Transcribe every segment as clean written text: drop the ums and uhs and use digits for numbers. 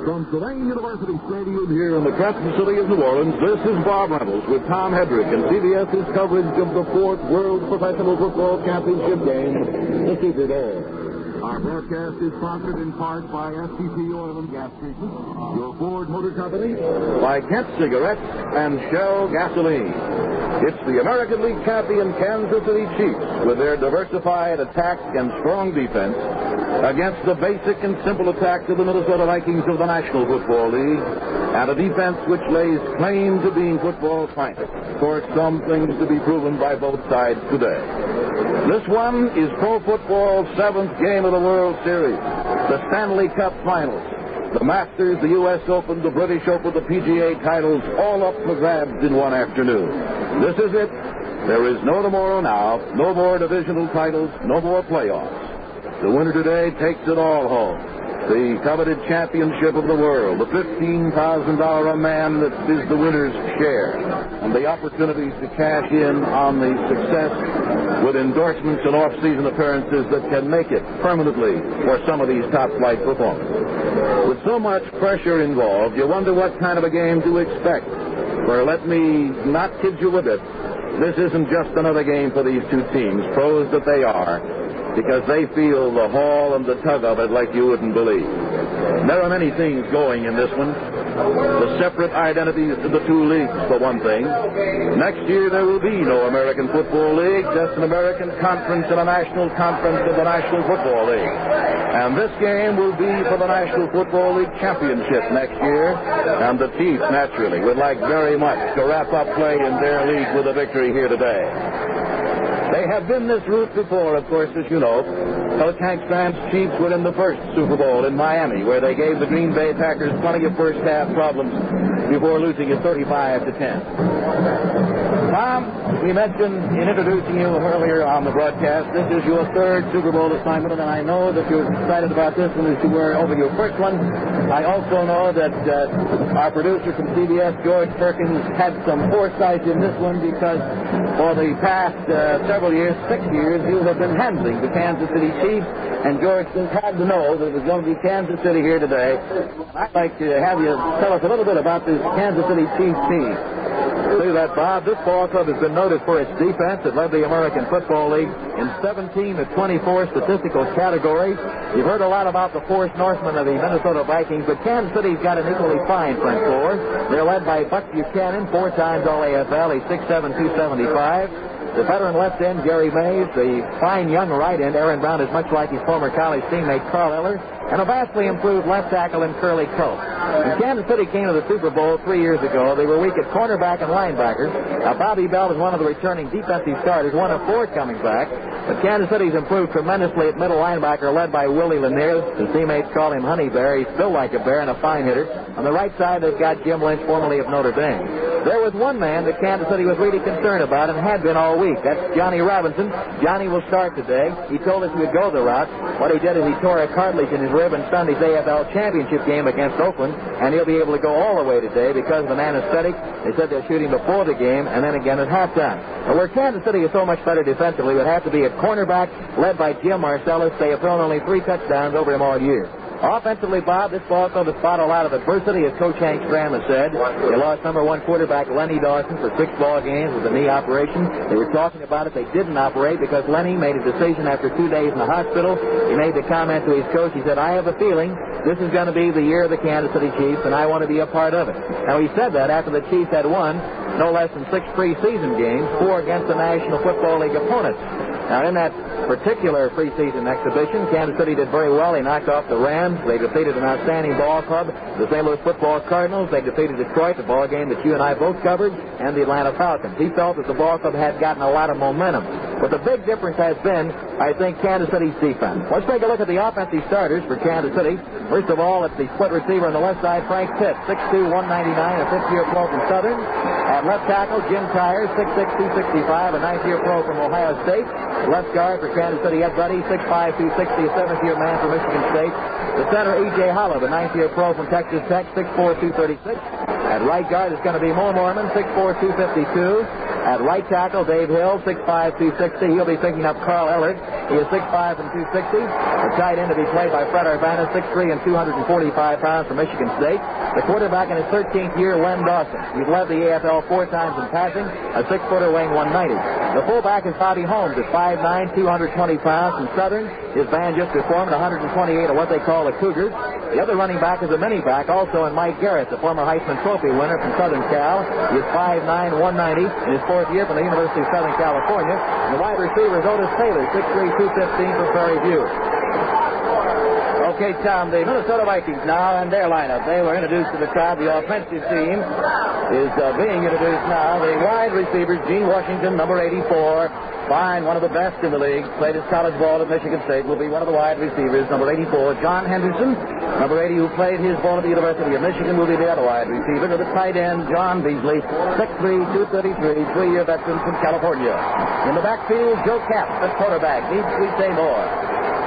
From Tulane University Stadium here in the Crescent City of New Orleans, this is Bob Reynolds with Tom Hedrick and CBS's coverage of the 4th World Professional Football Championship game, the Super Bowl. Our broadcast is sponsored in part by STP Oil and Gas Treatment, your Ford Motor Company, by Kent Cigarettes, and Shell Gasoline. It's the American League champion Kansas City Chiefs with their diversified attack and strong defense against the basic and simple attacks of the Minnesota Vikings of the National Football League, and a defense which lays claim to being football's finest. Of course, some things to be proven by both sides today. This one is pro football's 7th game of the World Series, the Stanley Cup Finals, the Masters, the U.S. Open, the British Open, the PGA titles, all up for grabs in one afternoon. This is it. There is no tomorrow now, no more divisional titles, no more playoffs. The winner today takes it all home. The coveted championship of the world, the $15,000 a man that is the winner's share, and the opportunities to cash in on the success with endorsements and off-season appearances that can make it permanently for some of these top-flight performers. With so much pressure involved, you wonder what kind of a game to expect. For let me not kid you with it, this isn't just another game for these two teams, pros that they are, because they feel the haul and the tug of it like you wouldn't believe. There are many things going in this one. The separate identities of the two leagues, for one thing. Next year there will be no American Football League, just an American Conference and a National Conference of the National Football League. And this game will be for the National Football League Championship next year. And the Chiefs, naturally, would like very much to wrap up play in their league with a victory here today. They have been this route before, of course, as you know. Coach Hank Stram's Chiefs were in the first Super Bowl in Miami, where they gave the Green Bay Packers plenty of first-half problems before losing it 35-10. Tom, we mentioned in introducing you earlier on the broadcast, this is your 3rd Super Bowl assignment, and I know that you're excited about this one as you were over your first one. I also know that our producer from CBS, George Perkins, had some foresight in this one because for the past several years, 6 years, you have been handling the Kansas City Chiefs, and George just had to know that it was going to be Kansas City here today. I'd like to have you tell us a little bit about this Kansas City Chiefs team. See that, Bob? This ball club has been noted for its defense. It led the American Football League in 17 of 24 statistical categories. You've heard a lot about the Force Norsemen of the Minnesota Vikings, but Kansas City's got an equally fine front four. They're led by Buck Buchanan, 4 times All-AFL. He's 6'7", 275. The veteran left end, Gary Mays. The fine young right end, Aaron Brown, is much like his former college teammate, Carl Eller. And a vastly improved left tackle in Curly Cope. When Kansas City came to the Super Bowl 3 years ago, they were weak at cornerback and linebacker. Bobby Bell is one of the returning defensive starters, one of 4 coming back. But Kansas City's improved tremendously at middle linebacker, led by Willie Lanier. His teammates call him Honey Bear. He's built like a bear and a fine hitter. On the right side, they've got Jim Lynch, formerly of Notre Dame. There was one man that Kansas City was really concerned about and had been all week. That's Johnny Robinson. Johnny will start today. He told us he would go the route. What he did is he tore a cartilage in his rib in Sunday's AFL championship game against Oakland, and he'll be able to go all the way today because of an anesthetic. They said they'll shoot him before the game and then again at halftime. But where Kansas City is so much better defensively, it would have to be at cornerback, led by Jim Marcellus. They have thrown only 3 touchdowns over him all year. Offensively, Bob, this ball club has fought a lot of adversity, as Coach Hank Stram has said. They lost number 1 quarterback Lenny Dawson for 6 ball games with a knee operation. They were talking about it. They didn't operate because Lenny made a decision after 2 days in the hospital. He made the comment to his coach. He said, I have a feeling this is going to be the year of the Kansas City Chiefs, and I want to be a part of it. Now, he said that after the Chiefs had won no less than 6 preseason games, 4 against the National Football League opponents. Now, in that particular preseason exhibition, Kansas City did very well. They knocked off the Rams. They defeated an outstanding ball club, the St. Louis Football Cardinals. They defeated Detroit, the ball game that you and I both covered, and the Atlanta Falcons. He felt that the ball club had gotten a lot of momentum. But the big difference has been, I think, Kansas City's defense. Let's take a look at the offensive starters for Kansas City. First of all, it's the split receiver on the left side, Frank Pitt, 6'2", 199, a 5th-year pro from Southern. At left tackle, Jim Tyers, 6'6", 265, a 9th-year pro from Ohio State. Left guard for Kansas City, Ed Buddy, 6'5", 260, a 7th-year man from Michigan State. The center, E.J. Holland, a 9th-year pro from Texas Tech, 6'4", 236. At right guard is going to be Mo Mormon, 6'4", 252. At right tackle, Dave Hill, 6'5", 260. He'll be picking up Carl Ellert. He is 6'5" and 260. The tight end to be played by Fred Urbana, 6'3" and 245 pounds from Michigan State. The quarterback in his 13th year, Len Dawson. He's led the AFL 4 times in passing, a 6-footer weighing 190. The fullback is Bobby Holmes at 5'9", 220 pounds from Southern. His band just reformed, 128 of what they call the Cougars. The other running back is a mini back, also in Mike Garrett, the former Heisman Trophy winner from Southern Cal. He is 5'9", 190 in his 4th year from the University of Southern California. And the wide receiver is Otis Taylor, 6'3", 215 from Prairie View. Okay, Tom, the Minnesota Vikings now and their lineup. They were introduced to the crowd. The offensive team is being introduced now. The wide receivers, Gene Washington, number 84. Fine, one of the best in the league. Played his college ball at Michigan State. Will be one of the wide receivers, number 84. John Henderson, number 80, who played his ball at the University of Michigan, will be the other wide receiver. To the tight end, John Beasley, 6'3", 233, 3-year veteran from California. In the backfield, Joe Kapp, the quarterback. Needs we say more.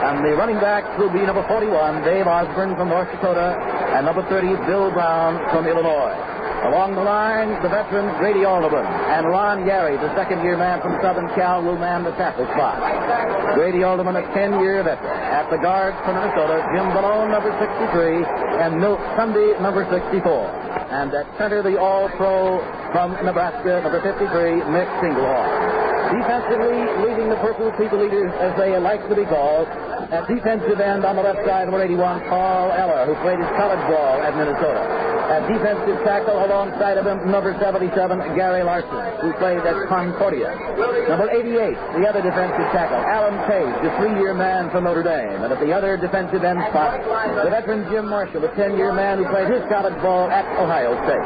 And the running backs will be number 41, Dave Osborne from North Dakota, and number 30, Bill Brown from Illinois. Along the line, the veteran Grady Alderman and Ron Yary, the second-year man from Southern Cal, will man the tackle spot. Grady Alderman, a 10-year veteran. At the guard from Minnesota, Jim Malone, number 63, and Milt Sunday, number 64. And at center, the All-Pro from Nebraska, number 53, Mick Singlehorn. Defensively, leading the Purple People Eaters, as they like to be called, at defensive end on the left side, number 81, Carl Eller, who played his college ball at Minnesota. At defensive tackle alongside of him, number 77, Gary Larson, who played at Concordia. Number 88, the other defensive tackle, Alan Page, the 3-year man from Notre Dame. And at the other defensive end spot, the veteran Jim Marshall, the 10-year man who played his college ball at Ohio State.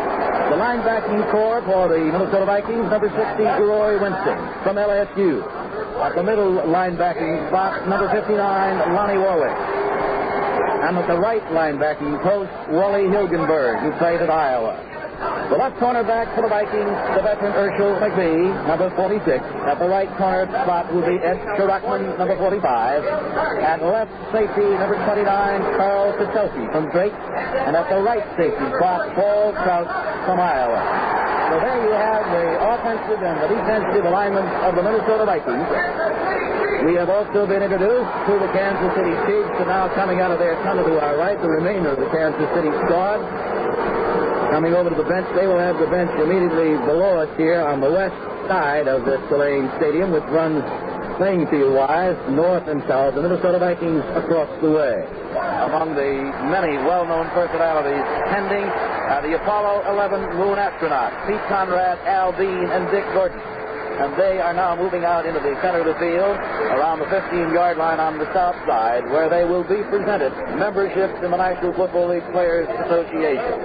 The linebacking core for the Minnesota Vikings, number 60, Roy Winston from LSU. At the middle linebacking spot, number 59, Lonnie Warwick. And at the right linebacking post, Wally Hilgenberg, who played at Iowa. The left cornerback for the Vikings, the veteran Herschel McBee, number 46. At the right corner spot will be Ed Sherrockman, number 45. At left safety, number 29, Carl Kotelski from Drake. And at the right safety spot, Paul Trout from Iowa. So there you have the offensive and the defensive alignment of the Minnesota Vikings. We have also been introduced to the Kansas City Chiefs, and now coming out of their tunnel to our right, the remainder of the Kansas City squad. Coming over to the bench, they will have the bench immediately below us here on the west side of this Tulane Stadium, which runs playing field-wise north and south. The Minnesota Vikings across the way. Among the many well-known personalities attending the Apollo 11 moon astronauts, Pete Conrad, Al Bean, and Dick Gordon. And they are now moving out into the center of the field around the 15-yard line on the south side, where they will be presented membership in the National Football League Players Association.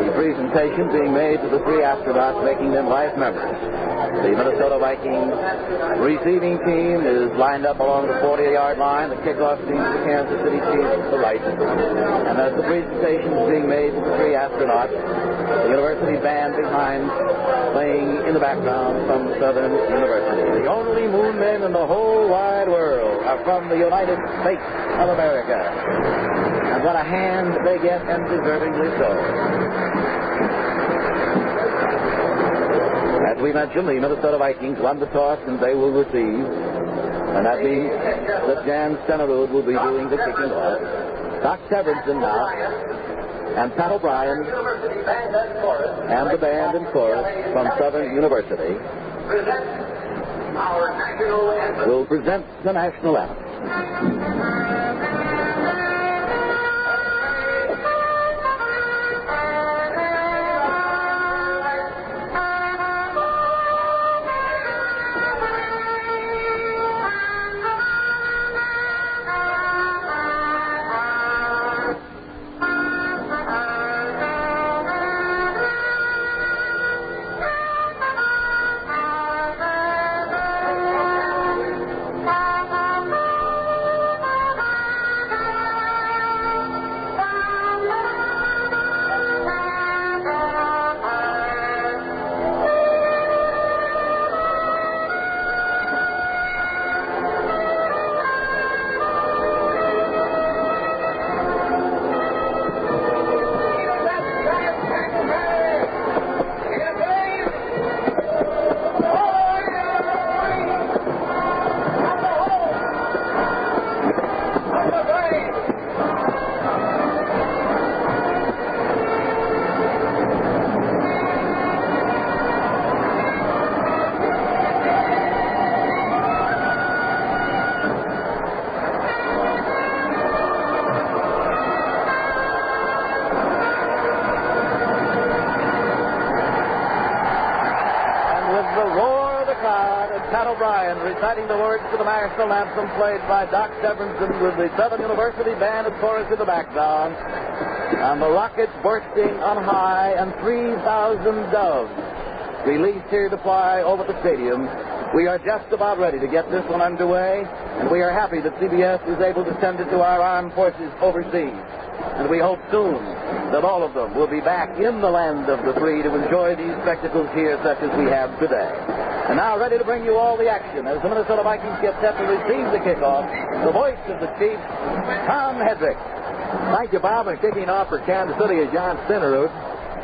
The presentation being made to the 3 astronauts, making them life members. The Minnesota Vikings receiving team is lined up along the 40-yard line. The kickoff team is the Kansas City Chiefs to the right. And as the presentation is being made to the 3 astronauts, the university band behind playing in the background from Southern University. The only moon men in the whole wide world are from the United States of America. And what a hand they get, and deservingly so. As we mentioned, the Minnesota Vikings won the toss, and they will receive. And that means that Jan Stenerud will be doing the kicking off. Doc Severinsen now, and Pat O'Brien, and the band and chorus from Southern University will present the national anthem. O'Brien reciting the words to the national anthem played by Doc Severinsen with the Southern University Band of chorus in the background. And the rockets bursting on high and 3,000 doves released here to fly over the stadium. We are just about ready to get this one underway, and we are happy that CBS was able to send it to our armed forces overseas. And we hope soon that all of them will be back in the land of the free to enjoy these spectacles here such as we have today. And now ready to bring you all the action as the Minnesota Vikings get set to receive the kickoff. The voice of the Chief, Tom Hedrick. Thank you, Bob. And kicking off for Kansas City is John Stenerud.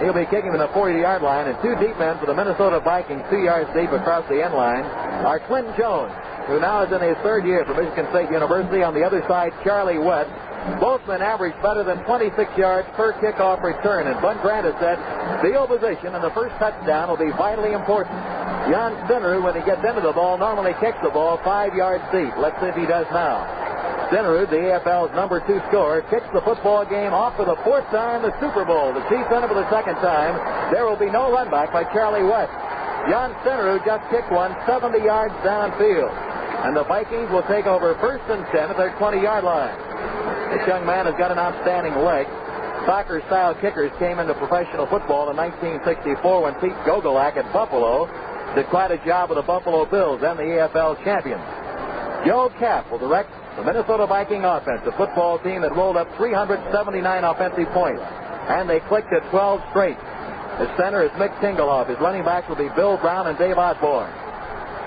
He'll be kicking from the 40-yard line, and two deep men for the Minnesota Vikings, 2 yards deep across the end line, are Clinton Jones, who now is in his third year from Michigan State University. On the other side, Charlie West. Both men average better than 26 yards per kickoff return, and Bud Grant has said field position and the first touchdown will be vitally important. John Stenerud, when he gets into the ball, normally kicks the ball 5 yards deep. Let's see if he does now. Stenerud, the AFL's number 2 scorer, kicks the football game off for the 4th time in the Super Bowl. The Chiefs enter for the 2nd time. There will be no run back by Charlie West. John Stenerud just kicked one 70 yards downfield. And the Vikings will take over 1st and 10 at their 20-yard line. This young man has got an outstanding leg. Soccer-style kickers came into professional football in 1964 when Pete Gogolak at Buffalo did quite a job with the Buffalo Bills and the AFL champions. Joe Kapp will direct the Minnesota Viking offense, a football team that rolled up 379 offensive points, and they clicked at 12 straight. The center is Mick Tingelhoff. His running backs will be Bill Brown and Dave Osborne.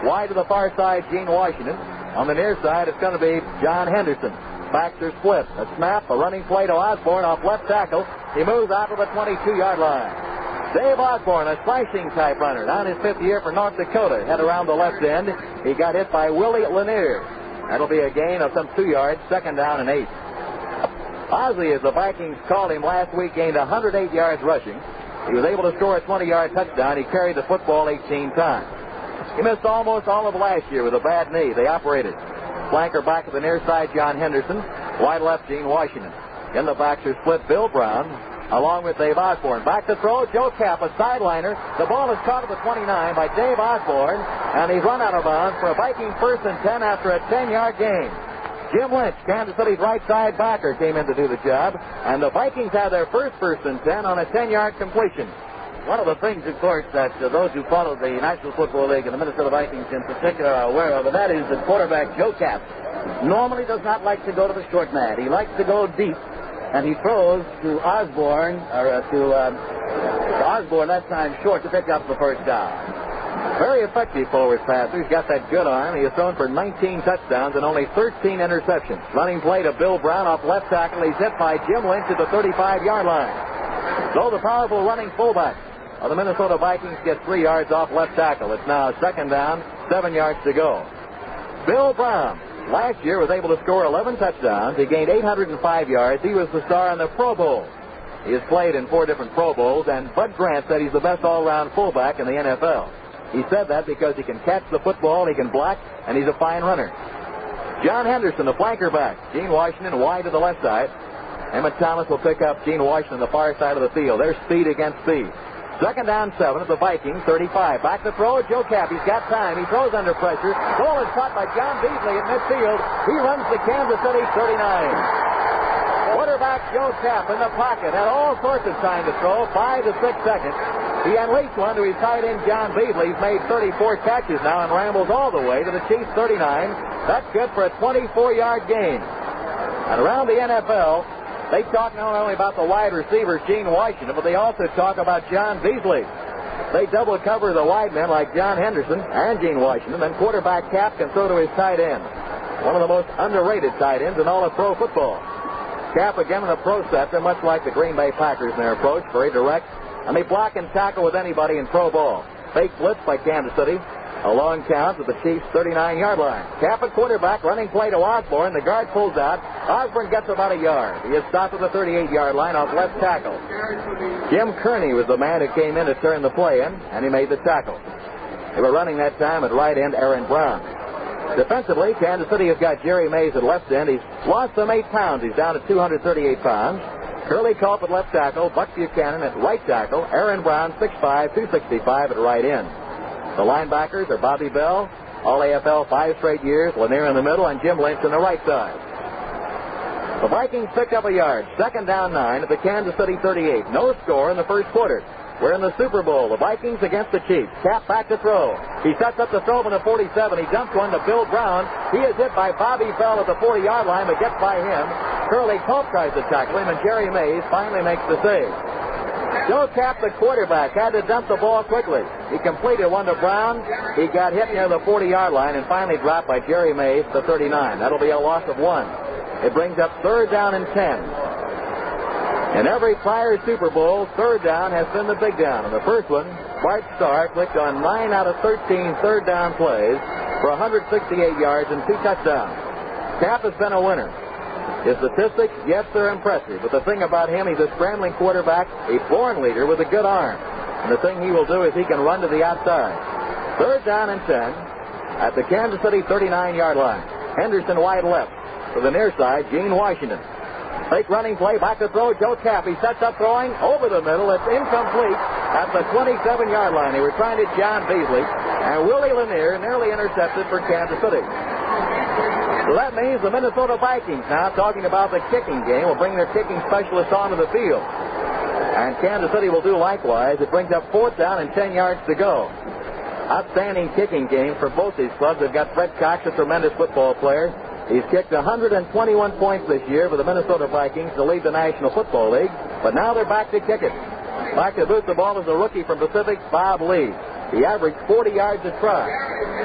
Wide to the far side, Gene Washington. On the near side, it's going to be John Henderson. Backs are split. A snap, a running play to Osborne off left tackle. He moves out to the 22-yard line. Dave Osborne, a slicing type runner, down his 5th year for North Dakota, head around the left end. He got hit by Willie Lanier. That'll be a gain of some 2 yards, 2nd down and 8. Ozzie, as the Vikings called him last week, gained 108 yards rushing. He was able to score a 20-yard touchdown. He carried the football 18 times. He missed almost all of last year with a bad knee. They operated. Flanker back to the near side, John Henderson. Wide left, Gene Washington. In the backs are split Bill Brown, along with Dave Osborne. Back to throw, Joe Kapp, a sideliner. The ball is caught at the 29 by Dave Osborne, and he's run out of bounds for a Viking 1st and 10 after a 10-yard gain. Jim Lynch, Kansas City's right side backer, came in to do the job, and the Vikings have their first 1st and 10 on a 10-yard completion. One of the things, of course, that those who follow the National Football League and the Minnesota Vikings in particular are aware of, and that is that quarterback Joe Kapp normally does not like to go to the short man. He likes to go deep, and he throws to Osborne, to Osborne that time short to pick up the first down. Very effective forward passer. He's got that good arm. He has thrown for 19 touchdowns and only 13 interceptions. Running play to Bill Brown off left tackle. He's hit by Jim Lynch at the 35-yard line. So the powerful running fullback of the Minnesota Vikings gets 3 yards off left tackle. It's now 2nd down, 7 yards to go. Bill Brown last year was able to score 11 touchdowns. He gained 805 yards. He was the star in the Pro Bowl. He has played in 4 different Pro Bowls, and Bud Grant said he's the best all-around fullback in the NFL. He said that because he can catch the football, he can block, and he's a fine runner. John Henderson, the flanker back. Gene Washington wide to the left side. Emmett Thomas will pick up Gene Washington on the far side of the field. There's speed against speed. 2nd down 7 at the Vikings, 35. Back to throw, Joe Kapp. He's got time. He throws under pressure. Ball is caught by John Beasley at midfield. He runs to Kansas City, 39. Quarterback Joe Kapp in the pocket. Had all sorts of time to throw, 5 to 6 seconds. He unleashed one to his tight end, John Beasley. He's made 34 catches now and rambles all the way to the Chiefs, 39. That's good for a 24-yard gain. And around the NFL, they talk not only about the wide receiver, Gene Washington, but they also talk about John Beasley. They double cover the wide men like John Henderson and Gene Washington, and quarterback Kapp can throw to his tight end. One of the most underrated tight ends in all of pro football. Kapp again in a pro set. They're much like the Green Bay Packers in their approach, very direct, and they block and tackle with anybody in pro ball. Fake blitz by Kansas City. A long count at the Chiefs' 39-yard line. Kapp at quarterback, running play to Osborne. The guard pulls out. Osborne gets about a yard. He is stopped at the 38-yard line off left tackle. Jim Kearney was the man who came in to turn the play in, and he made the tackle. They were running that time at right end, Aaron Brown. Defensively, Kansas City has got Jerry Mays at left end. He's lost some 8 pounds. He's down to 238 pounds. Curly Culp at left tackle. Buck Buchanan at right tackle. Aaron Brown, 6'5", 265 at right end. The linebackers are Bobby Bell, All AFL 5 straight years. Lanier in the middle and Jim Lynch on the right side. The Vikings picked up a yard. Second down 9 at the Kansas City 38. No score in the first quarter. We're in the Super Bowl. The Vikings against the Chiefs. Cap back to throw. He sets up the throw from the 47. He dumps one to Bill Brown. He is hit by Bobby Bell at the 40-yard line, but gets by him. Curly Culp tries to tackle him, and Jerry Mays finally makes the save. Joe Cap, the quarterback, had to dump the ball quickly. He completed one to Brown. He got hit near the 40-yard line and finally dropped by Jerry Mays to 39. That'll be a loss of 1. It brings up third down and 10. In every prior Super Bowl, third down has been the big down. In the first one, Bart Starr clicked on 9 out of 13 third down plays for 168 yards and 2 touchdowns. Cap has been a winner. His statistics, yes, they're impressive. But the thing about him, he's a scrambling quarterback, a born leader with a good arm. And the thing he will do is he can run to the outside. Third down and 10 at the Kansas City 39-yard line. Henderson wide left. To the near side, Gene Washington. Fake running play, back to throw, Joe Cap. He sets up throwing over the middle. It's incomplete at the 27-yard line. They were trying to John Beasley. And Willie Lanier nearly intercepted for Kansas City. So that means the Minnesota Vikings now, talking about the kicking game, will bring their kicking specialists onto the field. And Kansas City will do likewise. It brings up fourth down and 10 yards to go. Outstanding kicking game for both these clubs. They've got Fred Cox, a tremendous football player. He's kicked 121 points this year for the Minnesota Vikings to lead the National Football League. But now they're back to kick it. Back to boot the ball is the rookie from Pacific, Bob Lee. He averaged 40 yards a try.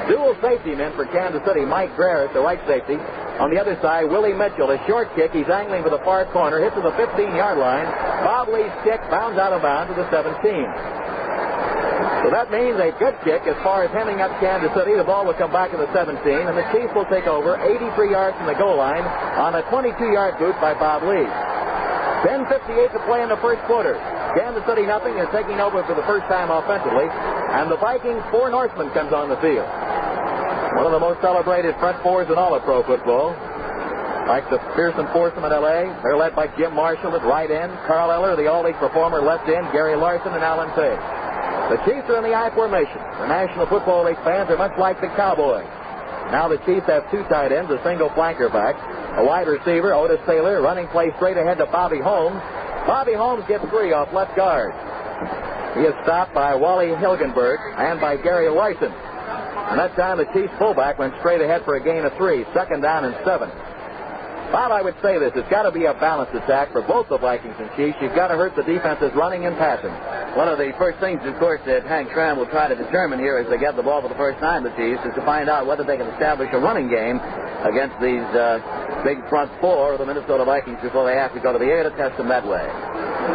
Dual safety men for Kansas City. Mike Greer at the right safety. On the other side, Willie Mitchell, a short kick. He's angling for the far corner. Hits to the 15-yard line. Bob Lee's kick bounds out of bounds to the 17. So that means a good kick as far as hemming up Kansas City. The ball will come back to the 17, and the Chiefs will take over 83 yards from the goal line on a 22-yard boot by Bob Lee. 10:58 to play in the first quarter. Kansas City nothing. They're taking over for the first time offensively. And the Vikings, 4 Norsemen comes on the field. One of the most celebrated front fours in all of pro football. Like the fearsome foursome at L.A., they're led by Jim Marshall at right end, Carl Eller, the All-League performer, left end, Gary Larson, and Alan Page. The Chiefs are in the I formation. The National Football League fans are much like the Cowboys. Now the Chiefs have 2 tight ends, a single flanker back, a wide receiver, Otis Taylor, running play straight ahead to Bobby Holmes. Bobby Holmes gets 3 off left guard. He is stopped by Wally Hilgenberg and by Gary Larson. And that time the Chiefs fullback went straight ahead for a gain of 3, second down and 7. Bob, I would say this. It's got to be a balanced attack for both the Vikings and Chiefs. You've got to hurt the defenses running and passing. One of the first things, of course, that Hank Tram will try to determine here as they get the ball for the first time, the Chiefs, is to find out whether they can establish a running game against these big front 4 of the Minnesota Vikings before they have to go to the air to test them that way.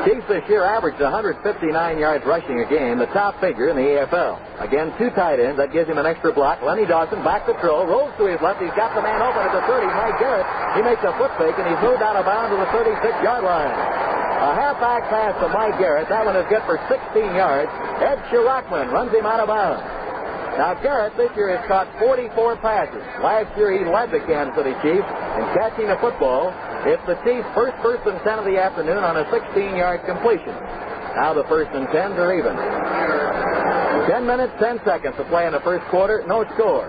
Chiefs this year averaged 159 yards rushing a game, the top figure in the AFL. Again, 2 tight ends. That gives him an extra block. Lenny Dawson back to throw, rolls to his left. He's got the man open at the 30. Mike Garrett, he makes a foot fake, and he's moved out of bounds to the 36-yard line. A halfback pass to Mike Garrett. That one is good for 16 yards. Ed Shirachman runs him out of bounds. Now, Garrett this year has caught 44 passes. Last year he led the Kansas City Chiefs in catching the football. It's the Chiefs' first and 10 of the afternoon on a 16-yard completion. Now the first and 10s are even. 10 minutes, 10 seconds to play in the first quarter. No score.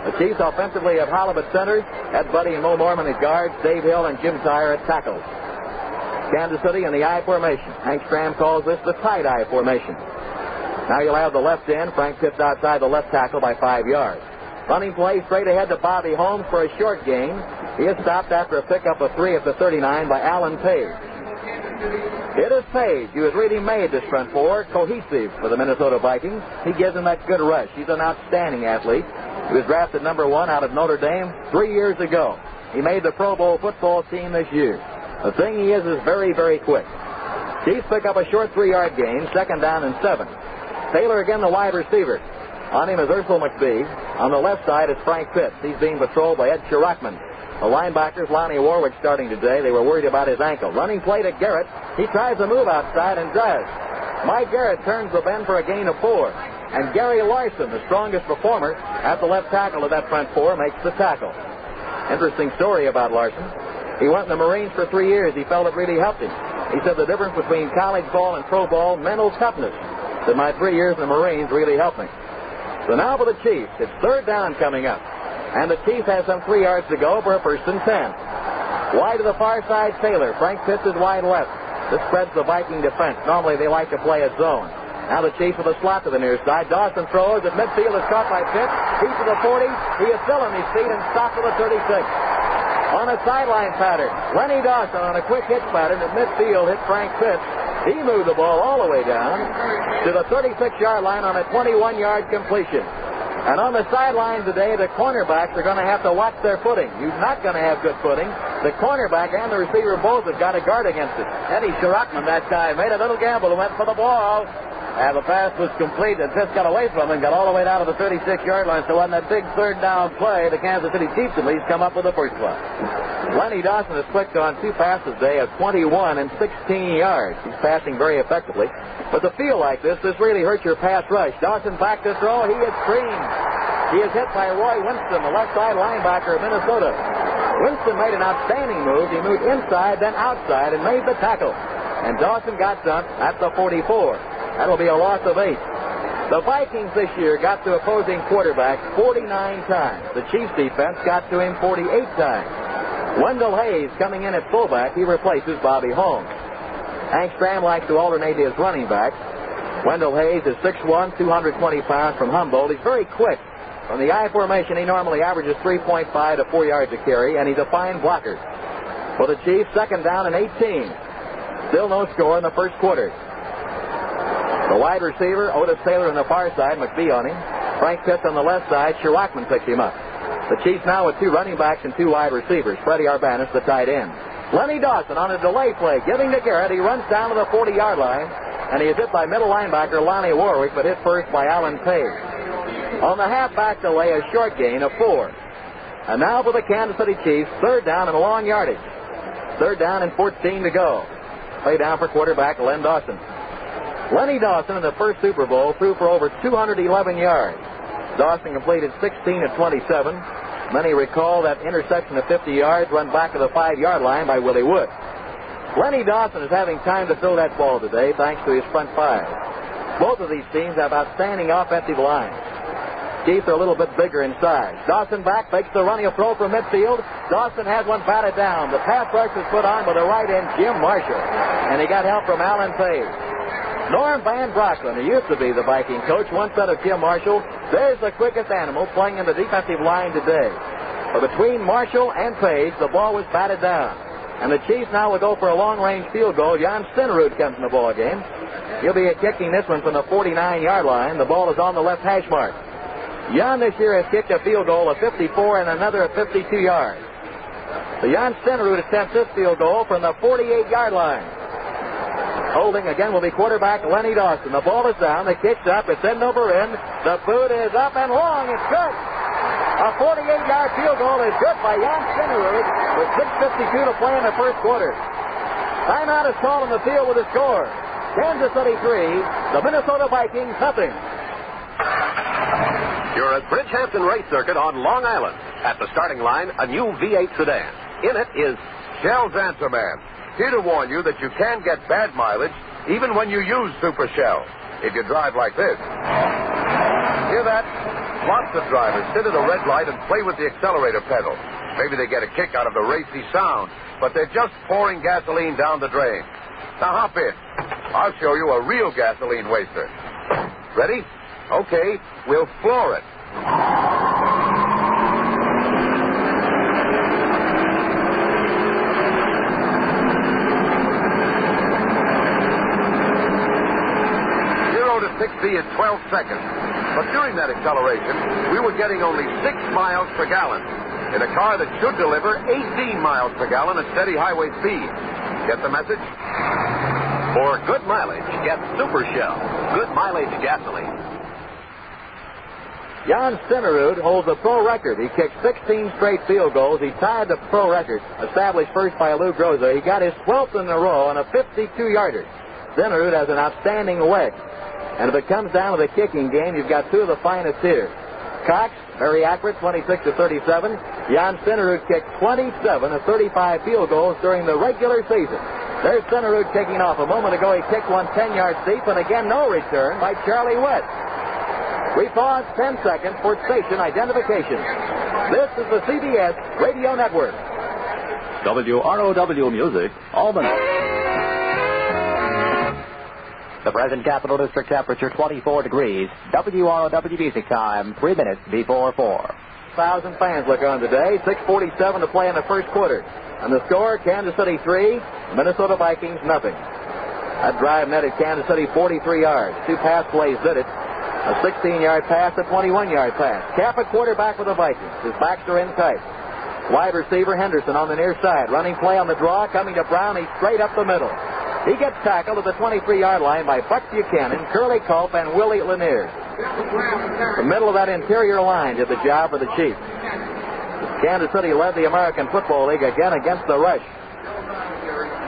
The Chiefs offensively have Holliv at center, Ed Buddy and Mo Mormon at guards, Dave Hill and Jim Tyre at tackles. Kansas City in the I formation. Hank Stram calls this the tight I formation. Now you'll have the left end. Frank tips outside the left tackle by 5 yards. Running play straight ahead to Bobby Holmes for a short gain. He is stopped after a pickup of 3 at the 39 by Alan Page. It is Page who has really made this front 4 cohesive for the Minnesota Vikings. He gives them that good rush. He's an outstanding athlete. He was drafted number 1 out of Notre Dame 3 years ago. He made the Pro Bowl football team this year. The thing he is very, very quick. Chiefs pick up a short 3-yard gain, second down and 7. Taylor again the wide receiver. On him is Ursel McBee. On the left side is Frank Pitts. He's being patrolled by Ed Shirachman. The linebackers, Lonnie Warwick, starting today. They were worried about his ankle. Running play to Garrett. He tries to move outside and does. Mike Garrett turns the bend for a gain of 4. And Gary Larson, the strongest performer at the left tackle of that front 4, makes the tackle. Interesting story about Larson. He went in the Marines for 3 years. He felt it really helped him. He said the difference between college ball and pro ball, mental toughness. Said my 3 years in the Marines really helped me. So now for the Chiefs. It's third down coming up. And the Chiefs have some 3 yards to go for a 1st and 10. Wide to the far side, Taylor. Frank Pitts is wide left. This spreads the Viking defense. Normally they like to play a zone. Now the Chiefs with a slot to the near side. Dawson throws at midfield, is caught by Pitts. He's to the 40. He is still on his feet and stopped at the 36. On a sideline pattern, Lenny Dawson on a quick hitch pattern at midfield hit Frank Pitts. He moved the ball all the way down to the 36-yard line on a 21-yard completion. And on the sideline today, the cornerbacks are going to have to watch their footing. You're not going to have good footing. The cornerback and the receiver both have got to guard against it. Eddie Sherrockman, that guy, made a little gamble and went for the ball. And the pass was complete, and Pitts got away from him, got all the way down to the 36-yard line. So on that big third down play, the Kansas City Chiefs at least come up with the first one. Lenny Dawson has clicked on 2 passes today of 21 and 16 yards. He's passing very effectively. But to feel like this really hurts your pass rush. Dawson back to throw. He is screened. He is hit by Roy Winston, the left side linebacker of Minnesota. Winston made an outstanding move. He moved inside, then outside, and made the tackle. And Dawson got dumped at the 44. That'll be a loss of 8. The Vikings this year got to opposing quarterbacks 49 times. The Chiefs defense got to him 48 times. Wendell Hayes coming in at fullback. He replaces Bobby Holmes. Hank Stram likes to alternate his running backs. Wendell Hayes is 6'1", 220 pounds from Humboldt. He's very quick. From the I formation, he normally averages 3.5 to 4 yards a carry, and he's a fine blocker. For the Chiefs, 2nd down and 18. Still no score in the first quarter. The wide receiver, Otis Taylor on the far side, McBee on him. Frank Pitts on the left side, Sherrockman picks him up. The Chiefs now with 2 running backs and 2 wide receivers. Freddie Arbanis, the tight end. Lenny Dawson on a delay play, giving to Garrett. He runs down to the 40-yard line, and he is hit by middle linebacker Lonnie Warwick, but hit first by Alan Page. On the halfback delay, a short gain of 4. And now for the Kansas City Chiefs, 3rd down and long yardage. 3rd down and 14 to go. Play down for quarterback Len Dawson. Lenny Dawson in the first Super Bowl threw for over 211 yards. Dawson completed 16 of 27. Many recall that interception of 50 yards run back to the 5-yard line by Willie Wood. Lenny Dawson is having time to throw that ball today thanks to his front 5. Both of these teams have outstanding offensive lines. Chiefs are a little bit bigger in size. Dawson back, fakes the run, he'll throw from midfield. Dawson has one batted down. The pass rush is put on by the right end, Jim Marshall. And he got help from Alan Page. Norm Van Brocklin, who used to be the Viking coach, once said of Jim Marshall, there's the quickest animal playing in the defensive line today. But between Marshall and Page, the ball was batted down. And the Chiefs now will go for a long-range field goal. Jan Stenerud comes in the ball game. He'll be kicking this one from the 49-yard line. The ball is on the left hash mark. Jan this year has kicked a field goal of 54 and another of 52 yards. So Jan Stenerud attempts this field goal from the 48-yard line. Holding again will be quarterback Lenny Dawson. The ball is down. The kick's up. It's end over end. The boot is up and long. It's good. A 48-yard field goal is good by Jan Stenerud with 6:52 to play in the first quarter. Timeout is called on the field with a score. Kansas City 3, the Minnesota Vikings nothing. You're at Bridgehampton Race Circuit on Long Island. At the starting line, a new V8 sedan. In it is Shell's Answer Man. Here to warn you that you can get bad mileage even when you use Super Shell. If you drive like this. Hear that? Lots of drivers sit at a red light and play with the accelerator pedal. Maybe they get a kick out of the racy sound, but they're just pouring gasoline down the drain. Now hop in. I'll show you a real gasoline waster. Ready? Okay, we'll floor it. To 60 in 12 seconds. But during that acceleration, we were getting only 6 miles per gallon in a car that should deliver 18 miles per gallon at steady highway speed. Get the message? For good mileage, get Super Shell. Good mileage gasoline. Jan Stenerud holds the pro record. He kicked 16 straight field goals. He tied the pro record, established first by Lou Groza. He got his 12th in a row on a 52-yarder. Stenerud has an outstanding leg. And if it comes down to the kicking game, you've got 2 of the finest here. Cox, very accurate, 26 to 37. Jan Stenerud kicked 27 of 35 field goals during the regular season. There's Stenerud kicking off. A moment ago, he kicked one 10 yards deep, and again, no return by Charlie West. We pause 10 seconds for station identification. This is the CBS Radio Network. WROW Music, Albany. The present Capital District temperature 24 degrees. WROW Music time, 3 minutes before 4. 1,000 fans look on today. 6:47 to play in the first quarter. And the score, Kansas City 3, Minnesota Vikings nothing. That drive netted Kansas City 43 yards. 2 pass plays did it. A 16-yard pass, a 21-yard pass. Cap at quarterback with the Vikings. His backs are in tight. Wide receiver Henderson on the near side. Running play on the draw, coming to Brown. He's straight up the middle. He gets tackled at the 23-yard line by Buck Buchanan, Curly Culp, and Willie Lanier. The middle of that interior line did the job for the Chiefs. Kansas City led the American Football League again against the rush.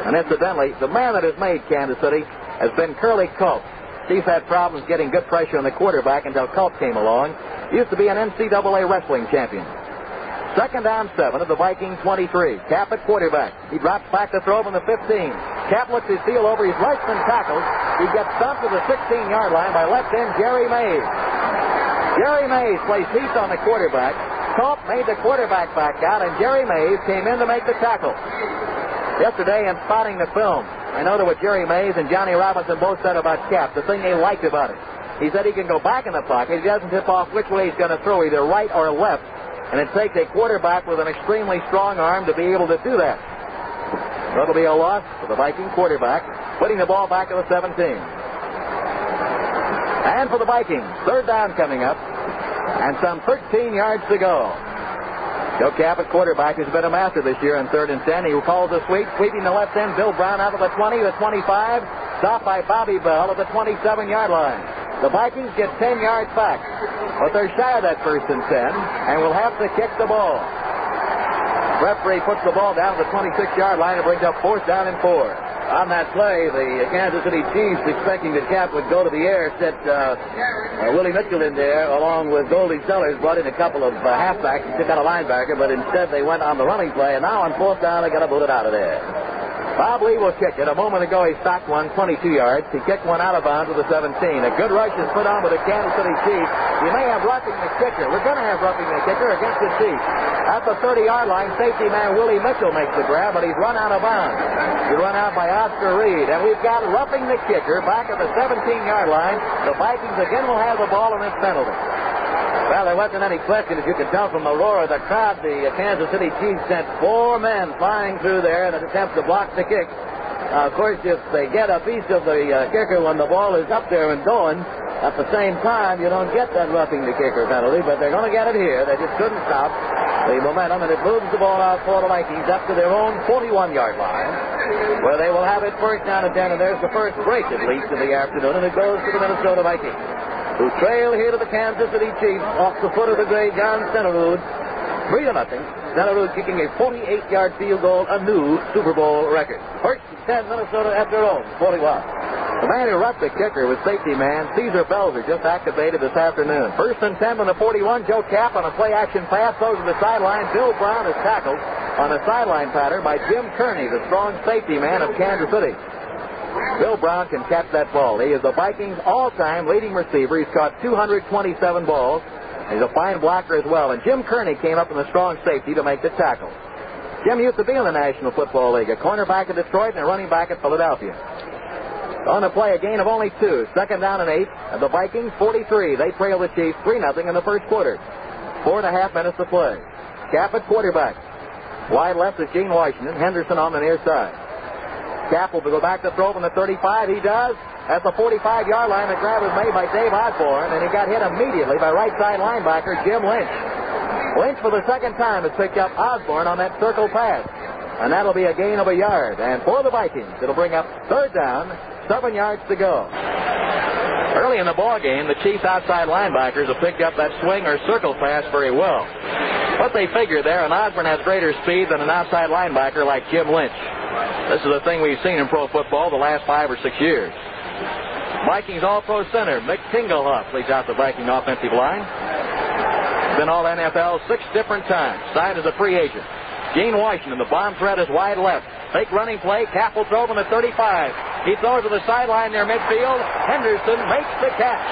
And incidentally, the man that has made Kansas City has been Curly Culp. Chiefs had problems getting good pressure on the quarterback until Culp came along. He used to be an NCAA wrestling champion. Second down 7 of the Vikings 23. Cap at quarterback. He drops back to throw from the 15. Cap looks his heel over. He's Reichman tackled. He gets stumped to the 16-yard line by left end Jerry Mays. Jerry Mays plays heat on the quarterback. Culp made the quarterback back out, and Jerry Mays came in to make the tackle. Yesterday, in spotting the film, I noted what Jerry Mays and Johnny Robinson both said about Cap, the thing they liked about it. He said he can go back in the pocket. He doesn't tip off which way he's going to throw, either right or left. And it takes a quarterback with an extremely strong arm to be able to do that. That'll be a loss for the Viking quarterback, putting the ball back to the 17. And for the Vikings, third down coming up, and some 13 yards to go. Joe Cap at quarterback has been a master this year on 3rd and 10. He calls the sweep, sweeping the left end. Bill Brown out of the 20, the 25, stopped by Bobby Bell at the 27-yard line. The Vikings get 10 yards back, but they're shy of that 1st and 10, and will have to kick the ball. Referee puts the ball down to the 26-yard line and brings up 4th down and 4. On that play, the Kansas City Chiefs, expecting that Cap would go to the air, set Willie Mitchell in there, along with Goldie Sellers, brought in a couple of halfbacks and took out a linebacker, but instead they went on the running play, and now on 4th down, they got to boot it out of there. Bob Lee will kick it. A moment ago, he stopped one 22 yards. He kicked one out of bounds to the 17. A good rush is put on by the Kansas City Chiefs. You may have roughing the kicker. We're going to have roughing the kicker against the Chiefs. At the 30-yard line, safety man Willie Mitchell makes the grab, but he's run out of bounds. He's run out by Oscar Reed. And we've got roughing the kicker back at the 17-yard line. The Vikings again will have the ball in this penalty. Well, there wasn't any question, as you could tell from the roar of the crowd. The Kansas City Chiefs sent 4 men flying through there in an attempt to block the kick. Of course, if they get a piece of the kicker when the ball is up there and going, at the same time, you don't get that roughing the kicker penalty, but they're going to get it here. They just couldn't stop the momentum, and it moves the ball out for the Vikings up to their own 41-yard line, where they will have it 1st down and 10, and there's the first break, at least, of the afternoon, and it goes to the Minnesota Vikings, who trail here to the Kansas City Chiefs off the foot of the great John Stenerud, 3-0. Stenerud kicking a 48-yard field goal, a new Super Bowl record. 1st and 10, Minnesota at their own 41. The man who roughed the kicker was safety man Caesar Belzer, just activated this afternoon. 1st and 10 on the 41. Joe Cap on a play-action pass goes to the sideline. Bill Brown is tackled on a sideline pattern by Jim Kearney, the strong safety man of Kansas City. Bill Brown can catch that ball. He is the Vikings' all-time leading receiver. He's caught 227 balls. He's a fine blocker as well. And Jim Kearney came up in the strong safety to make the tackle. Jim used to be in the National Football League, a cornerback at Detroit and a running back at Philadelphia. On the play, a gain of only 2. 2nd down and 8. And the Vikings, 43. They trail the Chiefs 3-0 in the first quarter. 4.5 minutes to play. Cap at quarterback. Wide left is Gene Washington. Henderson on the near side. Cap will go back to throw from the 35. He does. At the 45-yard line, the grab was made by Dave Osborne, and he got hit immediately by right side linebacker Jim Lynch. Lynch, for the 2nd time, has picked up Osborne on that circle pass. And that'll be a gain of a yard. And for the Vikings, it'll bring up 3rd down, 7 yards to go. Early in the ball game, the Chiefs outside linebackers have picked up that swing or circle pass very well. What they figure there, and Osborne has greater speed than an outside linebacker like Jim Lynch. This is a thing we've seen in pro football the last 5 or 6 years. Vikings All-Pro center Mick Tingelhoff leads out the Viking offensive line. Been all NFL 6 different times. Signed as a free agent. Gene Washington, the bomb threat is wide left. Fake running play. Cap will throw from the 35. He throws to the sideline near midfield. Henderson makes the catch.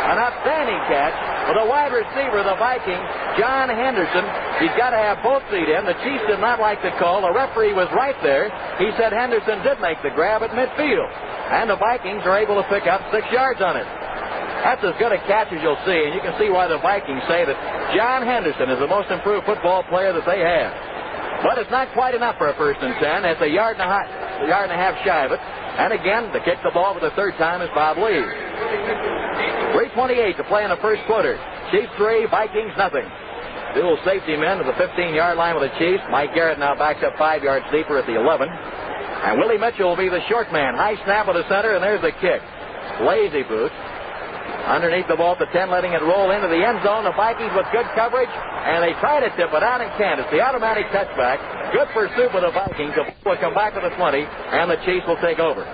An outstanding catch for the wide receiver of the Vikings, John Henderson. He's got to have both feet in. The Chiefs did not like the call. The referee was right there. He said Henderson did make the grab at midfield. And the Vikings are able to pick up 6 yards on it. That's as good a catch as you'll see, and you can see why the Vikings say that John Henderson is the most improved football player that they have. But it's not quite enough for a 1st and 10. It's a yard and a half shy of it. And again, to kick the ball for the 3rd time is Bob Lee. 3:28 to play in the 1st quarter. Chiefs 3, Vikings nothing. Dual safety men at the 15-yard line with the Chiefs. Mike Garrett now backs up 5 yards deeper at the 11. And Willie Mitchell will be the short man. High snap of the center, and there's the kick. Lazy boot. Underneath the ball at the 10, letting it roll into the end zone. The Vikings with good coverage, and they try to tip it out and can't. It's the automatic touchback. Good pursuit by the Vikings. The ball will come back to the 20, and the Chiefs will take over.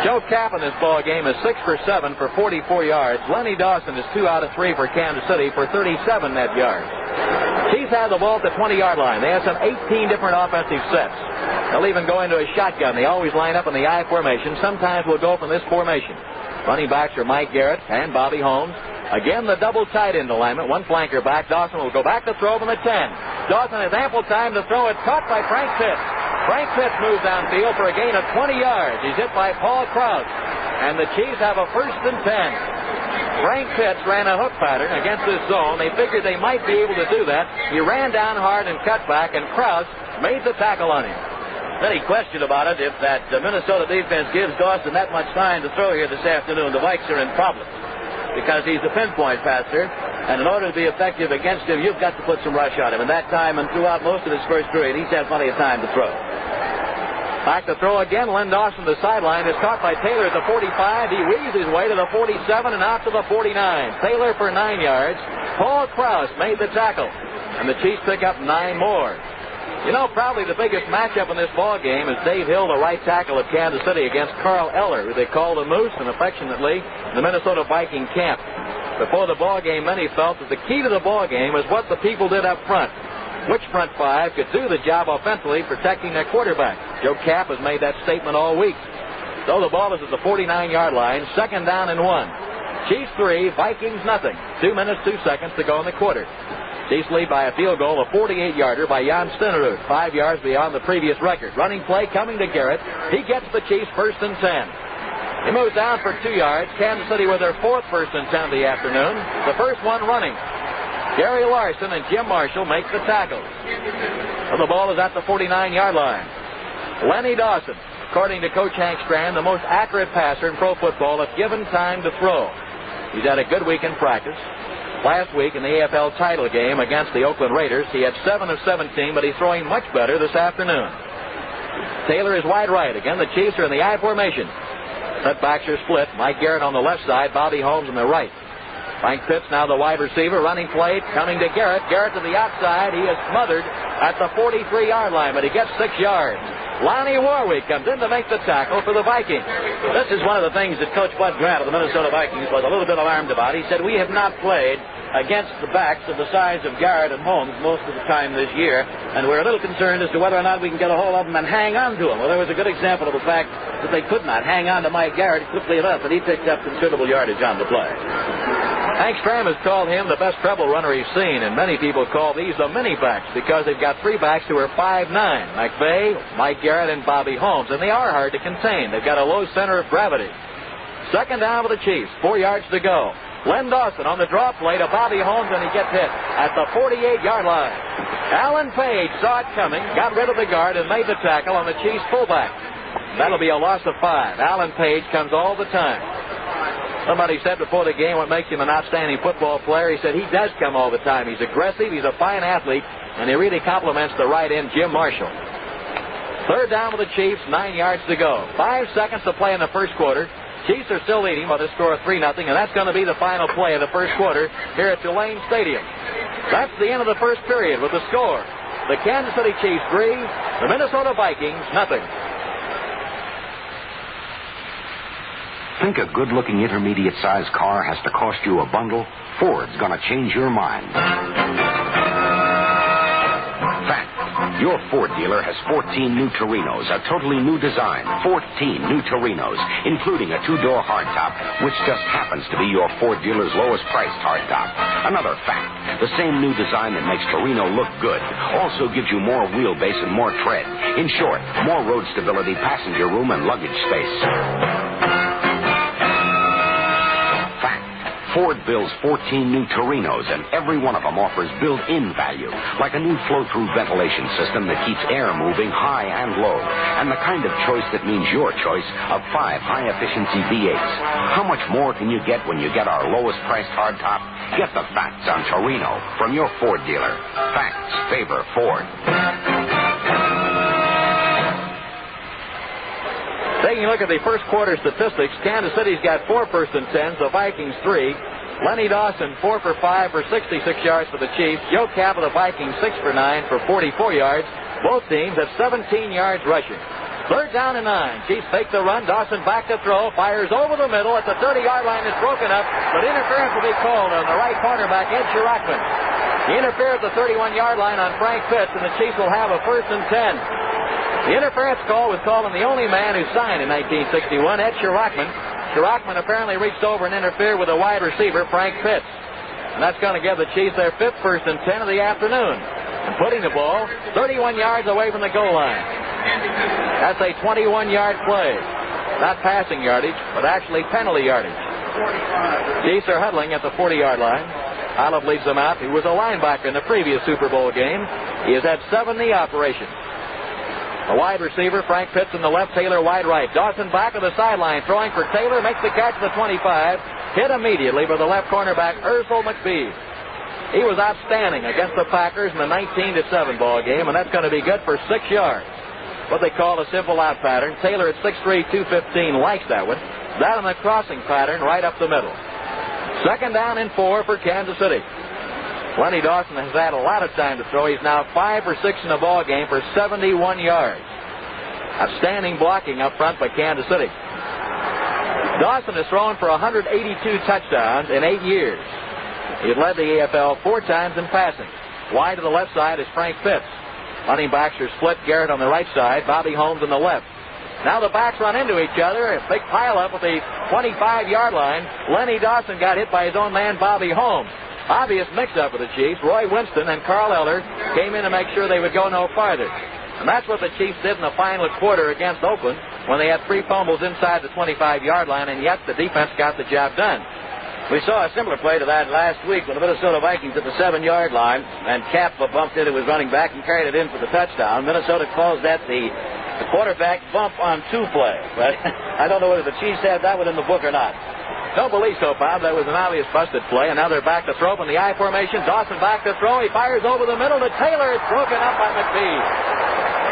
Joe Kapp in this ball game is 6 for 7 for 44 yards. Lenny Dawson is 2 out of 3 for Kansas City for 37 net yards. Chiefs have the ball at the 20-yard line. They have some 18 different offensive sets. They'll even go into a shotgun. They always line up in the I formation. Sometimes we'll go from this formation. Running backs are Mike Garrett and Bobby Holmes. Again, the double tight end alignment. One flanker back. Dawson will go back to throw from the 10. Dawson has ample time to throw it. Caught by Frank Pitts. Frank Pitts moves downfield for a gain of 20 yards. He's hit by Paul Krause. And the Chiefs have a 1st and 10. Frank Pitts ran a hook pattern against this zone. They figured they might be able to do that. He ran down hard and cut back, and Krause made the tackle on him. Any question about it, if that Minnesota defense gives Dawson that much time to throw here this afternoon, the Vikes are in problems. Because he's a pinpoint passer, and in order to be effective against him, you've got to put some rush on him. And that time, and throughout most of his first period, he's had plenty of time to throw. Back to throw again. Len Dawson, the sideline, is caught by Taylor at the 45. He weaves his way to the 47 and out to the 49. Taylor for 9 yards. Paul Krause made the tackle, and the Chiefs pick up 9 more. You know, probably the biggest matchup in this ball game is Dave Hill, the right tackle of Kansas City, against Carl Eller, who they call the Moose, and affectionately the Minnesota Viking camp. Before the ball game, many felt that the key to the ball game was what the people did up front. Which front five could do the job offensively, protecting their quarterback. Joe Kapp has made that statement all week. So the ball is at the 49-yard line, 2nd down and 1. Chiefs 3, Vikings nothing. 2 minutes, 2 seconds to go in the quarter. Chiefs lead by a field goal, a 48-yarder by Jan Stenerud, 5 yards beyond the previous record. Running play coming to Garrett. He gets the Chiefs 1st and 10. He moves down for 2 yards. Kansas City with their 4th 1st and 10 of the afternoon. The first one running. Gary Larson and Jim Marshall make the tackles. So the ball is at the 49-yard line. Lenny Dawson, according to Coach Hank Strand, the most accurate passer in pro football if given time to throw. He's had a good week in practice. Last week in the AFL title game against the Oakland Raiders, he had 7 of 17, but he's throwing much better this afternoon. Taylor is wide right. Again, the Chiefs are in the I formation. Setbacks are split. Mike Garrett on the left side, Bobby Holmes on the right. Frank Pitts now the wide receiver, running play, coming to Garrett. Garrett to the outside. He is smothered at the 43-yard line, but he gets 6 yards. Lonnie Warwick comes in to make the tackle for the Vikings. This is one of the things that Coach Bud Grant of the Minnesota Vikings was a little bit alarmed about. He said, we have not played against the backs of the size of Garrett and Holmes most of the time this year, and we're a little concerned as to whether or not we can get a hold of them and hang on to them. Well, there was a good example of the fact that they could not hang on to Mike Garrett quickly enough, and he picked up considerable yardage on the play. Hank Stram has called him the best treble runner he's seen, and many people call these the mini backs because they've got 3 backs who are 5'9", McVay, Mike Garrett, and Bobby Holmes, and they are hard to contain. They've got a low center of gravity. 2nd down for the Chiefs, 4 yards to go. Len Dawson on the draw play to Bobby Holmes, and he gets hit at the 48-yard line. Alan Page saw it coming, got rid of the guard, and made the tackle on the Chiefs fullback. That'll be a loss of 5. Alan Page comes all the time. Somebody said before the game what makes him an outstanding football player. He said he does come all the time. He's aggressive, he's a fine athlete, and he really compliments the right end, Jim Marshall. 3rd down with the Chiefs, 9 yards to go. 5 seconds to play in the first quarter. Chiefs are still leading by the score of 3-0, and that's going to be the final play of the first quarter here at Tulane Stadium. That's the end of the first period with the score. The Kansas City Chiefs 3, the Minnesota Vikings nothing. Think a good-looking intermediate-sized car has to cost you a bundle? Ford's going to change your mind. Fact. Your Ford dealer has 14 new Torinos, a totally new design. 14 new Torinos, including a 2-door hardtop, which just happens to be your Ford dealer's lowest priced hardtop. Another fact, the same new design that makes Torino look good also gives you more wheelbase and more tread. In short, more road stability, passenger room, and luggage space. Ford builds 14 new Torinos, and every one of them offers built-in value, like a new flow-through ventilation system that keeps air moving high and low, and the kind of choice that means your choice of 5 high-efficiency V8s. How much more can you get when you get our lowest-priced hardtop? Get the facts on Torino from your Ford dealer. Facts favor Ford. Taking a look at the first quarter statistics, Kansas City's got 4 first and 10s, the Vikings 3. Lenny Dawson 4 for 5 for 66 yards for the Chiefs. Joe Cap of the Vikings 6 for 9 for 44 yards. Both teams have 17 yards rushing. Third down and 9. Chiefs fake the run. Dawson back to throw. Fires over the middle at the 30-yard line. Is broken up, but interference will be called on the right cornerback, Ed Shirachman. He interfered at the 31-yard line on Frank Pitts, and the Chiefs will have a first and 10. The interference call was called on the only man who signed in 1961, Ed Shirachman. Shirachman apparently reached over and interfered with a wide receiver, Frank Pitts. And that's going to give the Chiefs their 5th first and 10 of the afternoon. And putting the ball 31 yards away from the goal line. That's a 21-yard play. Not passing yardage, but actually penalty yardage. Chiefs are huddling at the 40-yard line. Olive leads them out. He was a linebacker in the previous Super Bowl game. He has had 7 knee operations. A wide receiver, Frank Pitts in the left, Taylor wide right. Dawson back of the sideline, throwing for Taylor, makes the catch at the 25. Hit immediately by the left cornerback, Ursel McBee. He was outstanding against the Packers in the 19-7 ball game, and that's going to be good for 6 yards. What they call a simple out pattern. Taylor at 6'3", 215 likes that one. That on the crossing pattern right up the middle. Second down and 4 for Kansas City. Lenny Dawson has had a lot of time to throw. He's now 5 for 6 in the ball game for 71 yards. Outstanding blocking up front by Kansas City. Dawson has thrown for 182 touchdowns in 8 years. He's led the AFL 4 times in passing. Wide to the left side is Frank Pitts. Running backs are split. Garrett on the right side, Bobby Holmes on the left. Now the backs run into each other. A big pile-up at the 25-yard line. Lenny Dawson got hit by his own man, Bobby Holmes. Obvious mix-up with the Chiefs. Roy Winston and Carl Eller came in to make sure they would go no farther. And that's what the Chiefs did in the final quarter against Oakland when they had 3 fumbles inside the 25-yard line, and yet the defense got the job done. We saw a similar play to that last week when the Minnesota Vikings at the 7-yard line, and Cap bumped into his running back and carried it in for the touchdown. Minnesota calls that the quarterback bump on 2 play. But I don't know whether the Chiefs had that one in the book or not. Don't believe so, Bob. That was an obvious busted play, and now they're back to throw in the I formation. Dawson back to throw. He fires over the middle to Taylor. It's broken up by McBee.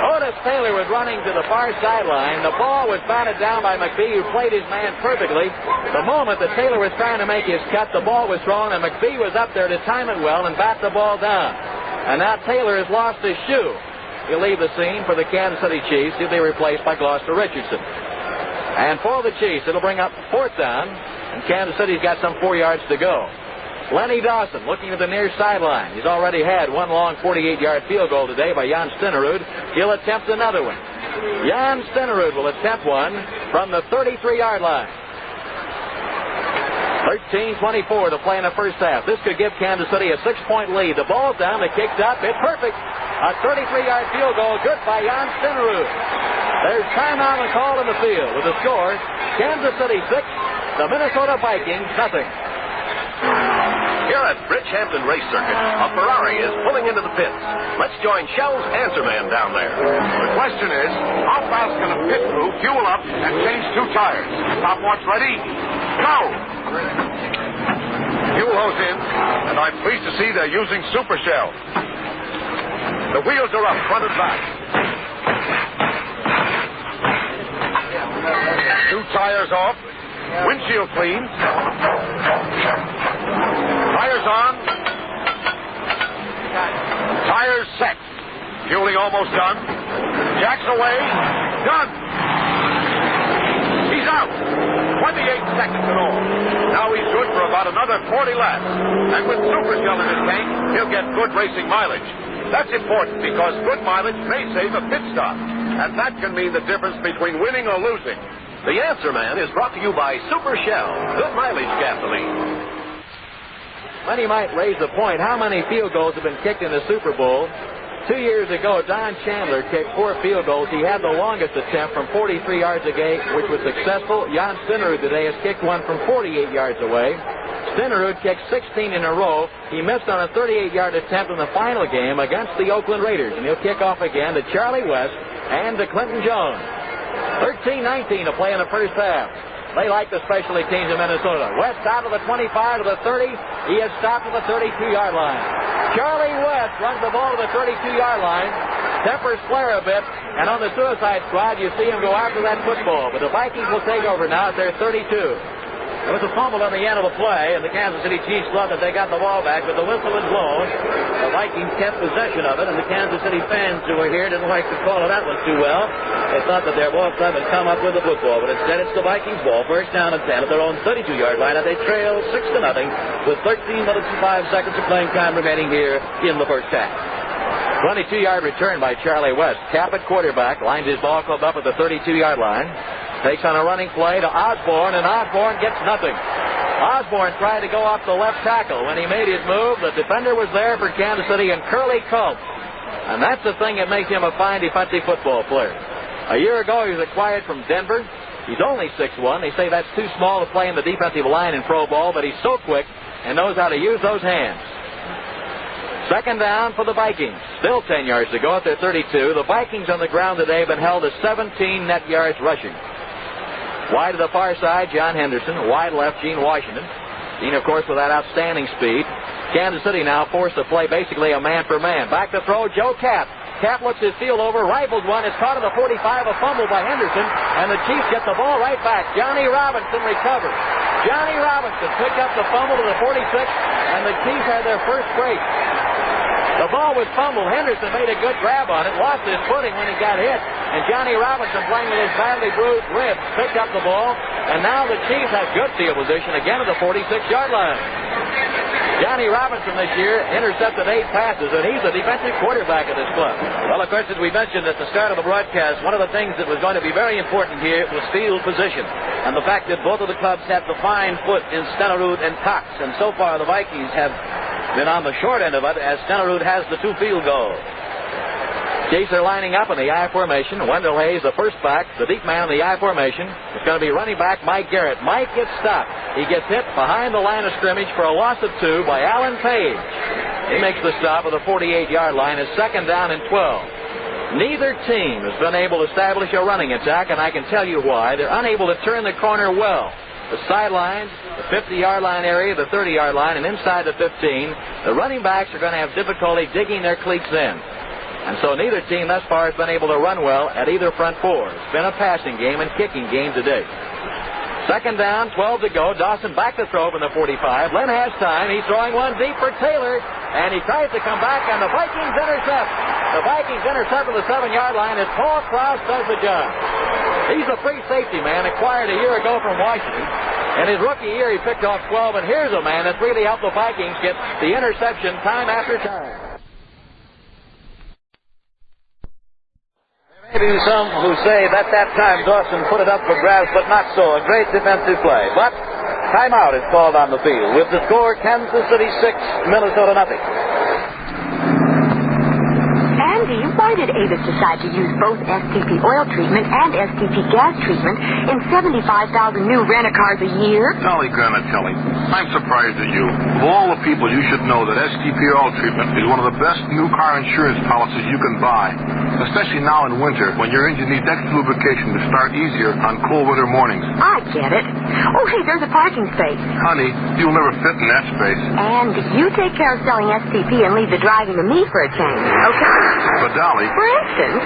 Otis Taylor was running to the far sideline. The ball was batted down by McBee, who played his man perfectly. The moment that Taylor was trying to make his cut, the ball was thrown, and McBee was up there to time it well and bat the ball down. And now Taylor has lost his shoe. He'll leave the scene for the Kansas City Chiefs. He'll be replaced by Gloucester Richardson. And for the Chiefs, it'll bring up 4th down. And Kansas City's got some 4 yards to go. Lenny Dawson looking at the near sideline. He's already had one long 48-yard field goal today by Jan Stenerud. He'll attempt another one. Jan Stenerud will attempt one from the 33-yard line. 13:24 to play in the first half. This could give Kansas City a 6-point lead. The ball's down. They kicked up. It's perfect. A 33-yard field goal. Good by Jan Stenerud. There's timeout and call in the field with the score. Kansas City 6. The Minnesota Vikings, nothing. Here at Bridgehampton Race Circuit, a Ferrari is pulling into the pits. Let's join Shell's answer man down there. The question is, how fast can a pit crew fuel up and change 2 tires? Stopwatch ready? Go! Fuel hose in, and I'm pleased to see they're using Super Shell. The wheels are up, front and back. 2 tires off. Windshield clean. Tires on. Tires set. Fueling almost done. Jacks away. Done. He's out. 28 seconds in all. Now he's good for about another 40 laps. And with Super Shell in his tank, he'll get good racing mileage. That's important because good mileage may save a pit stop, and that can mean the difference between winning or losing. The Answer Man is brought to you by Super Shell, good mileage gasoline. Many might raise the point, how many field goals have been kicked in the Super Bowl? 2 years ago, Don Chandler kicked 4 field goals. He had the longest attempt from 43 yards away, which was successful. Jan Stenerud today has kicked one from 48 yards away. Stenerud kicked 16 in a row. He missed on a 38-yard attempt in the final game against the Oakland Raiders. And he'll kick off again to Charlie West and to Clinton Jones. 13-19 to play in the first half. They like the specialty teams in Minnesota. West out of the 25 to the 30. He is stopped at the 32-yard line. Charlie West runs the ball to the 32-yard line. Tempers flare a bit. And on the suicide squad, you see him go after that football. But the Vikings will take over now at their 32. There was a fumble on the end of the play, and the Kansas City Chiefs thought that they got the ball back, but the whistle was blown. The Vikings kept possession of it, and the Kansas City fans who were here didn't like the call of that one too well. They thought that their ball club had come up with the football, but instead it's the Vikings ball. First down and 10 at their own 32-yard line, and they trail 6-0 with 13 minutes and 5 seconds of playing time remaining here in the first half. 22-yard return by Charlie West. Cap at quarterback, lines his ball club up at the 32-yard line. Takes on a running play to Osborne, and Osborne gets nothing. Osborne tried to go off the left tackle. When he made his move, the defender was there for Kansas City, and Curly Culp. And that's the thing that makes him a fine defensive football player. A year ago, he was acquired from Denver. He's only 6'1". They say that's too small to play in the defensive line in pro ball, but he's so quick and knows how to use those hands. Second down for the Vikings. Still 10 yards to go at their 32. The Vikings on the ground today have been held to 17 net yards rushing. Wide to the far side, John Henderson. Wide left, Gene Washington. Gene, of course, with that outstanding speed. Kansas City now forced to play basically a man-for-man. Back to throw, Joe Kapp. Kapp looks his field over, rifles one. It's caught at the 45, a fumble by Henderson, and the Chiefs get the ball right back. Johnny Robinson recovers. Johnny Robinson picked up the fumble to the 46, and the Chiefs had their first break. The ball was fumbled. Henderson made a good grab on it, lost his footing when he got hit, and Johnny Robinson, playing with his badly bruised ribs, picked up the ball, and now the Chiefs have good field position again at the 46-yard line. Johnny Robinson this year intercepted 8 passes, and he's the defensive quarterback of this club. Well, of course, as we mentioned at the start of the broadcast, one of the things that was going to be very important here was field position, and the fact that both of the clubs had the fine foot in Stenerud and Cox, and so far the Vikings have been on the short end of it as Stenerud has the 2 field goals. Chiefs are lining up in the I formation. Wendell Hayes, the first back, the deep man in the I formation. It's going to be running back Mike Garrett. Mike gets stopped. He gets hit behind the line of scrimmage for a loss of 2 by Alan Page. He makes the stop at the 48-yard line. It's second down and 12. Neither team has been able to establish a running attack, and I can tell you why. They're unable to turn the corner well. The sidelines, the 50-yard line area, the 30-yard line, and inside the 15, the running backs are going to have difficulty digging their cleats in. And so neither team thus far has been able to run well at either front four. It's been a passing game and kicking game today. Second down, 12 to go. Dawson back to throw from the 45. Len has time. He's throwing one deep for Taylor, and he tries to come back, and the Vikings intercept. The Vikings intercept at the 7-yard line as Paul Krause does the job. He's a free safety man acquired a year ago from Washington. In his rookie year, he picked off 12, and here's a man that's really helped the Vikings get the interception time after time. Maybe some who say that time Dawson put it up for grabs, but not so. A great defensive play. But timeout is called on the field with the score Kansas City 6, Minnesota nothing. Andy, why did Avis decide to use both STP oil treatment and STP gas treatment in 75,000 new rent-a-cars a year? Golly, Granatelli, I'm surprised at you. Of all the people, you should know that STP oil treatment is one of the best new car insurance policies you can buy, especially now in winter when your engine needs extra lubrication to start easier on cold winter mornings. I get it. Oh, hey, there's a parking space. Honey, you'll never fit in that space. And you take care of selling STP and leave the driving to me for a change, okay? But, Dolly... For instance,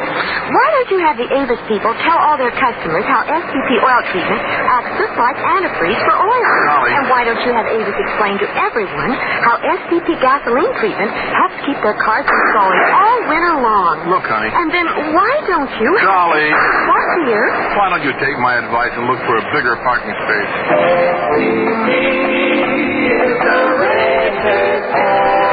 why don't you have the Avis people tell all their customers how STP oil treatment acts just like antifreeze for oil? Dolly... And why don't you have Avis explain to everyone how STP gasoline treatment helps keep their cars from stalling all winter long? Look, honey... And then why don't you... Dolly... What, dear? Why don't you take my advice and look for a bigger parking space? STP is the rated edge.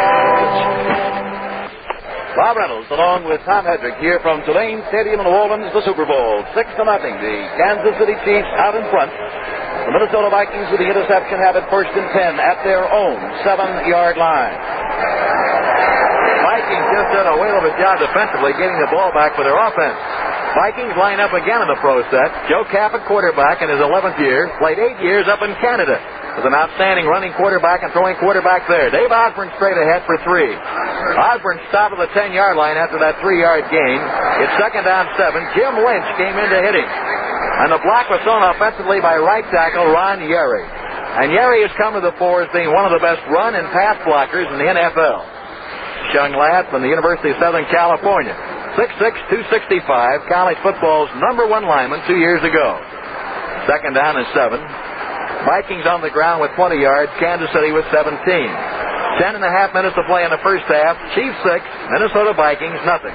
Bob Reynolds along with Tom Hedrick here from Tulane Stadium in New Orleans, the Super Bowl. 6-0. The Kansas City Chiefs out in front. The Minnesota Vikings with the interception have it 1st and 10 at their own 7-yard line. Vikings just did a whale of a job defensively getting the ball back for their offense. Vikings line up again in the pro set. Joe Kapp at quarterback in his 11th year. Played 8 years up in Canada. Was an outstanding running quarterback and throwing quarterback there. Dave Osborne straight ahead for 3. Osborne stopped at the 10-yard line after that 3-yard gain. It's 2nd down 7. Jim Lynch came in to hit him. And the block was thrown offensively by right tackle Ron Yeri. And Yeri has come to the fore as being one of the best run and pass blockers in the NFL. Young lad from the University of Southern California. 6'6", 265, college football's #1 lineman 2 years ago. 2nd down and 7. Vikings on the ground with 20 yards. Kansas City with 17. 10.5 minutes to play in the first half. Chiefs 6, Minnesota Vikings nothing.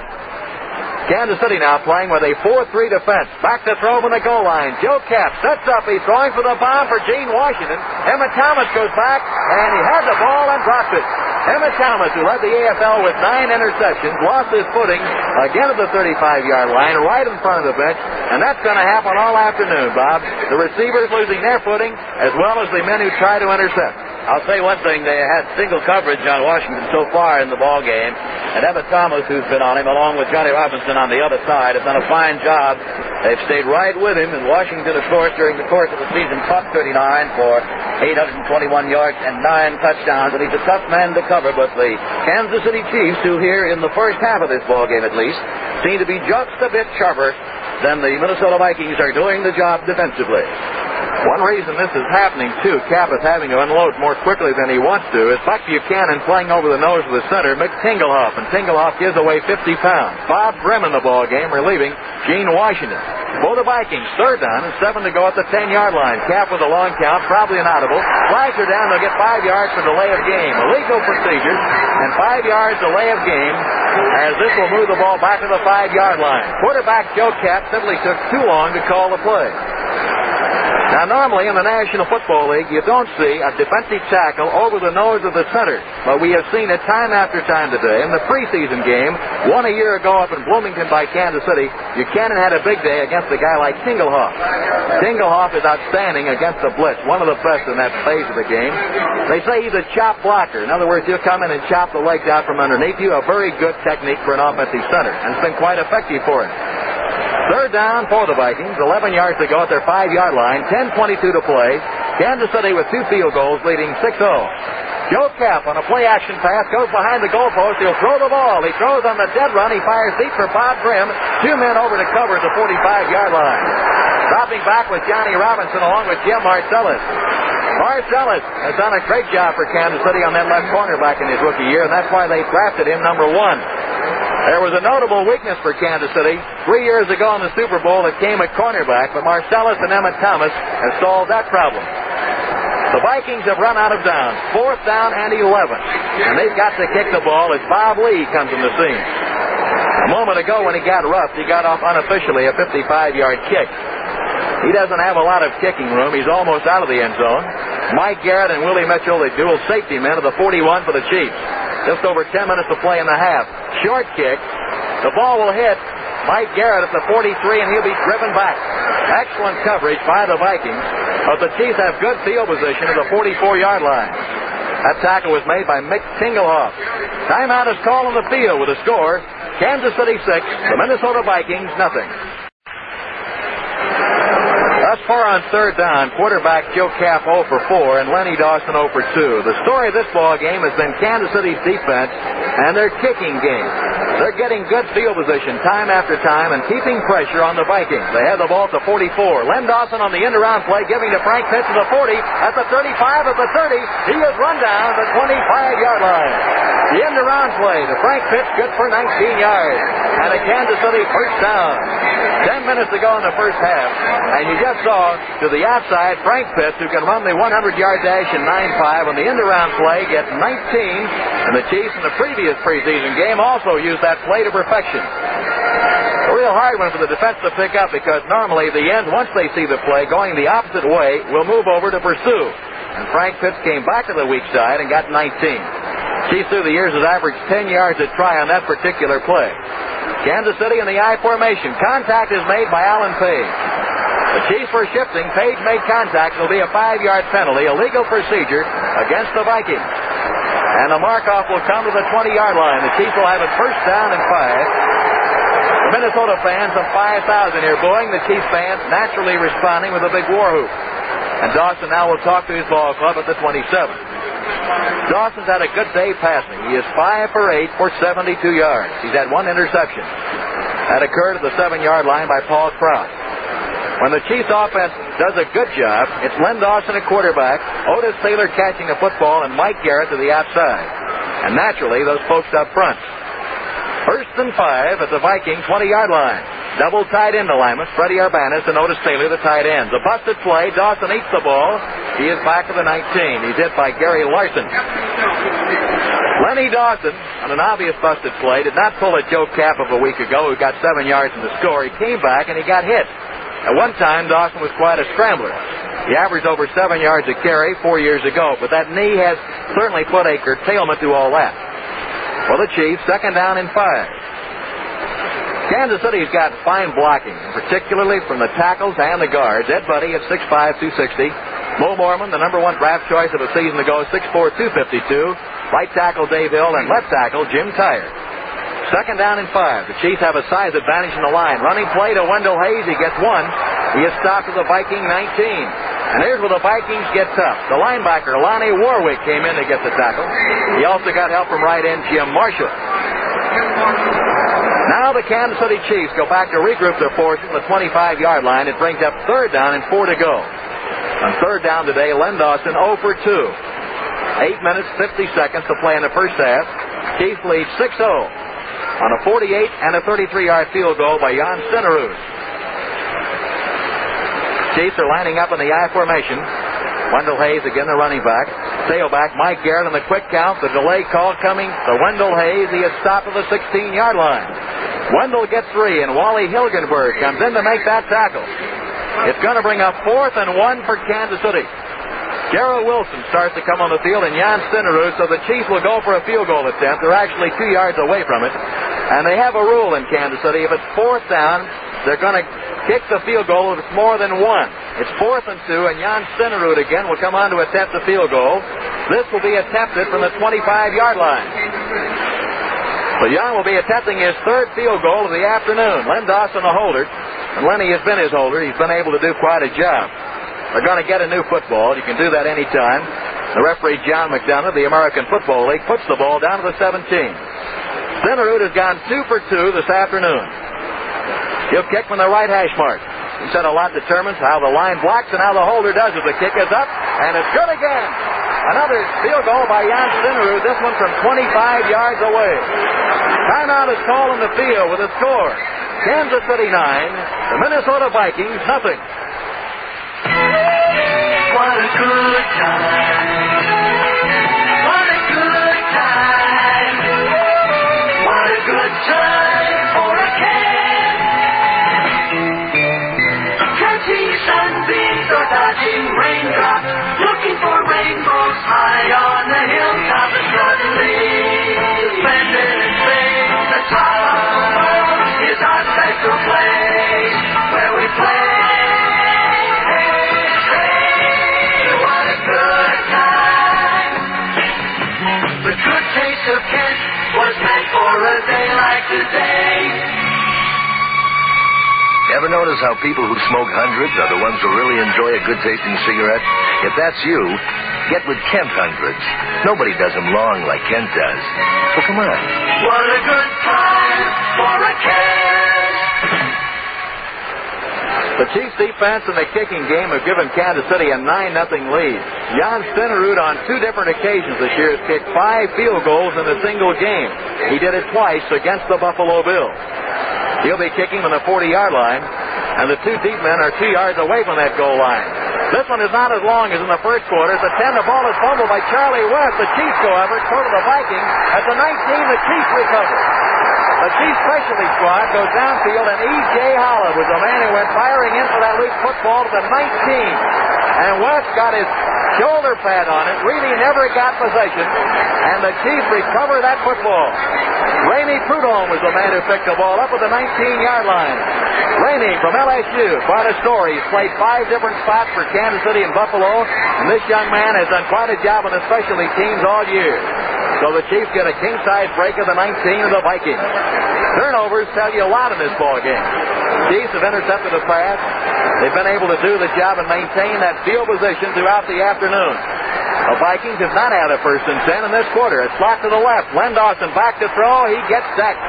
Kansas City now playing with a 4-3 defense. Back to throw from the goal line. Joe Kapp sets up. He's throwing for the bomb for Gene Washington. Emmett Thomas goes back, and he has the ball and drops it. Emmett Thomas, who led the AFL with 9 interceptions, lost his footing again at the 35-yard line, right in front of the bench, and that's going to happen all afternoon, Bob. The receivers losing their footing, as well as the men who try to intercept. I'll say one thing, they had single coverage on Washington so far in the ball game, and Emmett Thomas, who's been on him, along with Johnny Robinson on the other side, have done a fine job. They've stayed right with him, and Washington, of course, during the course of the season, caught 39 for 821 yards and 9 touchdowns, and he's a tough man to cover, but the Kansas City Chiefs, who here in the first half of this ball game at least, seem to be just a bit sharper than the Minnesota Vikings are doing the job defensively. One reason this is happening, too, Kapp is having to unload more quickly than he wants to, is Buck Buchanan playing over the nose of the center, Mick Tingelhoff, and Tingelhoff gives away 50 pounds. Bob Grimm in the ball game relieving Gene Washington. For the Vikings, 3rd down and 7 to go at the 10-yard line. Kapp with a long count, probably an audible. Flags are down, they'll get 5 yards for delay of game. Illegal procedure, and 5 yards delay of game, as this will move the ball back to the 5-yard line. Quarterback Joe Kapp simply took too long to call the play. Now, normally in the National Football League, you don't see a defensive tackle over the nose of the center. But we have seen it time after time today. In the preseason game, 1 year ago up in Bloomington by Kansas City, Buchanan had a big day against a guy like Tingelhoff. Tingelhoff is outstanding against the blitz, one of the best in that phase of the game. They say he's a chop blocker. In other words, he'll come in and chop the legs out from underneath you. A very good technique for an offensive center, and it's been quite effective for him. 3rd down for the Vikings, 11 yards to go at their 5-yard line, 10:22 to play. Kansas City with 2 field goals, leading 6-0. Joe Kapp on a play-action pass goes behind the goalpost. He'll throw the ball. He throws on the dead run. He fires deep for Bob Grimm. 2 men over to cover at the 45-yard line. Dropping back with Johnny Robinson along with Jim Marcellus. Marcellus has done a great job for Kansas City on that left cornerback in his rookie year, and that's why they drafted him #1. There was a notable weakness for Kansas City. 3 years ago in the Super Bowl, it came at cornerback, but Marcellus and Emmett Thomas have solved that problem. The Vikings have run out of downs. 4th down and 11. And they've got to kick the ball as Bob Lee comes on the scene. A moment ago when he got roughed, he got off unofficially a 55-yard kick. He doesn't have a lot of kicking room. He's almost out of the end zone. Mike Garrett and Willie Mitchell, the dual safety men of the 41 for the Chiefs. Just over 10 minutes to play in the half. Short kick. The ball will hit Mike Garrett at the 43, and he'll be driven back. Excellent coverage by the Vikings, but the Chiefs have good field position at the 44-yard line. That tackle was made by Mick Tingelhoff. Timeout is called on the field with a score, Kansas City 6, the Minnesota Vikings nothing. Thus far on 3rd down, quarterback Joe Kapp 0 for 4 and Lenny Dawson 0 for 2. The story of this ball game has been Kansas City's defense and their kicking game. They're getting good field position time after time and keeping pressure on the Vikings. They have the ball at the 44. Len Dawson on the end-around play, giving to Frank Pitts at the 40, at the 35, at the 30. He is run down the 25-yard line. The end-around play to Frank Pitts, good for 19 yards. And a Kansas City first down. 10 minutes to go in the first half. And you just saw to the outside Frank Pitts, who can run the 100-yard dash in 9.5 on the end-around play, get 19. And the Chiefs in the previous preseason game also used that play to perfection. A real hard one for the defense to pick up because normally the end, once they see the play going the opposite way, will move over to pursue. And Frank Pitts came back to the weak side and got 19. Chiefs through the years has averaged 10 yards a try on that particular play. Kansas City in the I formation. Contact is made by Alan Page. The Chiefs were shifting. Page made contact. It'll be a 5-yard penalty, a legal procedure against the Vikings. And the mark-off will come to the 20-yard line. The Chiefs will have it first down and 5. The Minnesota fans, some 5,000 here booing. The Chiefs fans naturally responding with a big war whoop. And Dawson now will talk to his ball club at the 27. Dawson's had a good day passing. He is 5 for 8 for 72 yards. He's had one interception. That occurred at the 7-yard line by Paul Krause. When the Chiefs offense does a good job, it's Len Dawson at quarterback, Otis Taylor catching the football, and Mike Garrett to the outside. And naturally, those folks up front. First and 5 at the Viking 20-yard line. Double tight end alignment, Freddie Urbanez and Otis Taylor, the tight ends. A busted play, Dawson eats the ball. He is back to the 19. He's hit by Gary Larson. Lenny Dawson, on an obvious busted play, did not pull a Joe Kapp of a week ago who got 7 yards in the score. He came back and he got hit. At one time, Dawson was quite a scrambler. He averaged over 7 yards a carry 4 years ago, but that knee has certainly put a curtailment to all that. For the Chiefs, second down and 5. Kansas City's got fine blocking, particularly from the tackles and the guards. Ed Buddy at 6'5", 260. Mo Mormon, the number 1 draft choice of a season ago, 6'4", 252. Right tackle Dave Hill and left tackle Jim Tyre. Second down and 5. The Chiefs have a size advantage in the line. Running play to Wendell Hayes. He gets 1. He is stopped at the Viking 19. And here's where the Vikings get tough. The linebacker, Lonnie Warwick, came in to get the tackle. He also got help from right end Jim Marshall. Now the Kansas City Chiefs go back to regroup their forces at the 25-yard line. It brings up third down and 4 to go. On third down today, Len Dawson 0 for 2. 8 minutes, 50 seconds to play in the first half. Chiefs lead 6-0 on a 48 and a 33-yard field goal by Jan Stenerud. Chiefs are lining up in the I formation. Wendell Hayes again, the running back. Tailback Mike Garrett on the quick count. The delay call coming to Wendell Hayes. He is stopped at the 16-yard line. Wendell gets 3, and Wally Hilgenberg comes in to make that tackle. It's going to bring up 4th and 1 for Kansas City. Gerald Wilson starts to come on the field, and Jan Stenerud, so the Chiefs will go for a field goal attempt. They're actually 2 yards away from it. And they have a rule in Kansas City. If it's 4th down, they're going to kick the field goal if it's more than 1. It's 4th and 2, and Jan Stenerud again will come on to attempt the field goal. This will be attempted from the 25-yard line. So Jan will be attempting his 3rd field goal of the afternoon. Len Dawson, a holder. And Lenny has been his holder. He's been able to do quite a job. They're going to get a new football. You can do that anytime. The referee, John McDonough, the American Football League, puts the ball down to the 17. Stenerud has gone 2 for 2 this afternoon. He'll kick from the right hash mark. He said a lot determines how the line blocks and how the holder does it. The kick is up, and it's good again. Another field goal by Jan Stenerud, this one from 25 yards away. Timeout is called in the field with a score. Kansas City 9, the Minnesota Vikings 0. What a good time. What a good time. What a good time for a can. Catching sunbeams or dodging raindrops, looking for rainbows high on the hilltop, and suddenly splendid and big, the top is our special place where we play. Of Kent was meant for a day like today. Ever notice how people who smoke hundreds are the ones who really enjoy a good tasting cigarette? If that's you, get with Kent Hundreds. Nobody does them long like Kent does. So come on. What a good time for a Kent. The Chiefs' defense and the kicking game have given Kansas City a 9-0 lead. Jan Stenerud on 2 different occasions this year has kicked 5 field goals in a single game. He did it twice against the Buffalo Bills. He'll be kicking from the 40-yard line, and the 2 deep men are 2 yards away from that goal line. This one is not as long as in the first quarter. It's a 10. The ball is fumbled by Charlie West. The Chiefs, however, go to the Vikings. At the 19, the Chiefs recover. The Chiefs specialty squad goes downfield, and E.J. Holland was the man who went firing in for that loose football to the 19. And West got his shoulder pad on it, really never got possession, and the Chiefs recover that football. Ramey Prudhomme was the man who picked the ball up at the 19-yard line. Ramey from LSU, quite a story. He's played 5 different spots for Kansas City and Buffalo, and this young man has done quite a job on the specialty teams all year. So the Chiefs get a king-size break of the 19 of the Vikings. Turnovers tell you a lot in this ball game. Chiefs have intercepted a pass. They've been able to do the job and maintain that field position throughout the afternoon. The Vikings have not had a 1st and 10 in this quarter. A slot to the left. Len Dawson back to throw. He gets sacked.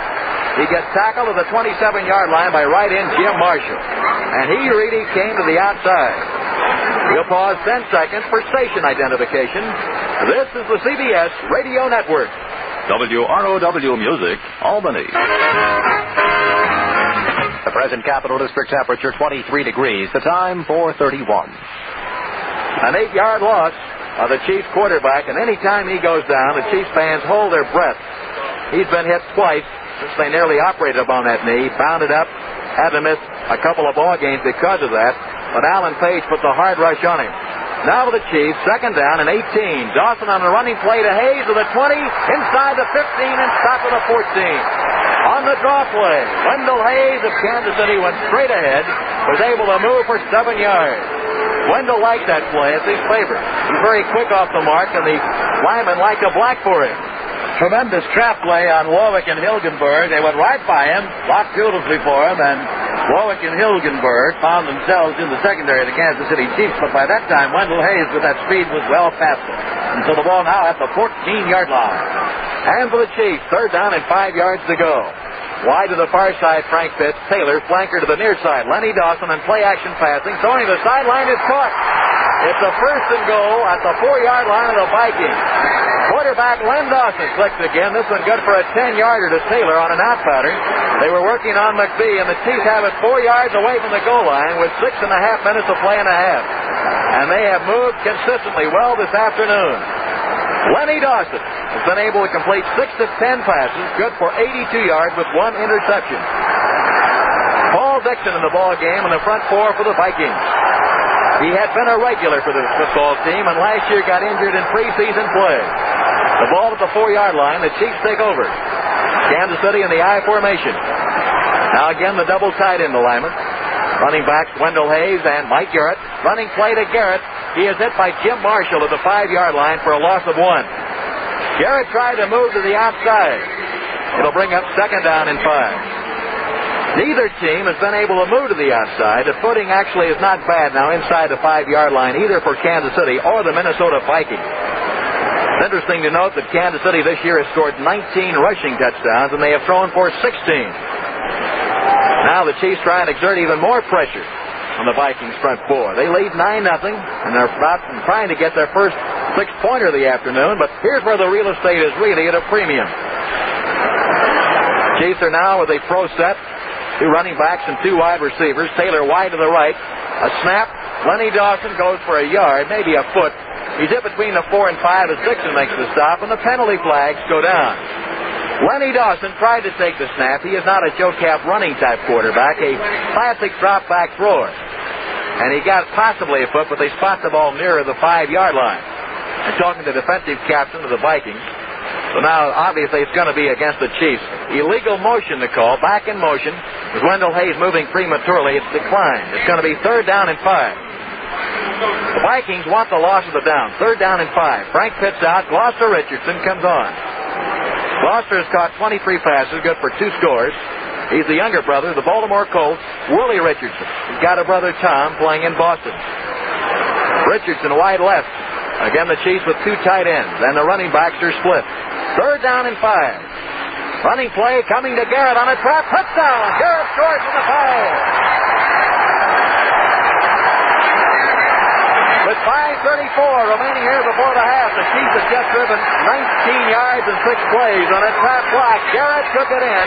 He gets tackled at the 27-yard line by right end Jim Marshall. And he really came to the outside. We'll pause 10 seconds for station identification. This is the CBS Radio Network. WROW Music, Albany. The present Capital District temperature 23 degrees. The time 4:31. An 8-yard loss of the Chiefs quarterback, and any time he goes down, the Chiefs fans hold their breath. He's been hit twice since they nearly operated upon that knee, bounded up, had to miss a couple of ball games because of that, but Alan Page put the hard rush on him. Now with the Chiefs, 2nd down and 18. Dawson on the running play to Hayes to the 20, inside the 15, and stopped at the 14. On the draw play, Wendell Hayes of Kansas City went straight ahead, was able to move for 7 yards. Wendell liked that play. It's his favorite. He's very quick off the mark, and the lineman liked a black for him. Tremendous trap play on Warwick and Hilgenberg. They went right by him, blocked beautifully for him, and Warwick and Hilgenberg found themselves in the secondary of the Kansas City Chiefs, but by that time, Wendell Hayes with that speed was well past them. And so the ball now at the 14-yard line. And for the Chiefs, 3rd down and 5 yards to go. Wide to the far side, Frank Pitts. Taylor, flanker to the near side. Lenny Dawson and play-action passing. Throwing to the sideline is caught. It's a 1st and goal at the 4-yard line of the Vikings. Quarterback Len Dawson clicks again. This one good for a 10-yarder to Taylor on an out pattern. They were working on McBee, and the Chiefs have it 4 yards away from the goal line with 6.5 minutes to play and a half. And they have moved consistently well this afternoon. Lenny Dawson has been able to complete 6 of 10 passes, good for 82 yards with 1 interception. Paul Dixon in the ball game in the front 4 for the Vikings. He had been a regular for the football team, and last year got injured in preseason play. The ball at the 4-yard line. The Chiefs take over. Kansas City in the I formation. Now again the double tight end alignment. Running backs Wendell Hayes and Mike Garrett. Running play to Garrett. He is hit by Jim Marshall at the 5-yard line for a loss of 1. Garrett tried to move to the outside. It'll bring up 2nd down and 5. Neither team has been able to move to the outside. The footing actually is not bad now inside the 5-yard line, either for Kansas City or the Minnesota Vikings. It's interesting to note that Kansas City this year has scored 19 rushing touchdowns, and they have thrown for 16. Now the Chiefs try and exert even more pressure on the Vikings front 4. They lead 9-0, and they're about trying to get their first 6-pointer of the afternoon, but here's where the real estate is really at a premium. Chiefs are now with a pro set. 2 running backs and 2 wide receivers. Taylor wide to the right. A snap. Lenny Dawson goes for a yard, maybe a foot. He's hit between the 4 and 5 as Dixon makes the stop, and the penalty flags go down. Lenny Dawson tried to take the snap. He is not a Joe Cap running type quarterback, a classic drop back thrower. And he got possibly a foot, but they spot the ball nearer the 5-yard line. And talking to the defensive captain of the Vikings. So now, obviously, it's going to be against the Chiefs. Illegal motion to call. Back in motion. With Wendell Hayes moving prematurely, it's declined. It's going to be 3rd down and 5. The Vikings want the loss of the down. 3rd down and 5. Frank Pitts out. Gloucester Richardson comes on. Gloucester has caught 23 passes, good for 2 scores. He's the younger brother, the Baltimore Colts, Willie Richardson. He's got a brother, Tom, playing in Boston. Richardson wide left. Again, the Chiefs with 2 tight ends, and the running backs are split. 3rd down and 5. Running play coming to Garrett on a trap. Touchdown! Garrett scores from the 5. With 5:34 remaining here before the half, the Chiefs have just driven 19 yards and 6 plays on a trap block. Garrett took it in,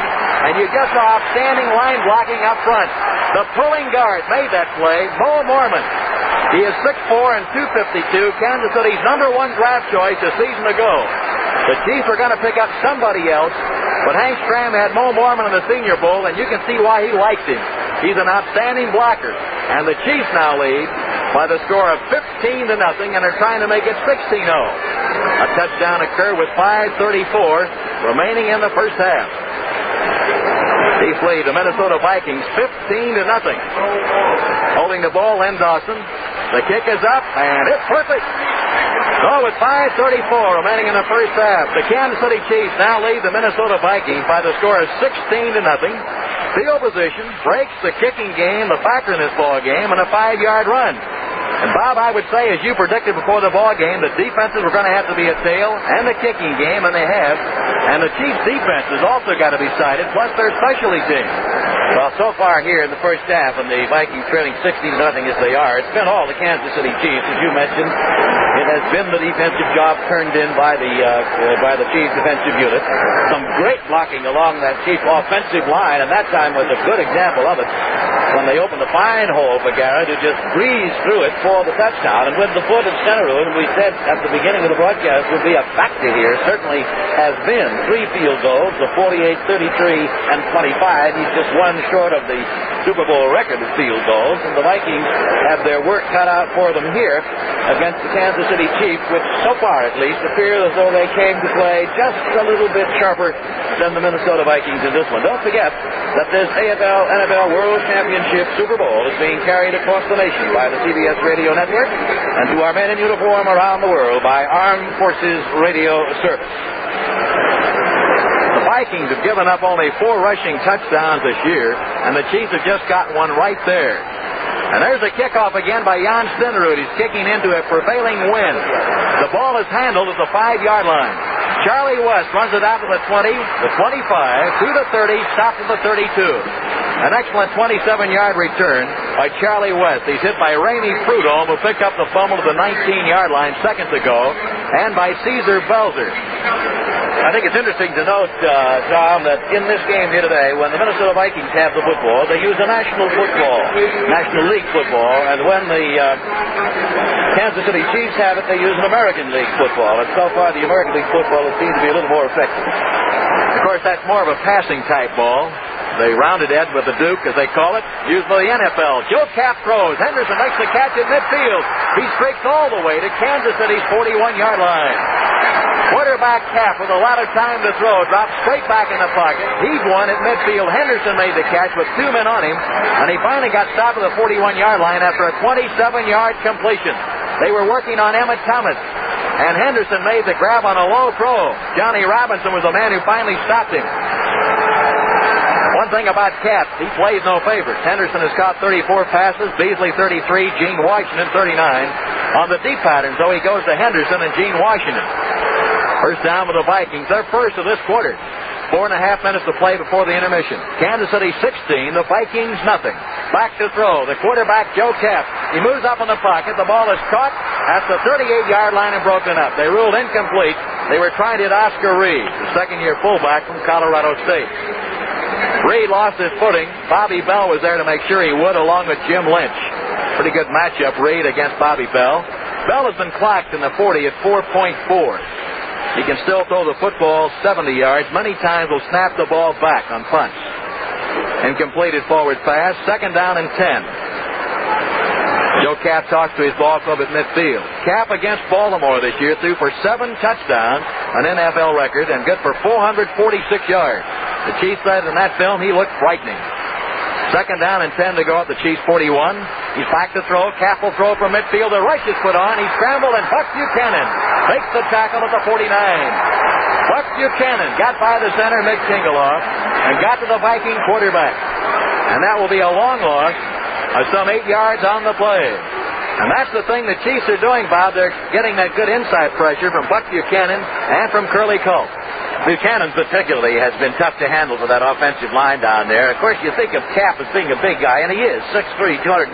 and you just saw outstanding line blocking up front. The pulling guard made that play, Bo Mormon. He is 6'4" and 252, Kansas City's #1 draft choice a season ago. The Chiefs are going to pick up somebody else But Hank Stram had Mo Mormon in the Senior Bowl, and you can see why he liked him. He's an outstanding blocker. And the Chiefs now lead by the score of 15-0, and are trying to make it 16-0. A touchdown occurred with 5:34 remaining in the first half. Chiefs lead the Minnesota Vikings 15-0. Holding the ball, Len Dawson. The kick is up, and it's perfect. So with 5:34 remaining in the first half, the Kansas City Chiefs now lead the Minnesota Vikings by the score of 16-0. Field position breaks the kicking game, the factor in this ball game, and a 5-yard run. And Bob, I would say, as you predicted before the ball game, the defenses were going to have to be a tail and the kicking game, and they have. And the Chiefs' defense has also got to be cited, plus their specialty team. Well, so far here in the first half, and the Vikings trailing 16-0 as they are, it's been all the Kansas City Chiefs, as you mentioned. It has been the defensive job turned in by the Chiefs defensive unit. Some great blocking along that Chiefs offensive line, and that time was a good example of it when they opened the fine hole for Garrett, who just breezed through it for the touchdown. And with the foot of Stenerud, we said at the beginning of the broadcast would be a factor here. Certainly has been 3 field goals, the 48, 33, and 25. He's just one short of the Super Bowl record of field goals, and the Vikings have their work cut out for them here against the Kansas City Chiefs, which so far at least appear as though they came to play just a little bit sharper than the Minnesota Vikings in this one. Don't forget that this AFL-NFL World Championship Super Bowl is being carried across the nation by the CBS Radio Network, and to our men in uniform around the world by Armed Forces Radio Service. The Vikings have given up only 4 rushing touchdowns this year, and the Chiefs have just got one right there. And there's a kickoff again by Jan Stenerud. He's kicking into a prevailing wind. The ball is handled at the 5-yard line. Charlie West runs it out to the 20, the 25, to the 30, stopped at the 32. An excellent 27-yard return by Charlie West. He's hit by Ramey Prudhomme, who picked up the fumble to the 19-yard line seconds ago, and by Caesar Belzer. I think it's interesting to note, Tom, that in this game here today, when the Minnesota Vikings have the football, they use a National League football, and when the Kansas City Chiefs have it, they use an American League football. And so far, the American League football has seemed to be a little more effective. Of course, that's more of a passing type ball. The rounded edge with the Duke, as they call it, used by the NFL. Joe Cap throws. Henderson makes the catch at midfield. He streaks all the way to Kansas City's 41-yard line. Quarterback Cap with a lot of time to throw, drops straight back in the pocket. He's one at midfield. Henderson made the catch with 2 men on him, and he finally got stopped at the 41-yard line after a 27-yard completion. They were working on Emmett Thomas, and Henderson made the grab on a low throw. Johnny Robinson was the man who finally stopped him. One thing about Cap, he plays no favorites. Henderson has caught 34 passes, Beasley 33, Gene Washington 39. On the deep patterns, though, he goes to Henderson and Gene Washington. First down with the Vikings, their first of this quarter. 4.5 minutes to play before the intermission. Kansas City 16, the Vikings nothing. Back to throw, the quarterback Joe Cap. He moves up in the pocket, the ball is caught at the 38-yard line and broken up. They ruled incomplete. They were trying to hit Oscar Reed, the second-year fullback from Colorado State. Reed lost his footing. Bobby Bell was there to make sure he would, along with Jim Lynch. Pretty good matchup, Reed against Bobby Bell. Bell has been clocked in the 40 at 4.4. He can still throw the football 70 yards. Many times will snap the ball back on punts. Incompleted forward pass. Second down and 10. Joe Cap talks to his ball club at midfield. Cap against Baltimore this year threw for 7 touchdowns, an NFL record, and good for 446 yards. The Chiefs said in that film he looked frightening. Second down and 10 to go at the Chiefs 41. He's back to throw. Cap will throw from midfield. The rush is put on. He scrambled, and Buck Buchanan takes the tackle at the 49. Buck Buchanan got by the center, Mick Tingeloff, and got to the Viking quarterback. And that will be a long loss of some 8 yards on the play. And that's the thing the Chiefs are doing, Bob. They're getting that good inside pressure from Buck Buchanan and from Curly Culp. Buchanan particularly has been tough to handle for that offensive line down there. Of course, you think of Cap as being a big guy, and he is, 6'3", 216.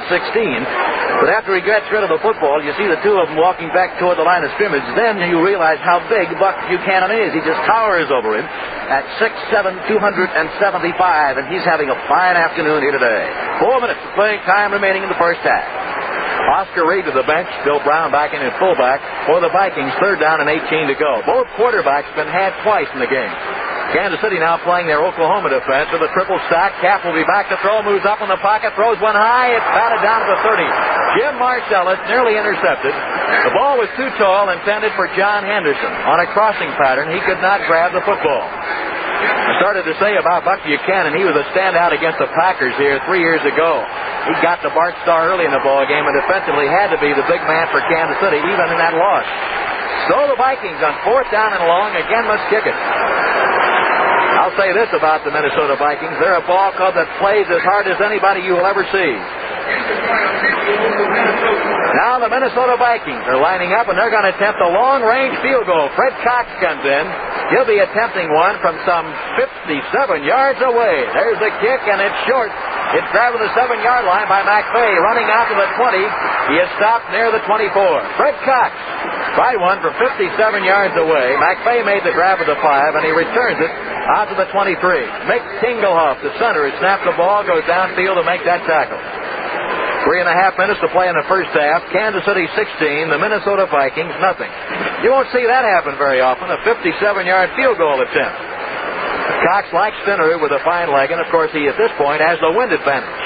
But after he gets rid of the football, you see the two of them walking back toward the line of scrimmage. Then you realize how big Buck Buchanan is. He just towers over him at 6'7", 275, and he's having a fine afternoon here today. 4 minutes of playing time remaining in the first half. Oscar Reed to the bench. Bill Brown back in at fullback for the Vikings. Third down and 18 to go. Both quarterbacks been had twice in the game. Kansas City now playing their Oklahoma defense with a triple stack. Cap will be back to throw, moves up in the pocket, throws one high. It's batted down to the 30. Jim Marcellus nearly intercepted. The ball was too tall, intended for John Henderson. On a crossing pattern, he could not grab the football. I started to say about Buck Buchanan, he was a standout against the Packers here 3 years ago. He got the Bart Starr early in the ball game and defensively had to be the big man for Kansas City, even in that loss. So the Vikings on 4th down and long again must kick it. I'll say this about the Minnesota Vikings. They're a ball club that plays as hard as anybody you will ever see. Now the Minnesota Vikings are lining up, and they're going to attempt a long-range field goal. Fred Cox comes in. He'll be attempting one from some 57 yards away. There's the kick, and it's short. It's grabbed at the 7-yard line by McVay. Running out to the 20. He is stopped near the 24. Fred Cox tried one from 57 yards away. McVay made the grab at the 5, and he returns it out to the 23. Mick Tingelhoff, the center, has snapped the ball, goes downfield to make that tackle. 3.5 minutes to play in the first half. Kansas City 16, the Minnesota Vikings nothing. You won't see that happen very often, a 57-yard field goal attempt. Cox likes Finnerud with a fine leg, and of course he at this point has the wind advantage.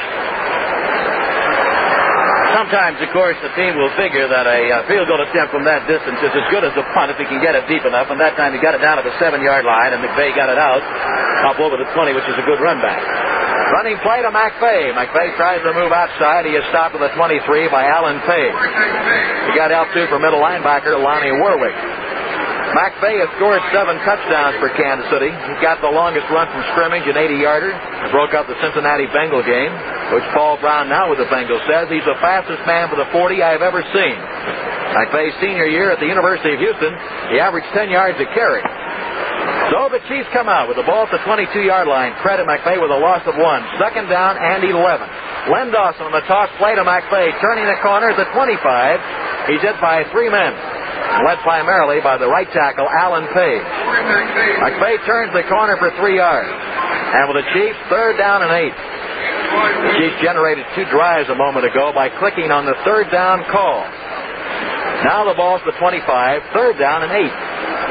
Sometimes, of course, the team will figure that a field goal attempt from that distance is as good as a punt if he can get it deep enough, and that time he got it down to the 7-yard line, and McVay got it out up over the 20, which is a good run back. Running play to McVay. McVay tries to move outside. He is stopped at the 23 by Alan Page. He got help, too, from middle linebacker Lonnie Warwick. McVay has scored 7 touchdowns for Kansas City. He got the longest run from scrimmage, an 80-yarder. He broke up the Cincinnati Bengal game, which Paul Brown, now with the Bengals, says he's the fastest man for the 40 I've ever seen. McVay's senior year at the University of Houston, he averaged 10 yards a carry. So the Chiefs come out with the ball at the 22-yard line. Credit McVay with a loss of 1. 2nd down and 11. Len Dawson on the toss play to McVay, turning the corner at the 25. He's hit by 3 men, led primarily by the right tackle, Alan Page. McVay turns the corner for 3 yards. And with the Chiefs, 3rd down and 8. The Chiefs generated 2 drives a moment ago by clicking on the 3rd down call. Now the ball's the 25, 3rd down and 8.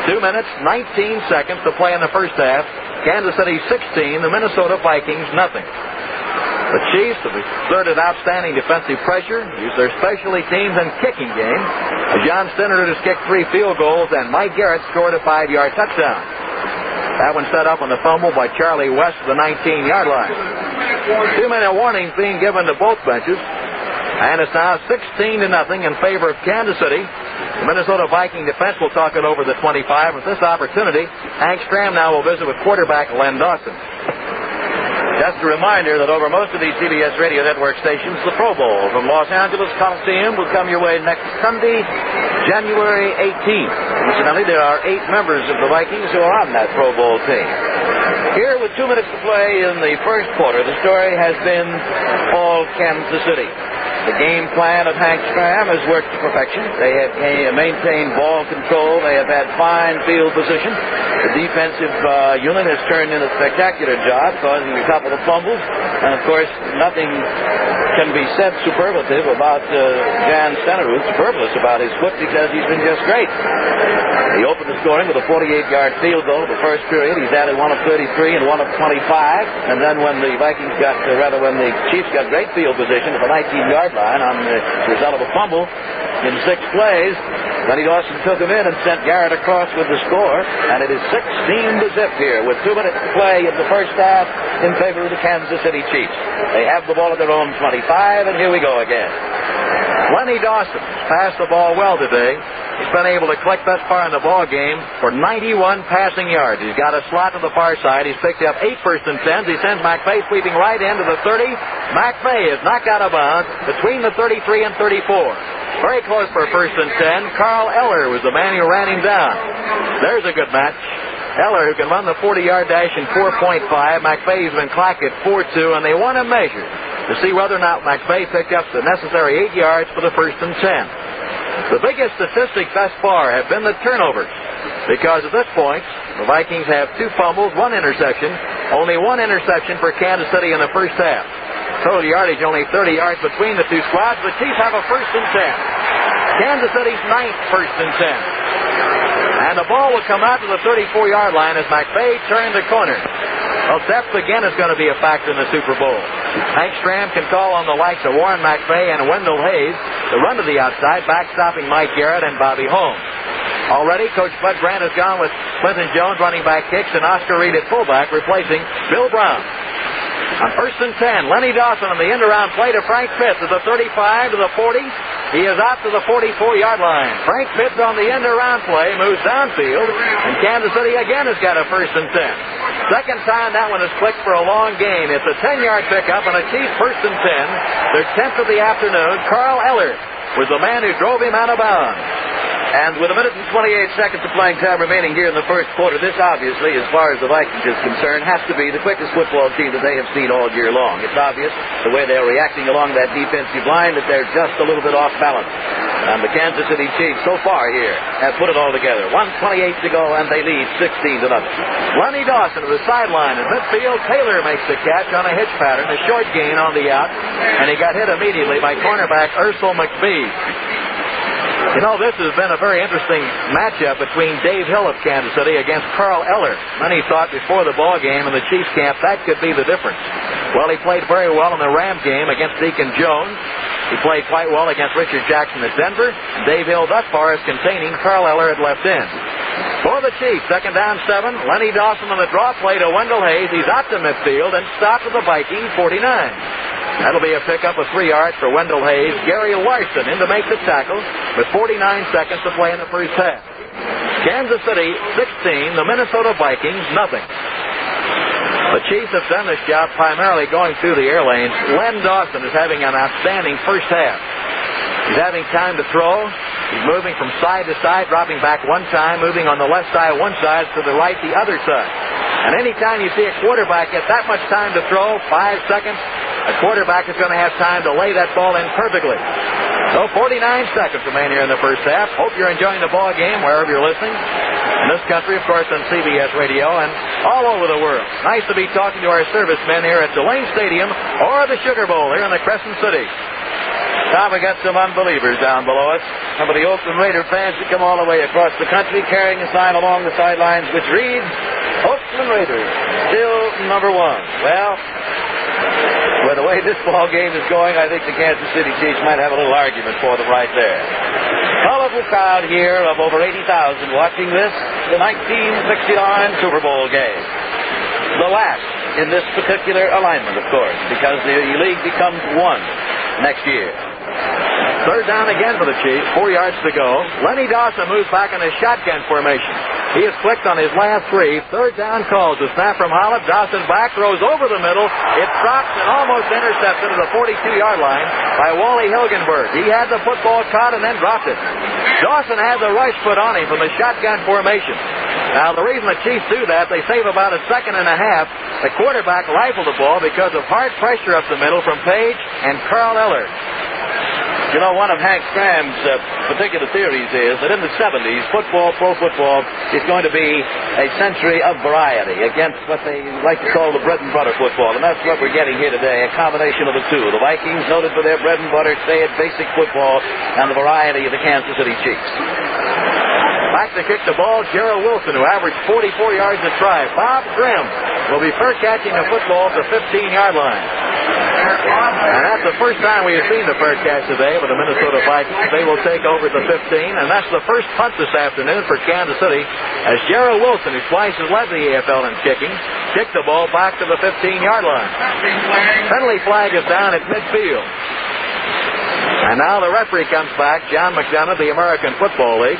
2 minutes, 19 seconds to play in the first half. Kansas City 16, the Minnesota Vikings nothing. The Chiefs have exerted outstanding defensive pressure, used their specialty teams and kicking game. John Stennard has kicked 3 field goals, and Mike Garrett scored a 5-yard touchdown. That one set up on the fumble by Charlie West at the 19-yard line. 2-minute warnings being given to both benches, and it's now 16-0 in favor of Kansas City. The Minnesota Viking defense will talk it over the 25. With this opportunity, Hank Stram now will visit with quarterback Len Dawson. Just a reminder that over most of these CBS radio network stations, the Pro Bowl from Los Angeles Coliseum will come your way next Sunday, January 18th. Incidentally, there are 8 members of the Vikings who are on that Pro Bowl team. Here, with 2 minutes to play in the first quarter, the story has been all Kansas City. The game plan of Hank Stram has worked to perfection. They have maintained ball control. They have had fine field position. The defensive unit has turned in a spectacular job, causing a couple of fumbles. And, of course, nothing can be said superlative about Jan Stenerud, superfluous about his foot, because he's been just great. He opened the scoring with a 48-yard field goal the first period. He's added one of 33 and one of 25. And then when the when the Chiefs got great field position at the 19-yard line on the result of a fumble in 6 plays, Lenny Dawson took him in and sent Garrett across with the score, and it is 16-0 here with 2 minutes to play in the first half in favor of the Kansas City Chiefs. They have the ball at their own 25, and here we go again. Lenny Dawson passed the ball well today. He's been able to collect thus far in the ball game for 91 passing yards. He's got a slot to the far side. He's picked up 8 first and 10s. He sends McVay sweeping right into the 30. McVay is knocked out of bounds between the 33 and 34. Very close for first and 10. Carl Eller was the man who ran him down. There's a good match. Eller, who can run the 40-yard dash in 4.5. McVay's been clocked at 4.2, and they want to measure to see whether or not McVay picked up the necessary 8 yards for the first and 10. The biggest statistics thus far have been the turnovers, because at this point, the Vikings have 2 fumbles, 1 interception, only 1 interception for Kansas City in the first half. Total yardage only 30 yards between the 2 squads. The Chiefs have a first and 10. Kansas City's 9th first and 10. And the ball will come out to the 34-yard line as McVay turned the corner. Well, depth again is going to be a factor in the Super Bowl. Hank Stram can call on the likes of Warren McVay and Wendell Hayes to run to the outside, backstopping Mike Garrett and Bobby Holmes. Already, Coach Bud Grant has gone with Clinton Jones running back kicks and Oscar Reed at fullback, replacing Bill Brown. On 1st and 10, Lenny Dawson on the end-around play to Frank Pitts at the 35 to the 40. He is out to the 44-yard line. Frank Pitts on the end-around play moves downfield, and Kansas City again has got a 1st and 10. Second time that one has clicked for a long gain. It's a 10-yard pickup and a Chiefs 1st and 10. Their 10th of the afternoon. Carl Eller was the man who drove him out of bounds. And with 1 minute and 28 seconds of playing time remaining here in the first quarter, this obviously, as far as the Vikings is concerned, has to be the quickest football team that they have seen all year long. It's obvious the way they're reacting along that defensive line that they're just a little bit off balance. And the Kansas City Chiefs so far here have put it all together. 1:28 to go, and they lead 16-0. Lenny Dawson to the sideline in midfield. Taylor makes the catch on a hitch pattern, a short gain on the out, and he got hit immediately by cornerback Ursel McBee. You know, this has been a very interesting matchup between Dave Hill of Kansas City against Carl Eller. Many thought before the ball game in the Chiefs camp that could be the difference. Well, he played very well in the Rams game against Deacon Jones. He played quite well against Richard Jackson at Denver. Dave Hill thus far is containing Carl Eller at left end. For the Chiefs, 2nd down 7. Lenny Dawson on the draw play to Wendell Hayes. He's out to midfield and stopped at the Vikings 49. That'll be a pickup of 3 yards for Wendell Hayes. Gary Larson in to make the tackle with 49 seconds to play in the first half. Kansas City 16, the Minnesota Vikings nothing. The Chiefs have done this job primarily going through the air lanes. Len Dawson is having an outstanding first half. He's having time to throw. He's moving from side to side, dropping back one time, moving on the left side one side, to the right the other side. And anytime you see a quarterback get that much time to throw, 5 seconds, a quarterback is going to have time to lay that ball in perfectly. So 49 seconds remain here in the first half. Hope you're enjoying the ball game wherever you're listening. In this country, of course, on CBS Radio and all over the world. Nice to be talking to our servicemen here at Delane Stadium or the Sugar Bowl here in the Crescent City. Tom, we got some unbelievers down below us. Some of the Oakland Raider fans that come all the way across the country carrying a sign along the sidelines which reads, Oakland Raiders, still number 1. Well, with the way this ball game is going, I think the Kansas City Chiefs might have a little argument for them right there. Colorful crowd here of over 80,000 watching this, the 1969 Super Bowl game. The last in this particular alignment, of course, because the league becomes 1 next year. 3rd down again for the Chiefs, 4 yards to go. Lenny Dawson moves back in a shotgun formation. He has clicked on his last 3. 3rd down calls. The snap from Holland. Dawson back, throws over the middle. It drops and almost intercepted at the 42-yard line by Wally Hilgenberg. He had the football caught and then dropped it. Dawson had the rush put on him from the shotgun formation. Now, the reason the Chiefs do that, they save about a second and a half. The quarterback rifled the ball because of hard pressure up the middle from Page and Carl Eller. You know, one of Hank Stram's particular theories is that in the 70s, football, pro football, is going to be a century of variety against what they like to call the bread and butter football. And that's what we're getting here today, a combination of the two. The Vikings, noted for their bread and butter, stay at basic football, and the variety of the Kansas City Chiefs. Back to kick the ball, Gerald Wilson, who averaged 44 yards a try. Bob Grimm will be fair catching the football at the 15-yard line. And that's the first time we have seen the fair catch today with the Minnesota Vikings. They will take over the 15, and that's the first punt this afternoon for Kansas City as Gerald Wilson, who twice has led the AFL in kicking, kicked the ball back to the 15-yard line. Penalty flag is down at midfield. And now the referee comes back, John McDonough, the American Football League,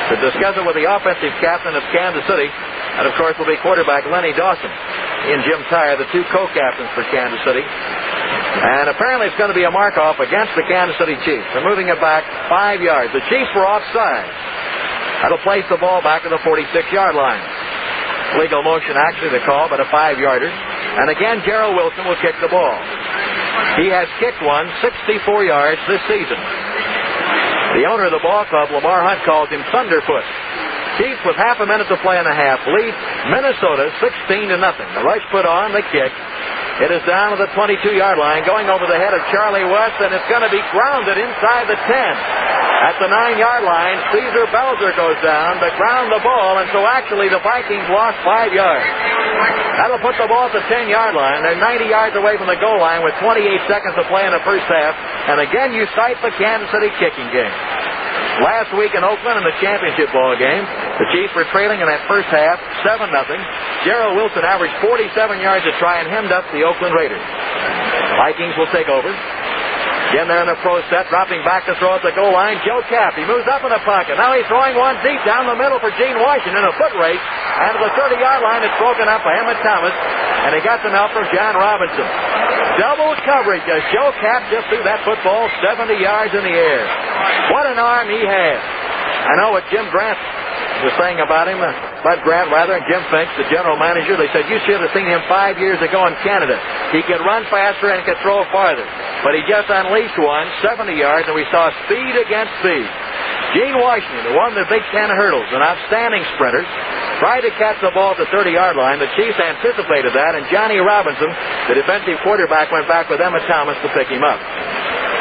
to discuss it with the offensive captain of Kansas City, and of course will be quarterback Lenny Dawson. He and Jim Tyre, the 2 co-captains for Kansas City. And apparently it's going to be a mark-off against the Kansas City Chiefs. They're moving it back 5 yards. The Chiefs were offside. That'll place the ball back to the 46-yard line. Legal motion, actually, the call, but a 5-yarder. And again, Gerald Wilson will kick the ball. He has kicked one 64 yards this season. The owner of the ball club, Lamar Hunt, calls him Thunderfoot. Chiefs with half a minute to play and a half lead Minnesota 16-0. The rush put on, the kick. It is down to the 22-yard line, going over the head of Charlie West, and it's going to be grounded inside the 10. At the 9-yard line, Caesar Belzer goes down to ground the ball, and so actually the Vikings lost 5 yards. That'll put the ball at the 10-yard line. They're 90 yards away from the goal line with 28 seconds to play in the first half. And again, you cite the Kansas City kicking game. Last week in Oakland in the championship ball game, the Chiefs were trailing in that first half, 7-0. Gerald Wilson averaged 47 yards a try and hemmed up the Oakland Raiders. Vikings will take over. Again, they're in a pro set, dropping back to throw at the goal line. Joe Kapp, he moves up in the pocket. Now he's throwing one deep down the middle for Gene Washington, a foot race. And to the 30-yard line, it's broken up by Emmett Thomas, and he got some help from John Robinson. Double coverage as Joe Kapp just threw that football 70 yards in the air. What an arm he has. I know what Jim Grant was saying about him, Bud Grant rather, and Jim Finch, the general manager. They said, you should have seen him 5 years ago in Canada. He could run faster and could throw farther. But he just unleashed one, 70 yards, and we saw speed against speed. Gene Washington, who won the Big Ten hurdles, an outstanding sprinter, tried to catch the ball at the 30-yard line. The Chiefs anticipated that, and Johnny Robinson, the defensive quarterback, went back with Emmett Thomas to pick him up.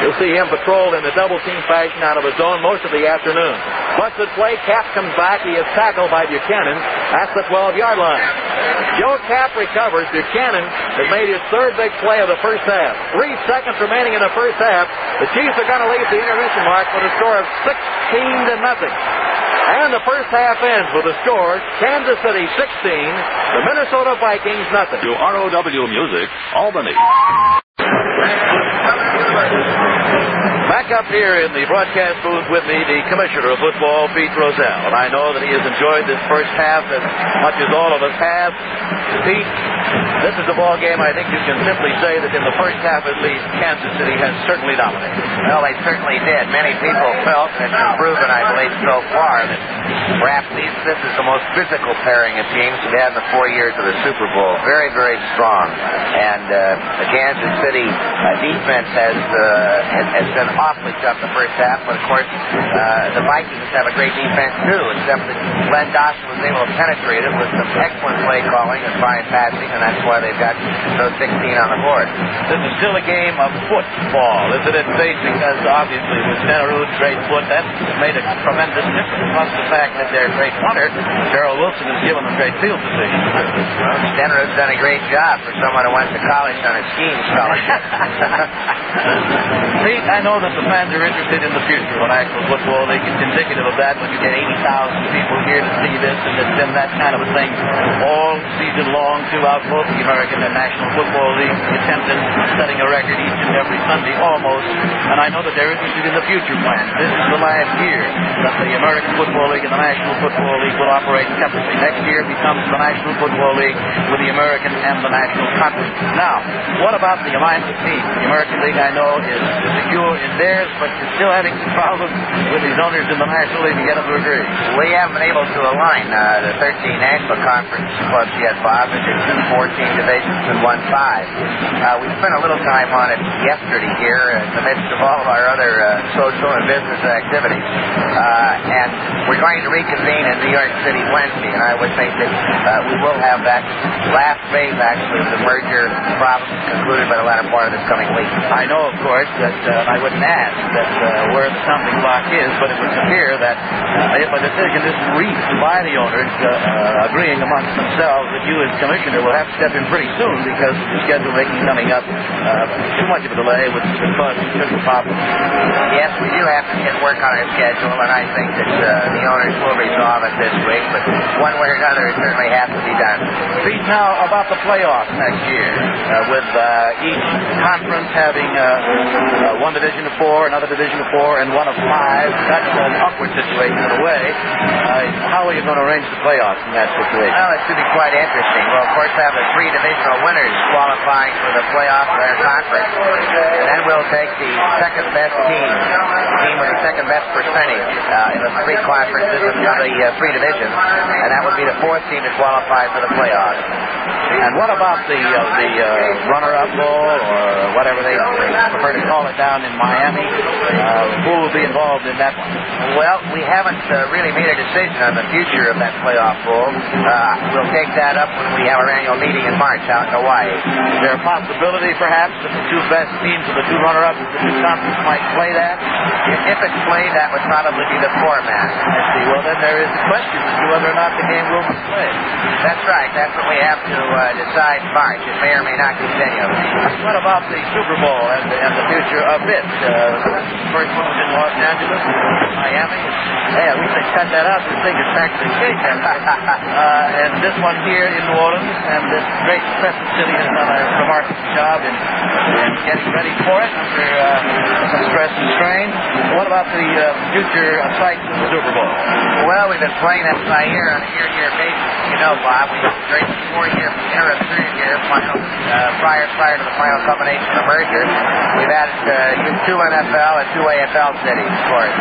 You'll see him patrolled in the double-team fashion out of his zone most of the afternoon. Busted play, Kapp comes back. He is tackled by Buchanan at the 12-yard line. Joe Kapp recovers. Buchanan has made his third big play of the first half. 3 seconds remaining in the first half. The Chiefs are going to leave the intermission mark with a score of 16-0. And the first half ends with a score, Kansas City 16, the Minnesota Vikings nothing. To ROW Music, Albany. Back up here in the broadcast booth with me, the commissioner of football, Pete Rozelle. And I know that he has enjoyed this first half as much as all of us have. Pete, this is a ball game I think you can simply say that in the first half at least, Kansas City has certainly dominated. Well, they certainly did. Many people felt, and it's been proven, I believe, so far, that perhaps this is the most physical pairing of teams we've had in the 4 years of the Super Bowl. Very, very strong. And the Kansas City defense has been awfully tough the first half, but of course the Vikings have a great defense too, except that Glenn Dawson was able to penetrate it with some excellent play calling and fine passing, and that's why they've got those 16 on the board. This is still a game of football, isn't it, Pete? Because obviously with Stenerud's great foot, that's made a tremendous difference. Plus the fact that their great punter, Gerald Wilson, has given them great field position. Well, Stenerud's done a great job for someone who went to college on a skiing scholarship. Pete, I know that the fans are interested in the future of the National Football League. It's indicative of that when you get 80,000 people here to see this, and it's been that kind of a thing all season long throughout both the American and National Football League, attempting setting a record each and every Sunday almost. And I know that they're interested in the future plans. This is the last year that the American Football League and the National Football League will operate separately. Next year it becomes the National Football League with the American and the National Conference. Now, what about the Alliance of Teams? The American League, I know, is secure in theirs, but you're still having some problems with these owners in the National League to get them to agree. We haven't been able to align the 13 National Conference clubs yet, Bob. It's in 14 divisions and 1-5. We spent a little time on it yesterday here in the midst of all of our other social and business activities. And we're going to reconvene in New York City Wednesday, and I would think that we will have that last phase, actually, of the merger problem concluded by the latter part of this coming week. I know, of course, that I wouldn't ask that where the stumbling block is, but it would appear that if a decision isn't reached by the owners agreeing amongst themselves, that you as commissioner will have to step in pretty soon because the schedule making coming up too much of a delay would cause certain problems. Yes, we do have to get work on our schedule, and I think that the owners will resolve it this week, but one way or another, it certainly has to be done. Pete, now about the playoffs next year, with each conference having one division of 4, another division of 4, and one of 5. That's an awkward situation in a way. How are you going to arrange the playoffs in that situation? Well, it should be quite interesting. We'll, of course, have the 3 divisional winners qualifying for the playoffs of their conference. And then we'll take the second-best team with the second-best percentage in the 3 conferences of the 3 divisions. And that would be the 4th team to qualify for the playoffs. And what about the runner-up bowl or whatever they prefer to call it down in Miami. Who will be involved in that one? Well, we haven't really made a decision on the future of that playoff bowl. We'll take that up when we have our annual meeting in March out in Hawaii. Is there a possibility, perhaps, that the two best teams of the two runner-ups of the two conferences might play that? If it's played, that would probably be the format. I see. Well, then there is a question as to whether or not the game will be played. That's right. That's what we have to decide in March. It may or may not continue. What about the Super Bowl and the future of it? The first one was in Los Angeles, Miami. Yeah, we should cut that out. This thing is practically cake. And this one here in New Orleans, and this great Crescent City has done a remarkable job in getting ready for it under some stress and strain. What about the future sites of the Super Bowl? Well, we've been playing that by year on a year-to-year basis. You know, Bob, we have a 4-year interim 3-year final prior to the final culmination of the merger. We've added 2 NFL and 2 AFL cities, of course.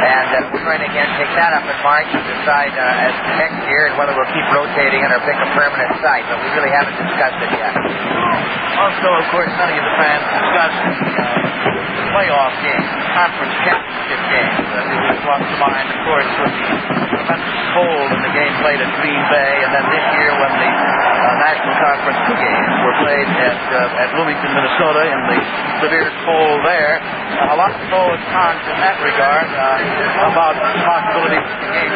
And we're going to again take that up in March and decide as next year whether we'll keep rotating it or pick a permanent site. But we really haven't discussed it yet. Also, of course, none of you, the fans, discussed playoff games, conference championship games. This comes to mind, of course, with the tremendous cold in the game played at Green Bay, and then this year when the National Conference 2 games were played at Bloomington, Minnesota, in the severe cold there. A lot of pros and cons in that regard about the possibility that the game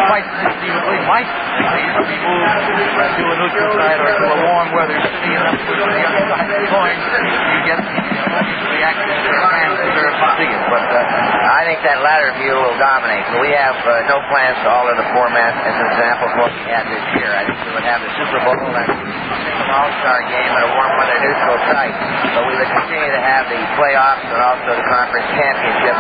quite conceivably might be moved to a neutral site or to a warm weather city, and then to the other side of the coin, you get the reaction that the fans deserve to see it. But I think that latter view will dominate. We have no plans to alter the format as an example of what we had this year. I think we would have the Super Bowl and an All-Star game at a warm weather neutral site, but we would continue to have the playoffs and also the conference championship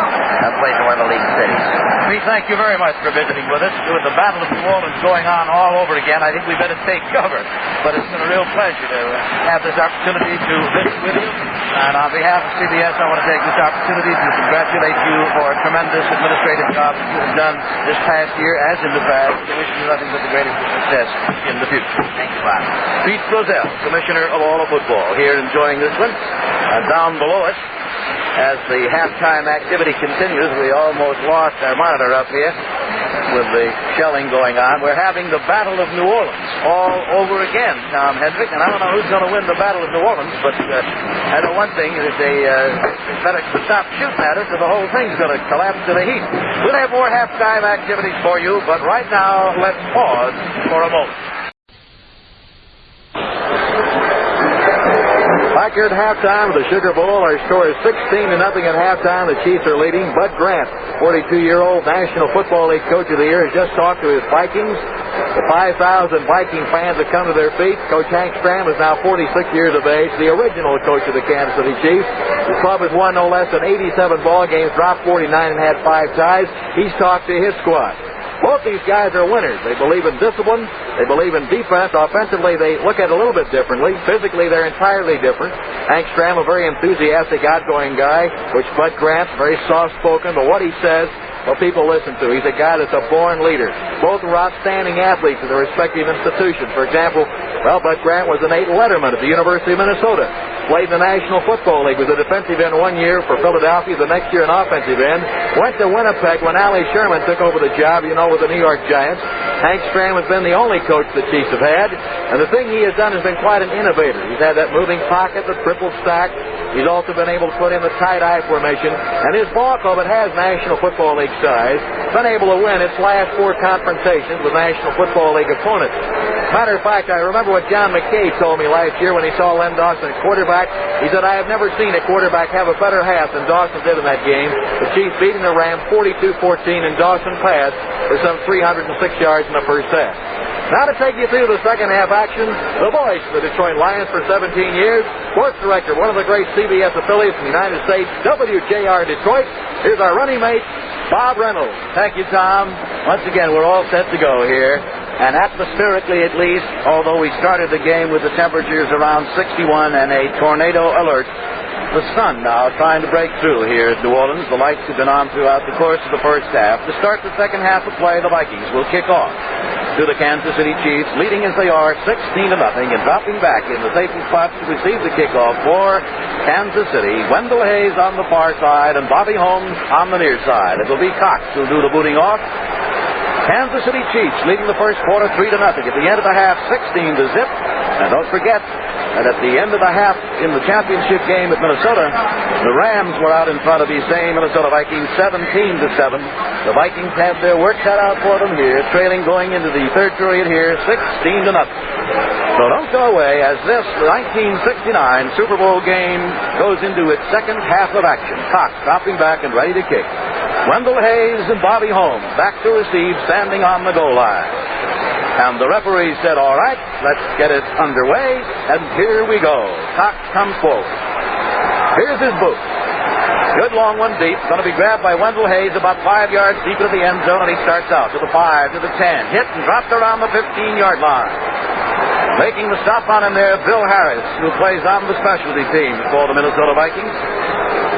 played in one of the league cities. We thank you very much for visiting with us. With the Battle of New Orleans going on all over again, I think we better take cover. But it's been a real pleasure to have this opportunity to visit with you. And on behalf of CBS, I want to take this opportunity to congratulate you for a tremendous administrative job that you have done this past year as in the past. I wish you nothing but the greatest success in the future. Thank you, Bob. Pete Rozelle, Commissioner of all of football, here enjoying this one. Down below us, as the halftime activity continues, we almost lost our monitor up here with the shelling going on. We're having the Battle of New Orleans all over again, Tom Hendrick, and I don't know who's going to win the Battle of New Orleans, but I know one thing, is they better stop shooting at us or the whole thing's going to collapse to the heat. We'll have more halftime activities for you, but right now, let's pause for a moment. Back here at halftime of the Sugar Bowl, our score is 16-0 at halftime. The Chiefs are leading. Bud Grant, 42-year-old National Football League Coach of the Year, has just talked to his Vikings. The 5,000 Viking fans have come to their feet. Coach Hank Stram is now 46 years of age, the original coach of the Kansas City Chiefs. The club has won no less than 87 ball games, dropped 49, and had 5 ties. He's talked to his squad. Both these guys are winners. They believe in discipline. They believe in defense. Offensively, they look at it a little bit differently. Physically, they're entirely different. Hank Stram, a very enthusiastic, outgoing guy, which Bud Grant, very soft-spoken, but what he says, well, people listen to. He's a guy that's a born leader. Both were outstanding athletes at their respective institutions. For example, Bud Grant was an 8 letterman at the University of Minnesota. Played in the National Football League. Was a defensive end 1 year for Philadelphia. The next year an offensive end. Went to Winnipeg when Allie Sherman took over the job, with the New York Giants. Hank Stram has been the only coach the Chiefs have had. And the thing he has done has been quite an innovator. He's had that moving pocket, the triple stack. He's also been able to put in the tight eye formation. And his ball club, it has National Football League size, been able to win its last 4 confrontations with National Football League opponents. Matter of fact, I remember what John McKay told me last year when he saw Len Dawson at quarterback. He said, I have never seen a quarterback have a better half than Dawson did in that game. The Chiefs beating the Rams 42-14, and Dawson passed for some 306 yards in the first half. Now to take you through the second half action, the voice of the Detroit Lions for 17 years, sports director, one of the great CBS affiliates in the United States, WJR Detroit. Here's our running mate, Bob Reynolds. Thank you, Tom. Once again, we're all set to go here. And atmospherically, at least, although we started the game with the temperatures around 61 and a tornado alert, the sun now trying to break through here at New Orleans. The lights have been on throughout the course of the first half. To start the second half of play, the Vikings will kick off. to the Kansas City Chiefs, leading as they are 16-0, and dropping back in the safety spot to receive the kickoff for Kansas City. Wendell Hayes on the far side and Bobby Holmes on the near side. It will be Cox who'll do the booting off. Kansas City Chiefs leading the first quarter 3-0. At the end of the half, 16-0. And don't forget that at the end of the half in the championship game at Minnesota, the Rams were out in front of these same Minnesota Vikings 17-7. The Vikings have their work cut out for them here, trailing going into the third period here 16-0. So don't go away as this 1969 Super Bowl game goes into its second half of action. Cox dropping back and ready to kick. Wendell Hayes and Bobby Holmes back to receive, standing on the goal line. And the referee said, all right, let's get it underway. And here we go. Cox comes forward. Here's his boot. Good long one deep. Going to be grabbed by Wendell Hayes about 5 yards deep into the end zone. And he starts out to the 5, to the 10. Hit and dropped around the 15-yard line. Making the stop on him there, Bill Harris, who plays on the specialty team for the Minnesota Vikings.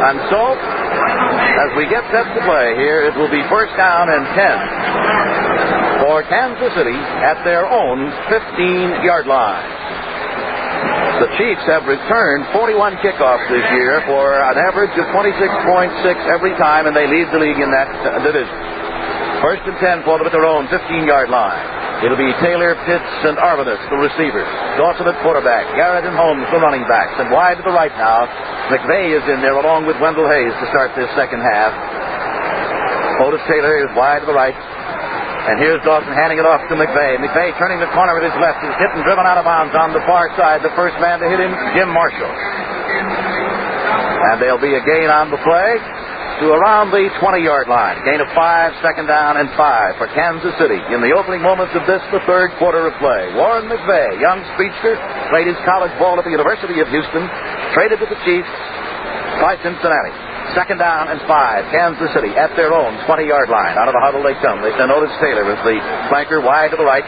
And so, as we get set to play here, it will be first down and 10 for Kansas City at their own 15-yard line. The Chiefs have returned 41 kickoffs this year for an average of 26.6 every time, and they lead the league in that division. First and 10 for them at their own 15-yard line. It'll be Taylor, Pitts, and Arvidas, the receivers. Dawson at quarterback. Garrett and Holmes, the running backs. And wide to the right now, McVay is in there along with Wendell Hayes to start this second half. Otis Taylor is wide to the right. And here's Dawson handing it off to McVay. McVay turning the corner with his left is hit and driven out of bounds on the far side. The first man to hit him, Jim Marshall. And there'll be a gain on the play to around the 20-yard line. Gain of 5, second down and 5 for Kansas City. In the opening moments of this, the third quarter of play. Warren McVay, young speedster, played his college ball at the University of Houston, traded to the Chiefs by Cincinnati. Second down and 5, Kansas City at their own 20-yard line. Out of the huddle they come. They send Otis Taylor as the flanker wide to the right.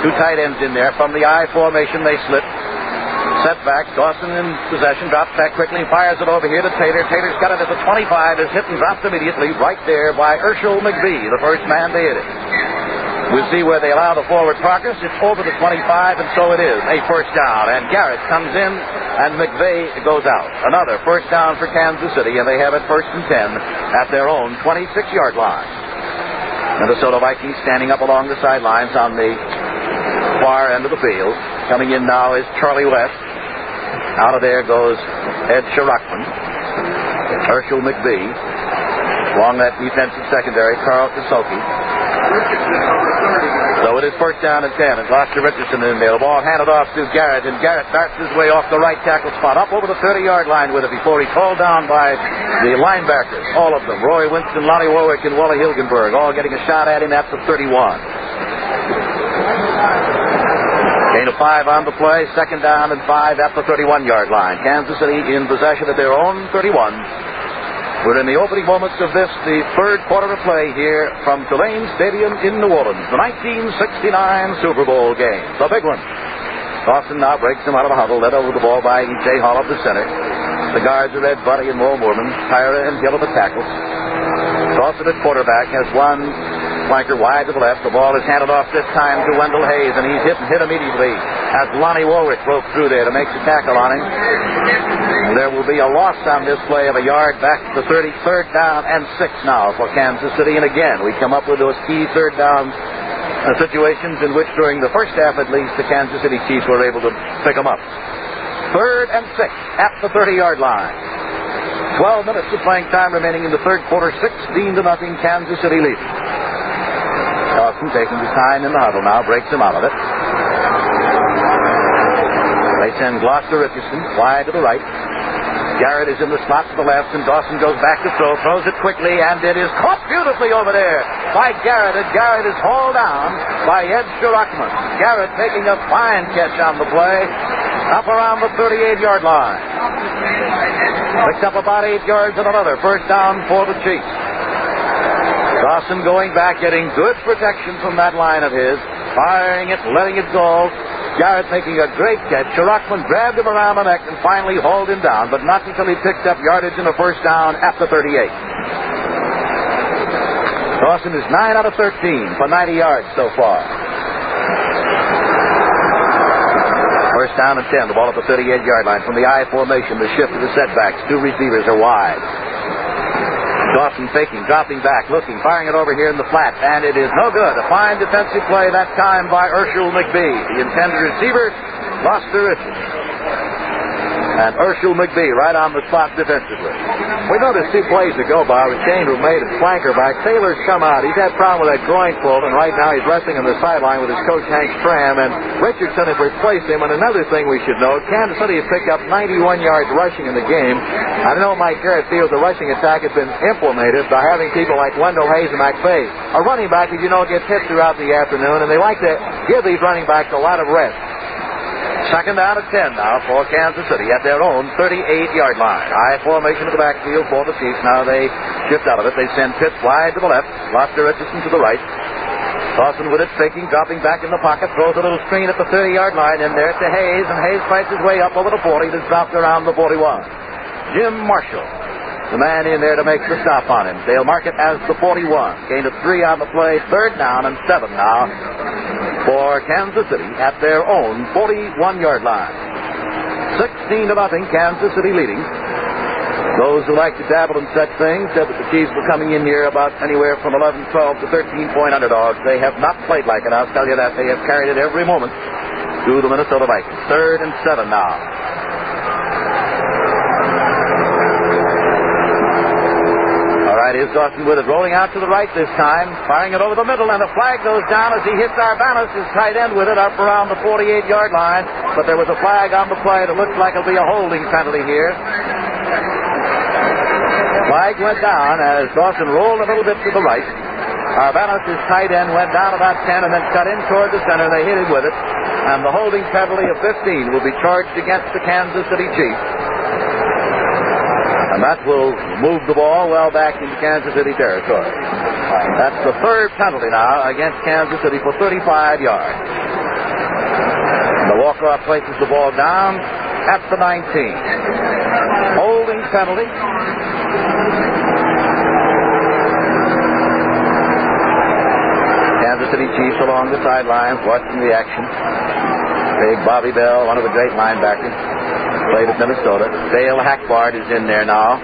Two tight ends in there. From the I formation, they slip. Setback. Dawson in possession. Drops back quickly. Fires it over here to Taylor. Taylor's got it at the 25. Is hit and dropped immediately right there by Herschel McVie, the first man to hit it. We'll see where they allow the forward progress. It's over the 25, and so it is. A first down. And Garrett comes in, and McVay goes out. Another first down for Kansas City, and they have it first and 10 at their own 26-yard line. Minnesota Vikings standing up along the sidelines on the far end of the field. Coming in now is Charlie West. Out of there goes Ed Sherrockman. Herschel McVie. Along that defensive secondary, Carl Kasoki. So it is first down and 10, and Gloucester Richardson in there. The ball handed off to Garrett, and Garrett darts his way off the right tackle spot, up over the 30-yard line with it before he's called down by the linebackers, all of them. Roy Winston, Lonnie Warwick, and Wally Hilgenberg, all getting a shot at him at the 31. Gain of 5 on the play, second down and 5 at the 31-yard line. Kansas City in possession at their own 31. We're in the opening moments of this, the third quarter of play here from Tulane Stadium in New Orleans, the 1969 Super Bowl game, the big one. Dawson now breaks him out of the huddle, led over the ball by E.J. Hall of the center. The guards are Ed Buddy and Mo Moorman, Tyra and Gill of the tackles. Dawson at quarterback has one flanker wide to the left. The ball is handed off this time to Wendell Hayes, and he's hit immediately as Lonnie Warwick broke through there to make the tackle on him. There will be a loss on this play of a yard back to the 30. Third down and 6 now for Kansas City. And again, we come up with those key third down situations in which during the first half at least the Kansas City Chiefs were able to pick them up. Third and 6 at the 30-yard line. 12 minutes of playing time remaining in the third quarter. 16-0 Kansas City leading. Dawson taking his time in the huddle now, breaks him out of it. They send Gloucester Richardson wide to the right. Garrett is in the slot to the left, and Dawson goes back to throw, throws it quickly, and it is caught beautifully over there by Garrett, and Garrett is hauled down by Ed Sherrockman. Garrett making a fine catch on the play, up around the 38-yard line. Picks up about 8 yards and another first down for the Chiefs. Dawson going back, getting good protection from that line of his, firing it, letting it go. Garrett making a great catch. Sherrockman grabbed him around the neck and finally hauled him down, but not until he picked up yardage in a first down at the 38. Dawson is 9 out of 13 for 90 yards so far. First down and 10. The ball at the 38-yard line. From the I formation, the shift to the setbacks. Two receivers are wide. Dawson faking, dropping back, looking, firing it over here in the flat, and it is no good. A fine defensive play that time by Urshel McBee. The intended receiver lost the wrist. And Urshel McBee right on the spot defensively. We noticed 2 plays ago, Bob, Shane who made his flanker back. Taylor's come out. He's had a problem with that groin pull, and right now he's resting on the sideline with his coach Hank Stram, and Richardson has replaced him. And another thing we should note, Kansas City has picked up 91 yards rushing in the game. I know Mike Garrett feels the rushing attack has been implemented by having people like Wendell Hayes and McVay. A running back, as you know, gets hit throughout the afternoon, and they like to give these running backs a lot of rest. Second down at 10 now for Kansas City at their own 38-yard line. High formation of the backfield for the Chiefs. Now they shift out of it. They send Pitts wide to the left. Lobster Richardson to the right. Dawson with it, faking, dropping back in the pocket. Throws a little screen at the 30-yard line in there to Hayes, and Hayes fights his way up over the 40. That's dropped around the 41. Jim Marshall, the man in there to make the stop on him. They'll mark it as the 41. Gain of 3 on the play. Third down and 7 now for Kansas City at their own 41-yard line. 16-0, Kansas City leading. Those who like to dabble in such things said that the Chiefs were coming in here about anywhere from 11, 12 to 13-point underdogs. They have not played like it. I'll tell you that. They have carried it every moment to the Minnesota Vikings. 3rd and 7 now. Here's Dawson with it, rolling out to the right this time, firing it over the middle, and a flag goes down as he hits Arbanas, his tight end, with it up around the 48-yard line. But there was a flag on the play that looks like it'll be a holding penalty here. Flag went down as Dawson rolled a little bit to the right. Arbanas, his tight end, went down about 10 and then cut in toward the center. They hit him with it, and the holding penalty of 15 will be charged against the Kansas City Chiefs. And that will move the ball well back into Kansas City territory. That's the 3rd penalty now against Kansas City for 35 yards. And the walk-off places the ball down at the 19. Holding penalty. Kansas City Chiefs along the sidelines watching the action. Big Bobby Bell, one of the great linebackers. Played at Minnesota. Dale Hackbart is in there now.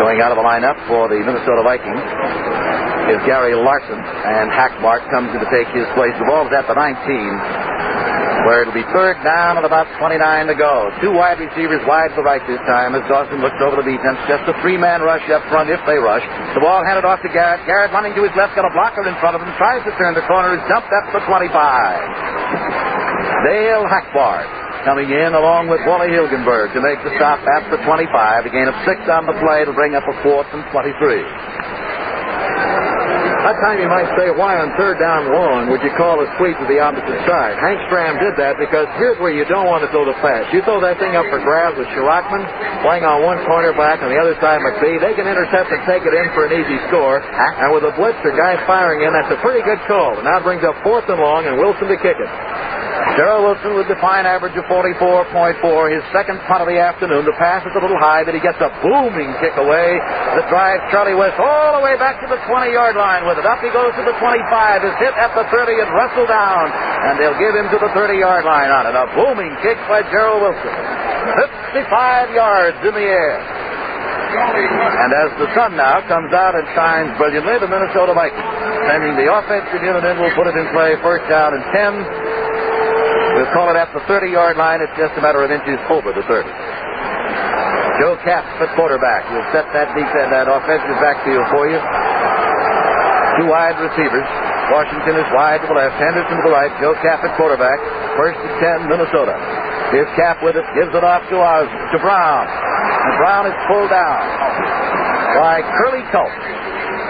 Going out of the lineup for the Minnesota Vikings is Gary Larson, and Hackbart comes in to take his place. The ball is at the 19, where it'll be 3rd down and about 29 to go. 2 wide receivers wide to the right this time as Dawson looks over the defense. Just a 3-man rush up front if they rush. The ball handed off to Garrett. Garrett running to his left, got a blocker in front of him, tries to turn the corner, is dumped at the 25. Dale Hackbart coming in along with Wally Hilgenberg to make the stop at the 25. A gain of 6 on the play to bring up a 4th and 23. That time you might say, why on 3rd down long would you call a sweep to the opposite side? Hank Stram did that because here's where you don't want to throw the pass. You throw that thing up for grabs with Schlockman playing on one cornerback, on the other side McBee. They can intercept and take it in for an easy score. And with a blitz or guys firing in, that's a pretty good call. And now it brings up 4th and long and Wilson to kick it. Darrell Wilson with the fine average of 44.4, his 2nd punt of the afternoon. The pass is a little high, but he gets a booming kick away that drives Charlie West all the way back to the 20-yard line with it. Up he goes to the 25, is hit at the 30 and wrestled down, and they'll give him to the 30-yard line on it. A booming kick by Darrell Wilson. 55 yards in the air. And as the sun now comes out and shines brilliantly, the Minnesota Vikings sending the offensive unit in will put it in play. 1st down and 10. We'll call it at the 30-yard line. It's just a matter of inches over the 30. Joe Kapp at quarterback. We'll set that offensive backfield for you. 2 wide receivers. Washington is wide to the left. Henderson to the right. Joe Kapp at quarterback. 1st and 10, Minnesota. Here's Kapp with it. Gives it off to Brown. And Brown is pulled down by Curly Culp,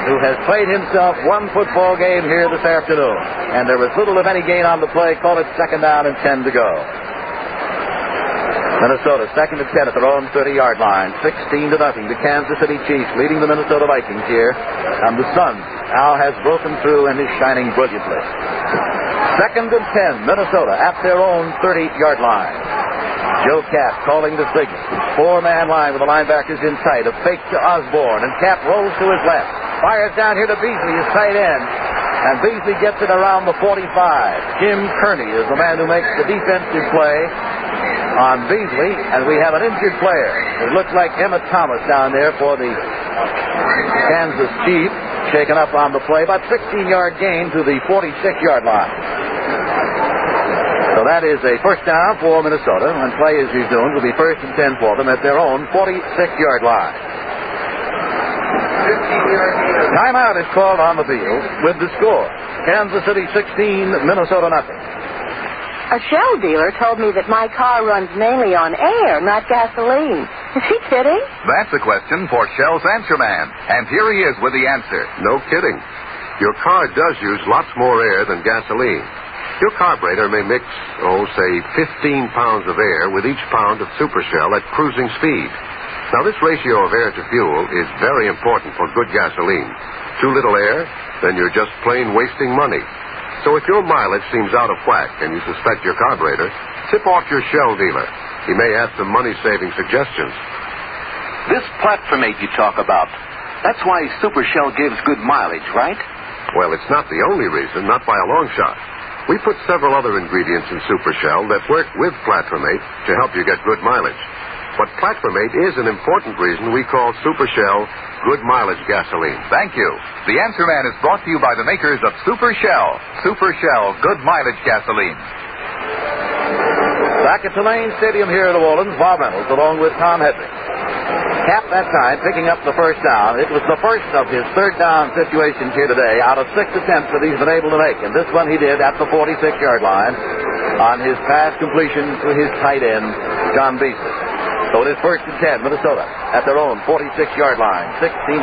who has played himself 1 football game here this afternoon. And there was little of any gain on the play. Call it 2nd down and 10 to go. Minnesota 2nd and 10 at their own 30-yard line. 16-0. The Kansas City Chiefs leading the Minnesota Vikings here. And the sun now has broken through and is shining brilliantly. 2nd and 10, Minnesota at their own 30-yard line. Joe Kapp calling the signal. 4-man line with the linebackers in sight. A fake to Osborne, and Kapp rolls to his left. Fires down here to Beasley, his tight end. And Beasley gets it around the 45. Jim Kearney is the man who makes the defensive play on Beasley, and we have an injured player. It looks like Emmett Thomas down there for the Kansas Chiefs, shaken up on the play. About 16-yard gain to the 46-yard line. So that is a first down for Minnesota, and play as resumed will be 1st and 10 for them at their own 46-yard line. Timeout is called on the field with the score. Kansas City 16, Minnesota nothing. A Shell dealer told me that my car runs mainly on air, not gasoline. Is he kidding? That's a question for Shell's Answer Man. And here he is with the answer. No kidding. Your car does use lots more air than gasoline. Your carburetor may mix, say 15 pounds of air with each pound of Super Shell at cruising speed. Now, this ratio of air to fuel is very important for good gasoline. Too little air, then you're just plain wasting money. So if your mileage seems out of whack and you suspect your carburetor, tip off your Shell dealer. He may have some money-saving suggestions. This platformate you talk about, that's why Super Shell gives good mileage, right? Well, it's not the only reason, not by a long shot. We put several other ingredients in Super Shell that work with platformate to help you get good mileage. But platformate is an important reason we call Super Shell good mileage gasoline. Thank you. The Answer Man is brought to you by the makers of Super Shell. Super Shell good mileage gasoline. Back at Tulane Stadium here in New Orleans, Bob Reynolds along with Tom Hedrick. Cap that time picking up the first down. It was the first of his third down situations here today out of 6 attempts that he's been able to make. And this one he did at the 46-yard line on his pass completion to his tight end, John Beasley. So it is 1st and 10, Minnesota at their own 46-yard line, 16-0.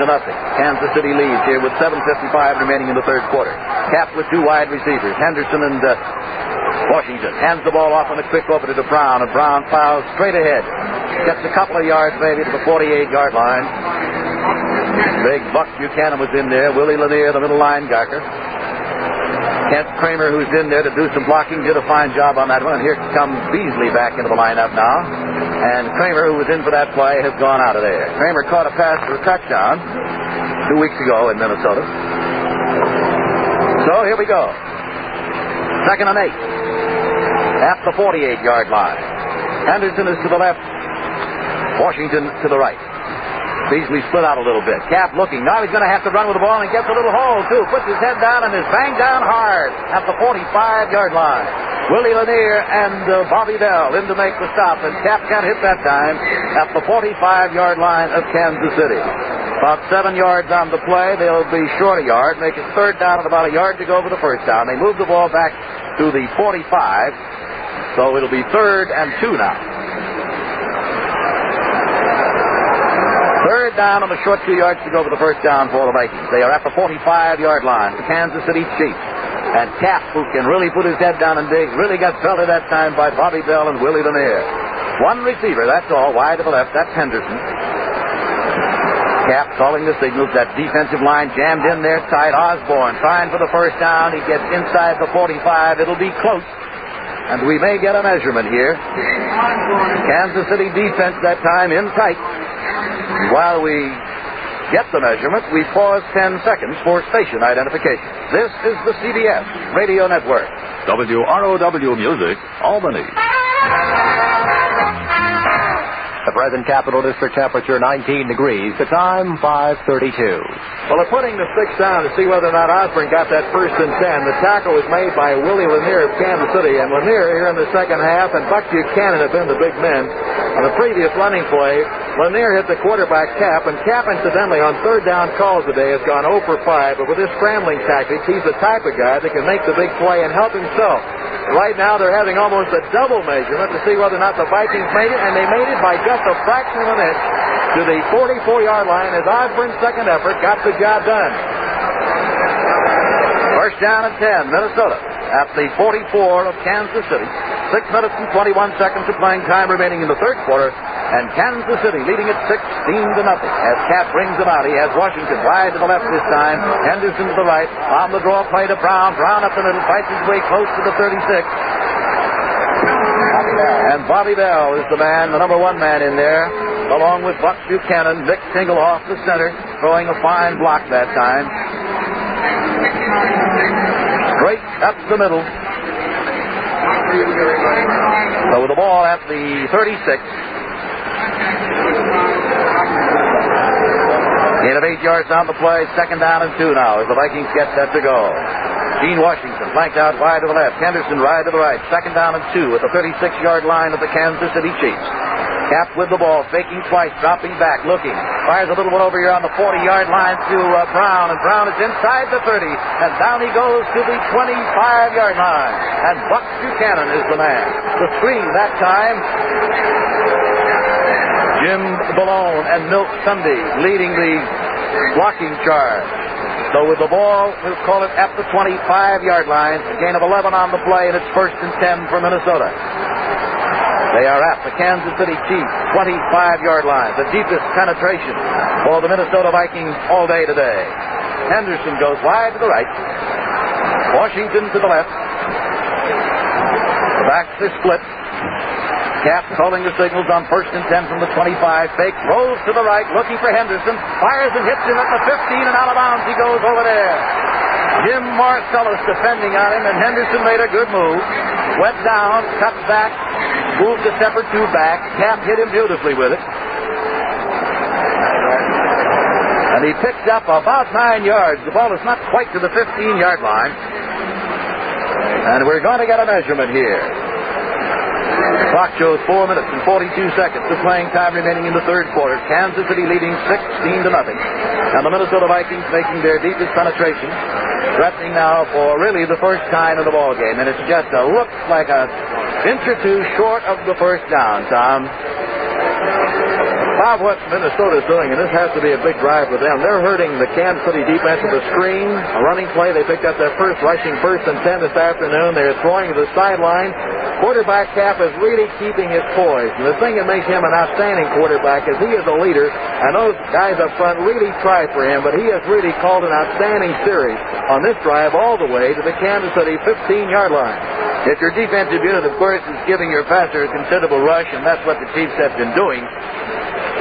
Kansas City leads here with 7:55 remaining in the third quarter. Cap with 2 wide receivers, Henderson and Washington. Hands the ball off on a quick opener to Brown, and Brown fouls straight ahead. Gets a couple of yards maybe to the 48-yard line. Big Buck Buchanan was in there. Willie Lanier, the middle linebacker. Kent Kramer, who's in there to do some blocking, did a fine job on that one. And here comes Beasley back into the lineup now. And Kramer, who was in for that play, has gone out of there. Kramer caught a pass for a touchdown 2 weeks ago in Minnesota. So here we go. 2nd and 8. At the 48-yard line. Henderson is to the left. Washington to the right. Beasley split out a little bit. Cap looking. Now he's going to have to run with the ball and gets a little hole, too. Puts his head down and is banged down hard at the 45-yard line. Willie Lanier and Bobby Bell in to make the stop, and Cap can't hit that time at the 45-yard line of Kansas City. About 7 yards on the play. They'll be short a yard, make it third down and about a yard to go for the first down. They move the ball back to the 45, so it'll be 3rd and 2 now. Third down on the short 2 yards to go for the first down for the Vikings. They are at the 45-yard line, the Kansas City Chiefs. And Cap, who can really put his head down and dig, really got belted that time by Bobby Bell and Willie Lanier. 1 receiver, that's all, wide to the left. That's Henderson. Cap calling the signals. That defensive line jammed in there tight. Osborne trying for the first down. He gets inside the 45. It'll be close. And we may get a measurement here. Kansas City defense that time in tight. While we get the measurement, we pause 10 seconds for station identification. This is the CBS Radio Network. WROW Music, Albany. The present Capital District temperature 19 degrees. The time 5:32. Well, they're putting the sticks down to see whether or not Osborne got that 1st and 10. The tackle was made by Willie Lanier of Kansas City, and Lanier here in the second half, and Buck Buchanan have been the big men. On the previous running play, Lanier hit the quarterback Cap, and Cap, incidentally, on third down calls today has gone 0 for 5, but with this scrambling tactic, he's the type of guy that can make the big play and help himself. Right now, they're having almost a double measurement to see whether or not the Vikings made it, and they made it by just a fraction of an inch to the 44-yard line as Osborne's second effort got the job done. First down and 10, Minnesota at the 44 of Kansas City. 6 minutes and 21 seconds of playing time remaining in the third quarter, and Kansas City leading it 16-0 as Cap brings them out. He has Washington wide to the left this time, Henderson to the right. On the draw play to Brown. Brown up the middle, fights his way close to the 36. And Bobby Bell is the man, the number 1 man in there, along with Buck Buchanan. Vic Tingle off the center, throwing a fine block that time. Straight up the middle. So with the ball at the 36. Gain of 8 yards on the play. 2nd down and 2 now as the Vikings get set to go. Gene Washington flanked out wide to the left. Henderson wide to the right. 2nd down and 2 at the 36-yard line of the Kansas City Chiefs. Cap with the ball, faking twice, dropping back, looking. Fires a little one over here on the 40-yard line to Brown, and Brown is inside the 30, and down he goes to the 25-yard line. And Buck Buchanan is the man. The screen that time. Jim Balone and Milt Sunday leading the blocking charge. So with the ball, we'll call it at the 25-yard line. A gain of 11 on the play, and it's 1st and 10 for Minnesota. They are at the Kansas City Chiefs 25-yard line. The deepest penetration for the Minnesota Vikings all day today. Henderson goes wide to the right. Washington to the left. The backs are split. Cap calling the signals on 1st and 10 from the 25. Fake, rolls to the right, looking for Henderson. Fires and hits him at the 15, and out of bounds he goes over there. Jim Marcellus defending on him, and Henderson made a good move. Went down, cut back, moved a step or two back. Cap hit him beautifully with it. And he picked up about 9 yards. The ball is not quite to the 15-yard line. And we're going to get a measurement here. The clock shows 4 minutes and 42 seconds of playing time remaining in the 3rd quarter. Kansas City leading 16-0. And the Minnesota Vikings making their deepest penetration. Threatening now for really the first time in the ball game. And it's just looks like an inch or two short of the 1st down, Tom. Bob, what Minnesota's doing, and this has to be a big drive for them, they're hurting the Kansas City defense with a screen, a running play. They picked up their first rushing 1st and 10 this afternoon. They're throwing to the sideline. Quarterback Cap is really keeping his poise. And the thing that makes him an outstanding quarterback is he is a leader, and those guys up front really try for him, but he has really called an outstanding series on this drive all the way to the Kansas City 15-yard line. If your defensive unit, of course, is giving your passer a considerable rush, and that's what the Chiefs have been doing,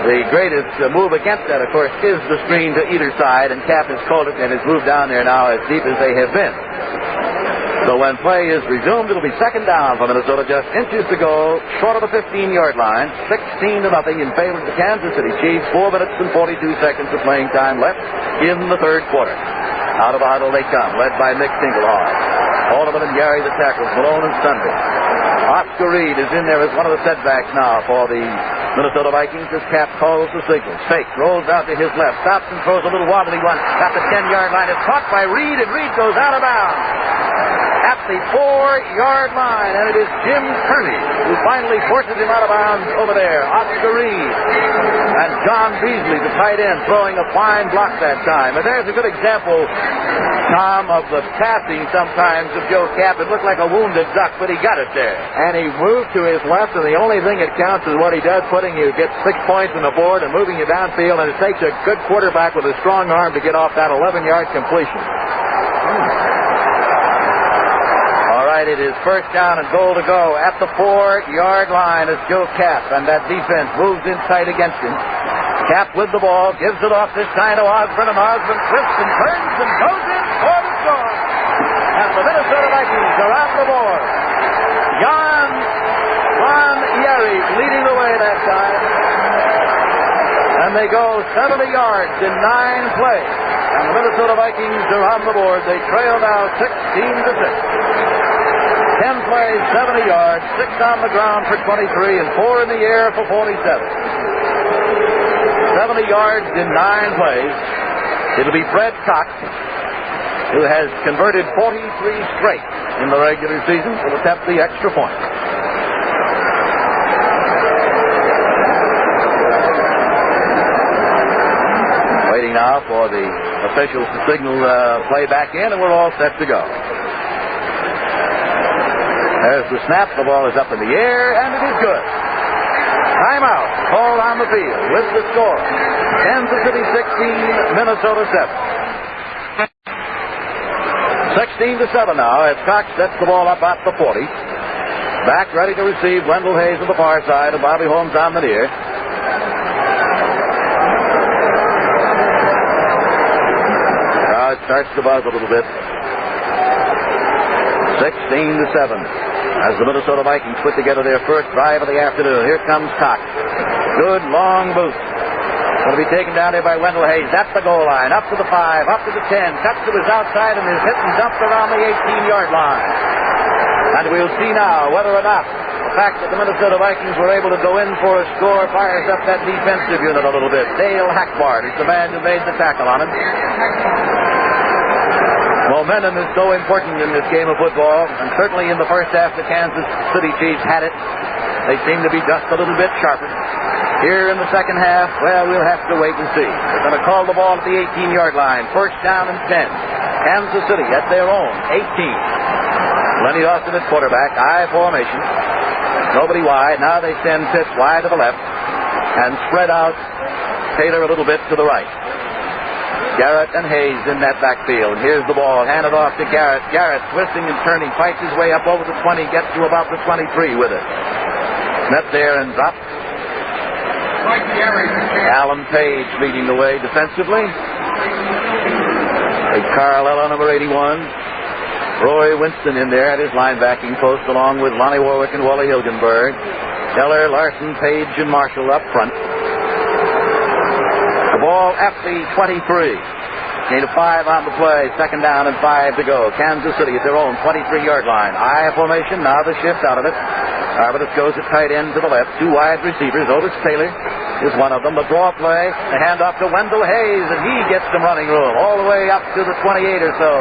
the greatest move against that, of course, is the screen to either side, and Cap has called it and has moved down there now as deep as they have been. So when play is resumed, it'll be 2nd down for Minnesota, just inches to go, short of the 15-yard line, 16-0 in favor of the Kansas City Chiefs. 4 minutes and 42 seconds of playing time left in the 3rd quarter. Out of the huddle they come, led by Mick Tinglehall. Alderman and Gary the tackles, Malone and Sunday. Oscar Reed is in there as one of the setbacks now for the Minnesota Vikings as Cap calls the signal. Fake, rolls out to his left, stops and throws a little wobbly one at the 10-yard line. It's caught by Reed, and Reed goes out of bounds at the 4-yard line, and it is Jim Kearney who finally forces him out of bounds over there. Oscar Reed and John Beasley, the tight end, throwing a fine block that time. And there's a good example, Tom, of the passing sometimes of Joe Cap. It looked like a wounded duck, but he got it there. And he moved to his left, and the only thing that counts is what he does, putting you, gets 6 points on the board and moving you downfield, and it takes a good quarterback with a strong arm to get off that 11-yard completion. It is 1st down and goal to go at the 4-yard line as Joe Cap and that defense moves in tight against him. Cap with the ball, gives it off this time to Osborne, and Osborne twists and turns and goes in for the score. And the Minnesota Vikings are on the board. Jan Van Yeri leading the way that time. And they go 70 yards in 9 plays. And the Minnesota Vikings are on the board. They trail now 16-6. 10 plays, 70 yards, 6 on the ground for 23, and 4 in the air for 47. 70 yards in 9 plays. It'll be Fred Cox, who has converted 43 straight in the regular season, will attempt the extra point. Waiting now for the officials to signal play back in, and we're all set to go. There's the snap. The ball is up in the air, and it is good. Timeout called on the field with the score. Kansas City 16, Minnesota 7. 16-7 now as Cox sets the ball up at the 40. Back ready to receive Wendell Hayes on the far side and Bobby Holmes on the near. Crowd starts to buzz a little bit. 16-7. As the Minnesota Vikings put together their first drive of the afternoon. Here comes Cox. Good long boot. Going to be taken down there by Wendell Hayes. That's the goal line. Up to the 5, up to the 10. Cuts to his outside and is hit and dumped around the 18-yard line. And we'll see now whether or not the fact that the Minnesota Vikings were able to go in for a score fires up that defensive unit a little bit. Dale Hackbart is the man who made the tackle on him. Momentum is so important in this game of football, and certainly in the first half the Kansas City Chiefs had it. They seem to be just a little bit sharper. Here in the second half, well, we'll have to wait and see. They're going to call the ball at the 18-yard line. First down and 10. Kansas City at their own 18. Lenny Dawson at quarterback. I formation. Nobody wide. Now they send Pitts wide to the left and spread out Taylor a little bit to the right. Garrett and Hayes in that backfield. Here's the ball. Handed off to Garrett. Garrett twisting and turning. Fights his way up over the 20. Gets to about the 23 with it. Met there and dropped. Alan Page leading the way defensively. Big Carl Ella, number 81. Roy Winston in there at his linebacking post along with Lonnie Warwick and Wally Hilgenberg. Keller, Larson, Page, and Marshall up front. The ball at the 23. Gain of 5 on the play. Second down and 5 to go. Kansas City at their own 23-yard line. I formation. Now the shift out of it. Arvidas goes at tight end to the left. 2 wide receivers. Otis Taylor is one of them. The draw play. The handoff to Wendell Hayes, and he gets some running room all the way up to the 28 or so.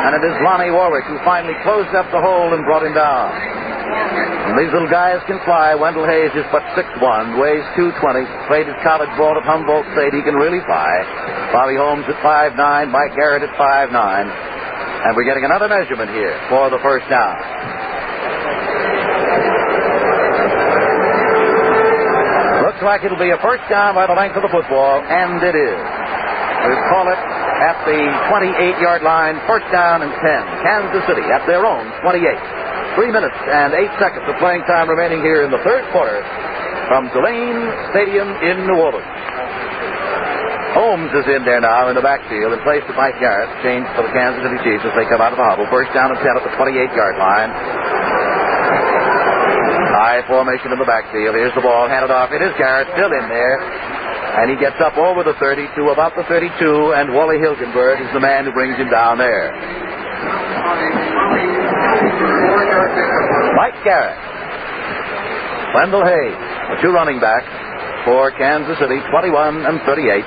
And it is Lonnie Warwick who finally closed up the hole and brought him down. And these little guys can fly. Wendell Hayes is but 6'1", weighs 220. Played his college ball at Humboldt State. He can really fly. Bobby Holmes at 5'9", Mike Garrett at 5'9". And we're getting another measurement here for the first down. Looks like it'll be a first down by the length of the football, and it is. We'll call it at the 28-yard line, first down and 10. Kansas City at their own 28. 3 minutes and 8 seconds of playing time remaining here in the third quarter from Tulane Stadium in New Orleans. Holmes is in there now in the backfield and placed to Mike Garrett, changed for the Kansas City Chiefs as they come out of the huddle. First down and 10 at the 28-yard line. High formation in the backfield. Here's the ball handed off. It is Garrett still in there. And he gets up over the 30 to about the 32, and Wally Hilgenberg is the man who brings him down there. Mike Garrett. Wendell Hayes, the 2 running backs for Kansas City, 21 and 38.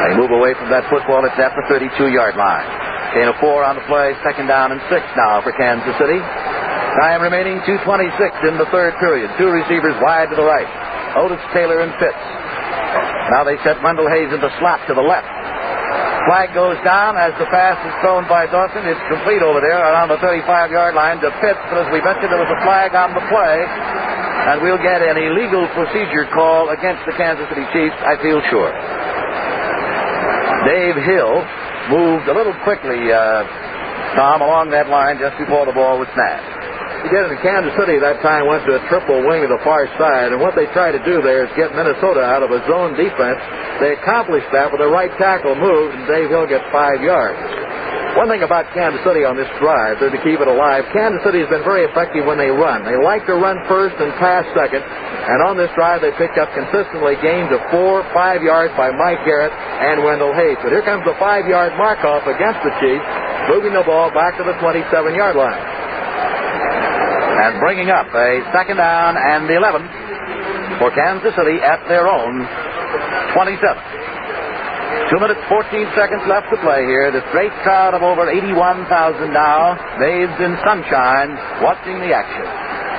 They move away from that football. It's at the 32-yard line. Gain of 4 on the play. Second down and 6 now for Kansas City. Time remaining 2:26 in the third period. 2 receivers wide to the right. Otis Taylor and Pitts. Now they set Wendell Hayes in the slot to the left. Flag goes down as the pass is thrown by Dawson. It's complete over there around the 35-yard line to Pitts. But as we mentioned, there was a flag on the play. And we'll get an illegal procedure call against the Kansas City Chiefs, I feel sure. Dave Hill moved a little quickly, Tom, along that line just before the ball was snapped. He did in Kansas City that time, went to a triple wing to the far side, and what they tried to do there is get Minnesota out of a zone defense. They accomplished that with a right tackle move, and Dave Hill gets 5 yards. One thing about Kansas City on this drive, they're to keep it alive. Kansas City has been very effective when they run. They like to run first and pass second, and on this drive they picked up consistently gains of 4, 5 yards by Mike Garrett and Wendell Hayes. But here comes the 5-yard mark-off against the Chiefs, moving the ball back to the 27-yard line. And bringing up a second down and 11 for Kansas City at their own 27. 2 minutes, 14 seconds left to play here. This great crowd of over 81,000 now, bathed in sunshine, watching the action.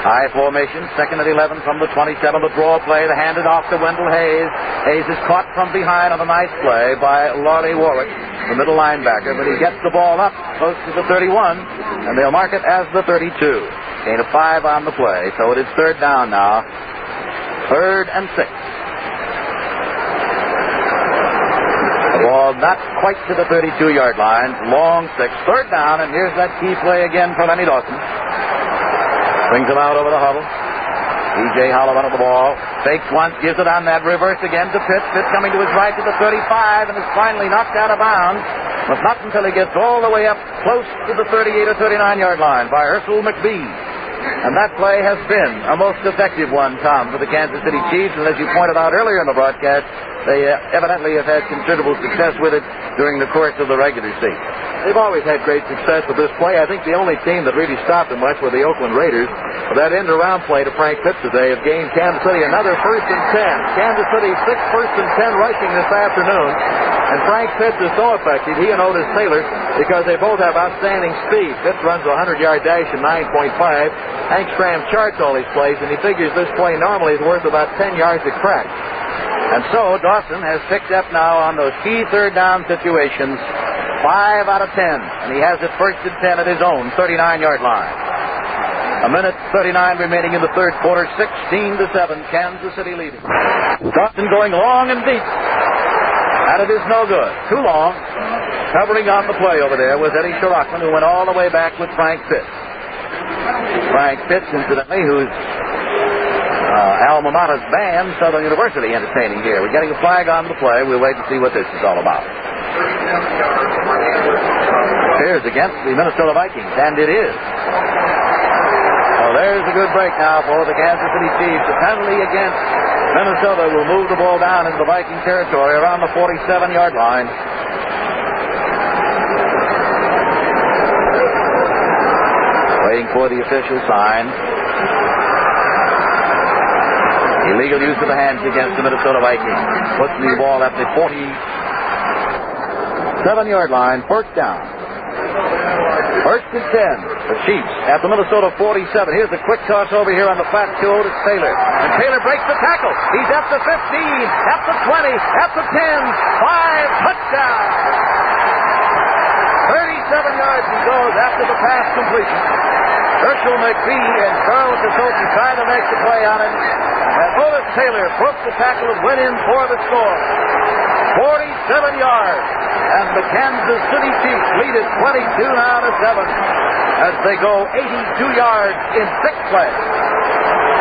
High formation, second and 11 from the 27. The draw play, the handed off to Wendell Hayes. Hayes is caught from behind on a nice play by Lonnie Warwick, the middle linebacker. But he gets the ball up close to the 31, and they'll mark it as the 32. Gain of 5 on the play, so it is third down now. 3rd and 6. The ball not quite to the 32-yard line. Long 6. Third down, and here's that key play again for Lenny Dawson. Brings him out over the huddle. E.J. Hollow on the ball. Fakes once, gives it on that reverse again to Pitts. Pitts coming to his right to the 35, and is finally knocked out of bounds but not until he gets all the way up close to the 38 or 39-yard line by Herschel McBee. And that play has been a most effective one, Tom, for the Kansas City Chiefs. And as you pointed out earlier in the broadcast, they evidently have had considerable success with it during the course of the regular season. They've always had great success with this play. I think the only team that really stopped them much were the Oakland Raiders. With that end-around play to Frank Pitts today have gained Kansas City another 1st and 10. Kansas City 6 1st and 10 rushing this afternoon. And Frank Pitts is so effective, he and Otis Taylor, because they both have outstanding speed. Pitts runs a 100-yard dash in 9.5. Hank Stram charts all these plays, and he figures this play normally is worth about 10 yards a crack. And so Dawson has picked up now on those key third down situations 5 out of 10. And he has it 1st and 10 at his own 39-yard line. A minute 39 remaining in the third quarter, 16-7, Kansas City leading. Dawson going long and deep. And it is no good. Too long. Covering on the play over there was Eddie Shirachman, who went all the way back with Frank Pitts. Frank Pitts, incidentally, who's alma mater's band, Southern University, entertaining here. We're getting a flag on the play. We'll wait to see what this is all about. Here's against the Minnesota Vikings, and it is. Well, there's a good break now for the Kansas City Chiefs. A penalty against Minnesota will move the ball down into the Viking territory around the 47-yard line. Waiting for the official sign. Illegal use of the hands against the Minnesota Vikings. Puts the ball at the 47-yard line. First down. 1st and 10. The Chiefs at the Minnesota 47. Here's a quick toss over here on the flat to Otis Taylor. And Taylor breaks the tackle. He's at the 15, at the 20, at the 10. 5 touchdown. 37 yards he goes after the pass completion. Herschel McBee and Charles DeSoto trying to make the play on it. And Otis Taylor broke the tackle and went in for the score. 47 yards. And the Kansas City Chiefs lead it 22 now to 7 as they go 82 yards in 6 plays.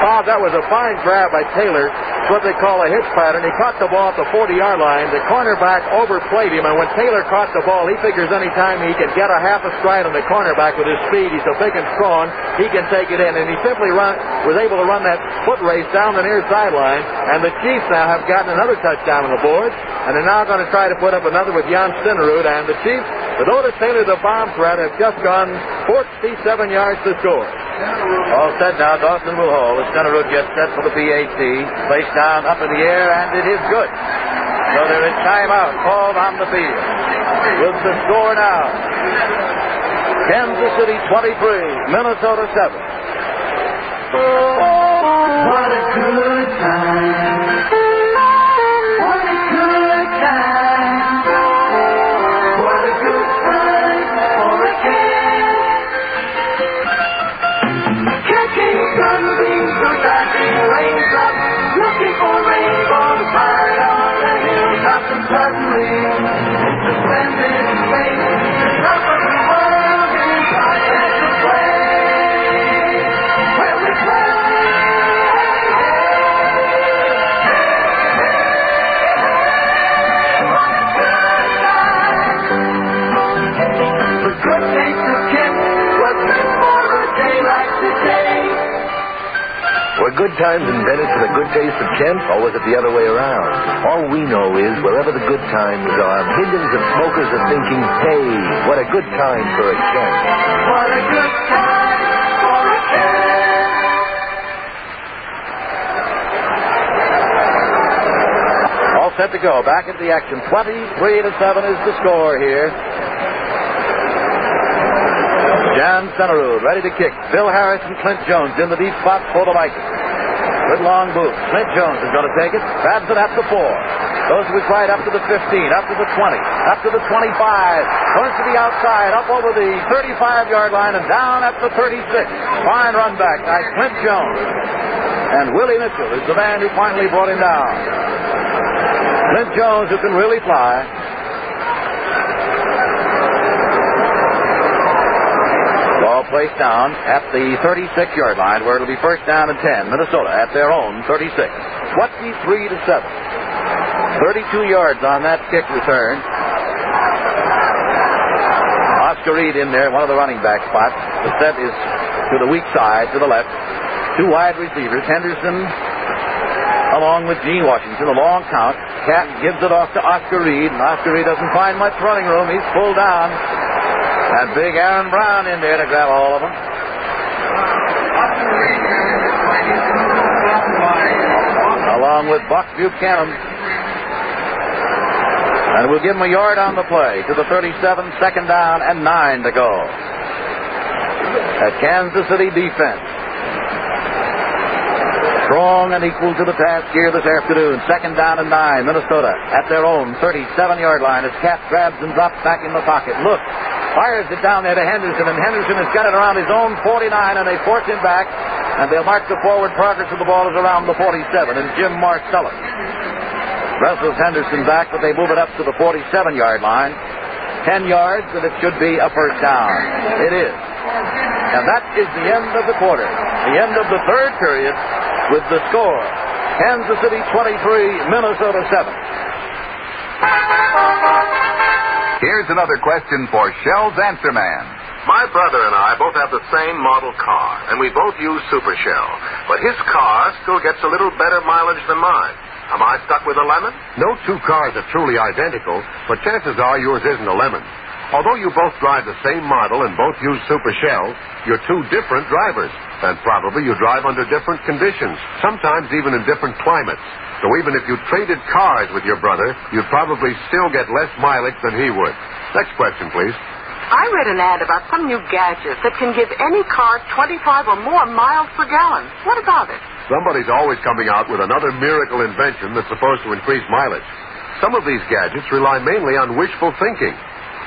Bob, that was a fine grab by Taylor. It's what they call a hitch pattern. He caught the ball at the 40-yard line. The cornerback overplayed him, and when Taylor caught the ball, he figures any time he can get a half a stride on the cornerback with his speed, he's so big and strong, he can take it in. And he simply was able to run that foot race down the near sideline, and the Chiefs now have gotten another touchdown on the board, and they're now going to try to put up another with Jan Stenerud, and the Chiefs, with Otis Taylor, the bomb threat, have just gone 47 yards to score. All set now. Dawson will hold. Stenerud gets set for the PAT. Placed down up in the air, and it is good. So there is timeout called on the field. With the score now, Kansas City 23, Minnesota 7. What a good time. What a good time. What a good time for a kid. Catching sunbeams through dashing raindrops, looking for rainbows high on the hilltops, and suddenly it's a splendid place. The top of the world is our special place, where we play. The good taste of Kent was meant for a day like today. Were good times invented for the good taste of Kent, or was it the other way around? All we know is wherever the good times are, millions of smokers are thinking, hey, what a good time for a Kent. What a good time for a Kent. All set to go. Back into the action. 23-7 is the score here. Jan Stenerud ready to kick. Bill Harris and Clint Jones in the deep spot for the Vikings. Good long boot. Clint Jones is going to take it. Grabs it at the 4. Goes with right up to the 15, up to the 20, up to the 25. Turns to the outside, up over the 35-yard line and down at the 36. Fine run back by Clint Jones. And Willie Mitchell is the man who finally brought him down. Clint Jones, who can really fly. Ball placed down at the 36-yard line, where it'll be first down and 10. Minnesota at their own 36. 23-7. 32 yards on that kick return. Oscar Reed in there, one of the running back spots. The set is to the weak side, to the left. Two wide receivers, Henderson along with Gene Washington. A long count. Cap gives it off to Oscar Reed, and Oscar Reed doesn't find much running room. He's pulled down. And big Aaron Brown in there to grab all of them. Along with Buck Buchanan. And we'll give him a yard on the play to the 37, second down and 9 to go. At Kansas City defense. Strong and equal to the task here this afternoon. Second down and 9. Minnesota at their own 37-yard line as Cap grabs and drops back in the pocket. Look, fires it down there to Henderson, and Henderson has got it around his own 49, and they force him back, and they'll mark the forward progress of the ball is around the 47, and Jim Marcellus wrestles Henderson back, but they move it up to the 47-yard line. 10 yards, and it should be a first down. It is. And that is the end of the quarter. The end of the third period with the score. Kansas City 23, Minnesota 7. Here's another question for Shell's Answer Man. My brother and I both have the same model car, and we both use Super Shell. But his car still gets a little better mileage than mine. Am I stuck with a lemon? No two cars are truly identical, but chances are yours isn't a lemon. Although you both drive the same model and both use Super Shell, you're two different drivers. And probably you drive under different conditions, sometimes even in different climates. So even if you traded cars with your brother, you'd probably still get less mileage than he would. Next question, please. I read an ad about some new gadget that can give any car 25 or more miles per gallon. What about it? Somebody's always coming out with another miracle invention that's supposed to increase mileage. Some of these gadgets rely mainly on wishful thinking.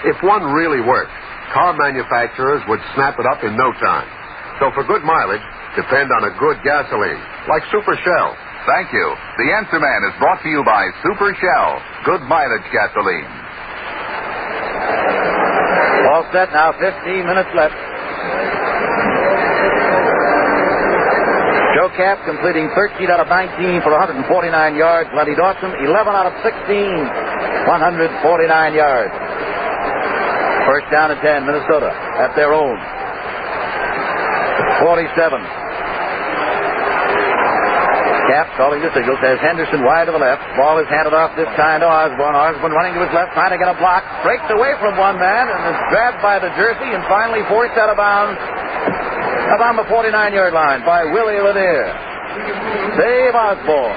If one really worked, car manufacturers would snap it up in no time. So for good mileage, depend on a good gasoline, like Super Shell. Thank you. The Answer Man is brought to you by Super Shell, good mileage gasoline. All set now, 15 minutes left. Joe Cap completing 13 out of 19 for 149 yards. Lenny Dawson, 11 out of 16, 149 yards. First down and 10, Minnesota at their own 47. Cap calling the signal, says Henderson wide to the left. Ball is handed off this time to Osborne. Osborne running to his left, trying to get a block. Breaks away from one man and is grabbed by the jersey and finally forced out of bounds around the 49-yard line by Willie Lanier. Dave Osborne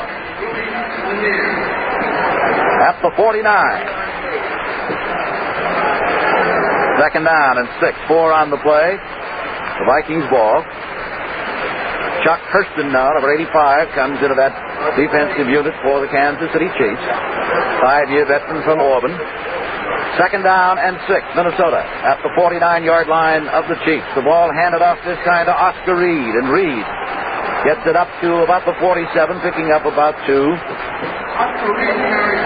at the 49. Second down and 6. 4 on the play. The Vikings ball. Chuck Hurston now, number 85, comes into that defensive unit for the Kansas City Chiefs. 5-year veteran from Auburn. Second down and 6. Minnesota at the 49-yard line of the Chiefs. The ball handed off this time to Oscar Reed, and Reed gets it up to about the 47, picking up about 2.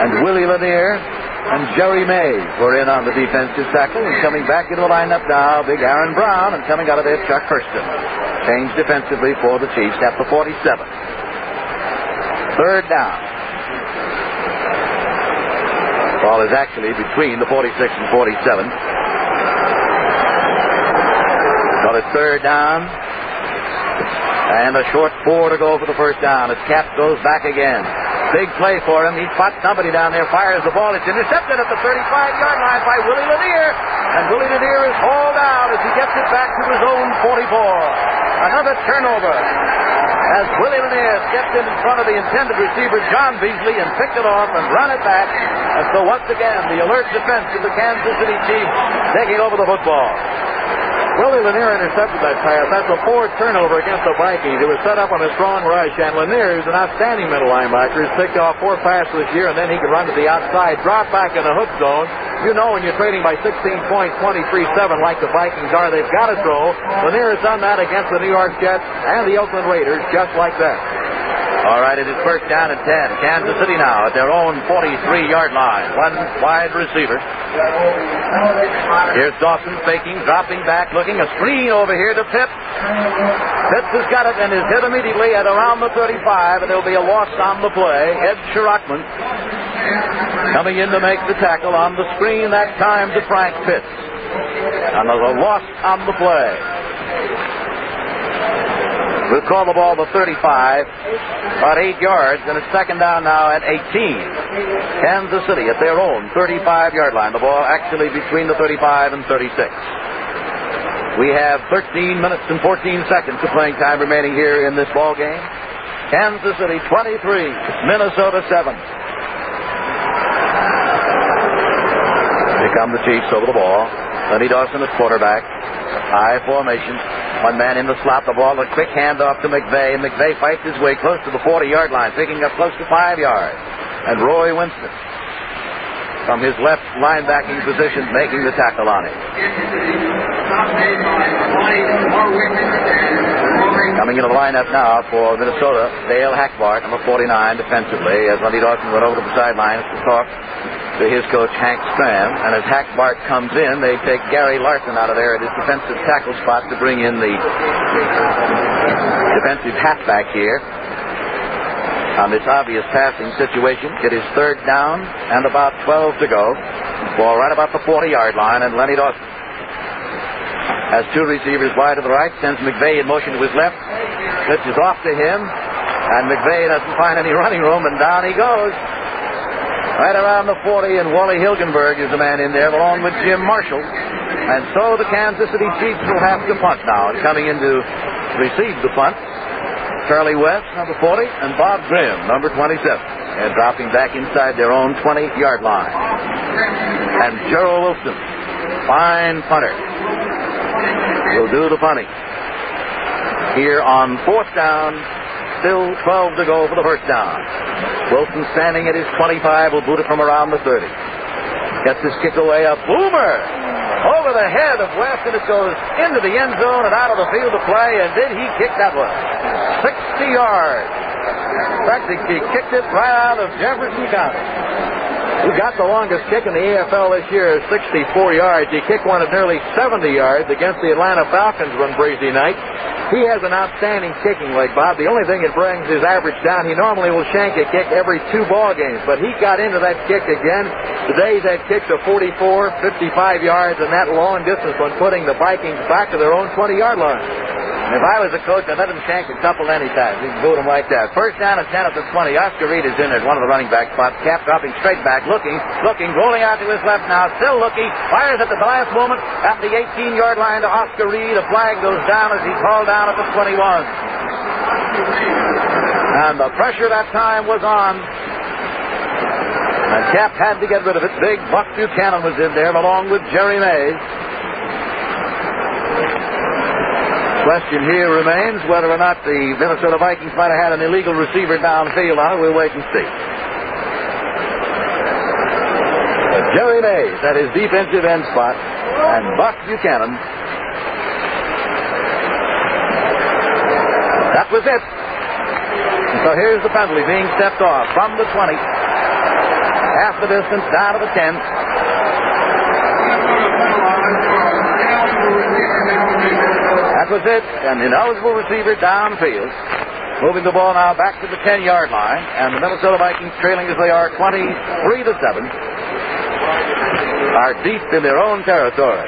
And Willie Lanier and Jerry Mays were in on the defensive tackle, and coming back into the lineup now, big Aaron Brown, and coming out of there, Chuck Hurston. Changed defensively for the Chiefs at the 47. Third down. Ball is actually between the 46 and 47. Got it third down. And a short 4 to go for the first down as Cap goes back again. Big play for him. He spots somebody down there, fires the ball. It's intercepted at the 35-yard line by Willie Lanier. And Willie Lanier is hauled out as he gets it back to his own 44. Another turnover as Willie Lanier stepped in front of the intended receiver, John Beasley, and picked it off and run it back. And so once again, the alert defense of the Kansas City Chiefs taking over the football. Willie Lanier intercepted that pass. That's a 4 turnover against the Vikings. It was set up on a strong rush, and Lanier, who's an outstanding middle linebacker, has picked off 4 passes this year, and then he can run to the outside, drop back in the hook zone. You know when you're trading by 16 points, 23-7 like the Vikings are, they've got to throw. Lanier has done that against the New York Jets and the Oakland Raiders just like that. All right, it is first down and 10. Kansas City now at their own 43-yard line. One wide receiver. Here's Dawson faking, dropping back, looking. A screen over here to Pitts. Pitts has got it and is hit immediately at around the 35, and there'll be a loss on the play. Ed Shirachman coming in to make the tackle on the screen that time to Frank Pitts. And there's a loss on the play. We'll call the ball to 35, about 8 yards, and it's second down now at 18. Kansas City at their own 35-yard line. The ball actually between the 35 and 36. We have 13 minutes and 14 seconds of playing time remaining here in this ball game. Kansas City 23, Minnesota 7. Here come the Chiefs over the ball. Lenny Dawson at quarterback. High formation. One man in the slot. The ball, a quick handoff to McVay. And McVay fights his way close to the 40-yard line, picking up close to 5 yards. And Roy Winston, from his left linebacking position, making the tackle on him. Coming into the lineup now for Minnesota, Dale Hackbart, number 49, defensively, as Lenny Dawson went over to the sidelines to talk to his coach, Hank Stram. And as Hackbart comes in, they take Gary Larson out of there at his defensive tackle spot to bring in the defensive halfback here. On this obvious passing situation, it is third down and about 12 to go. Ball right about the 40-yard line, and Lenny Dawson has two receivers wide to the right, sends McVay in motion to his left, pitches off to him, and McVay doesn't find any running room, and down he goes. Right around the 40, and Wally Hilgenberg is the man in there, along with Jim Marshall. And so the Kansas City Chiefs will have to punt now. And coming in to receive the punt, Charlie West, number 40, and Bob Grimm, number 27. And dropping back inside their own 20-yard line. And Gerald Wilson, fine punter, will do the punting. Here on fourth down, still 12 to go for the first down. Wilson standing at his 25 will boot it from around the 30. Gets his kick away, a boomer over the head of West, and it goes into the end zone and out of the field of play, and did he kick that one? 60 yards. In fact, he kicked it right out of Jefferson County. Who got the longest kick in the AFL this year is 64 yards. He kicked one at nearly 70 yards against the Atlanta Falcons one Thursday night. He has an outstanding kicking leg, Bob. The only thing it brings his average down. He normally will shank a kick every 2 ball games, but he got into that kick again. Today he's had kicks of 44, 55 yards, and that long distance one, putting the Vikings back to their own 20-yard line. And if I was a coach, I'd let him shank a couple anytime. You can boot him like that. First down and 10 at the 20. Oscar Reed is in at one of the running back spots. Cap dropping straight back, looking, rolling out to his left now, still looking. Fires at the last moment at the 18-yard line to Oscar Reed. A flag goes down as he's hauled down at the 21. And the pressure that time was on. And Cap had to get rid of it. Big Buck Buchanan was in there along with Jerry Mays. Question here remains whether or not the Minnesota Vikings might have had an illegal receiver downfield on it. We'll wait and see. But Jerry Mays at his defensive end spot, and Buck Buchanan. That was it. And so here's the penalty being stepped off from the 20. Half the distance down to the 10. That was it. An ineligible receiver downfield. Moving the ball now back to the 10-yard line. And the Minnesota Vikings, trailing as they are 23-7, are deep in their own territory.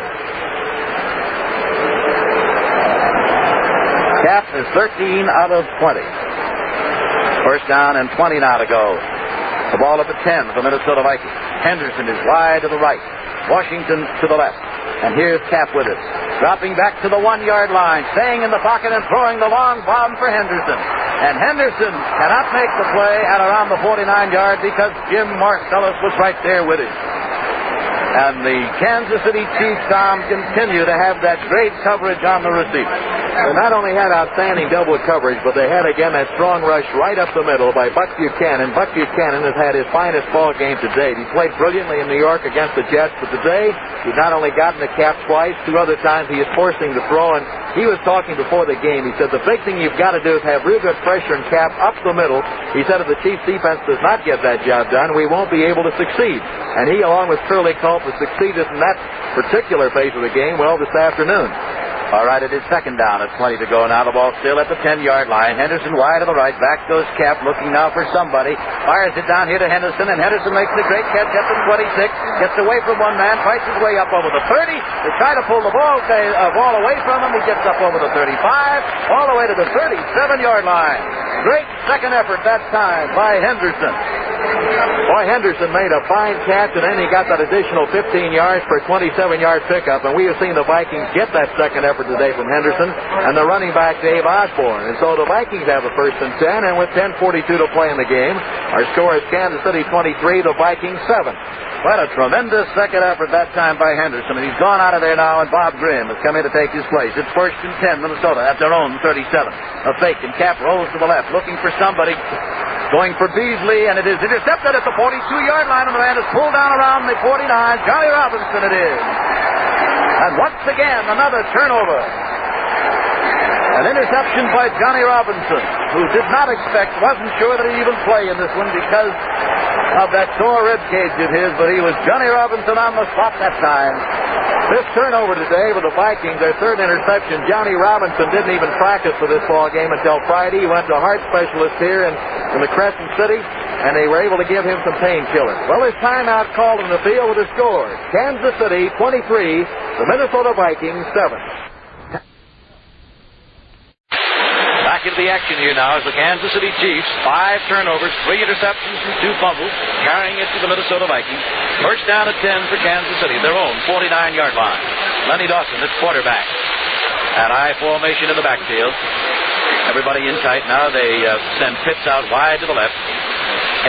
Cap is 13 out of 20. First down and 20 now to go. The ball at the 10 for the Minnesota Vikings. Henderson is wide to the right. Washington to the left. And here's Cap with it. Dropping back to the 1-yard line, staying in the pocket and throwing the long bomb for Henderson. And Henderson cannot make the play at around the 49-yard because Jim Marcellus was right there with him. And the Kansas City Chiefs, Tom, continue to have that great coverage on the receiver. They not only had outstanding double coverage, but they had, again, that strong rush right up the middle by Buck Buchanan. Buck Buchanan has had his finest ball game to date. He played brilliantly in New York against the Jets, but today he's not only gotten the cap twice, 2 other times he is forcing the throw. And he was talking before the game. He said the big thing you've got to do is have real good pressure and Cap up the middle. He said if the Chiefs defense does not get that job done, we won't be able to succeed. And he, along with Curly Culp, has succeeded in that particular phase of the game well this afternoon. All right, it is second down at 20 to go now. The ball still at the 10-yard line. Henderson wide to the right. Back goes Cap, looking now for somebody. Fires it down here to Henderson, and Henderson makes a great catch at the 26. Gets away from one man, fights his way up over the 30. They try to pull the ball away from him. He gets up over the 35, all the way to the 37-yard line. Great second effort that time by Henderson. Boy, Henderson made a fine catch, and then he got that additional 15 yards for a 27-yard pickup, and we have seen the Vikings get that second effort today from Henderson and the running back Dave Osborne. And so the Vikings have a 1st and 10, and with 10:42 to play in the game, our score is Kansas City 23, the Vikings 7. What a tremendous second effort that time by Henderson, and he's gone out of there now, and Bob Grimm has come in to take his place. It's 1st and 10, Minnesota at their own 37. A fake, and Cap rolls to the left, looking for somebody. Going for Beasley, and it is intercepted at the 42-yard line, and the man is pulled down around the 49. Johnny Robinson it is. And once again, another turnover. An interception by Johnny Robinson, who did not expect, wasn't sure that he'd even play in this one because of that sore rib cage of his, but he was Johnny Robinson on the spot that time. This turnover today with the Vikings, their 3rd interception. Johnny Robinson didn't even practice for this ball game until Friday. He went to a heart specialist here in the Crescent City, and they were able to give him some painkillers. Well, his timeout called in the field with a score. Kansas City 23, the Minnesota Vikings 7. Back into the action here now is the Kansas City Chiefs. 5 turnovers, 3 interceptions, and 2 fumbles, carrying it to the Minnesota Vikings. 1st down at 10 for Kansas City, their own 49-yard line. Lenny Dawson, its quarterback. At I formation in the backfield. Everybody in tight now. They send Pitts out wide to the left.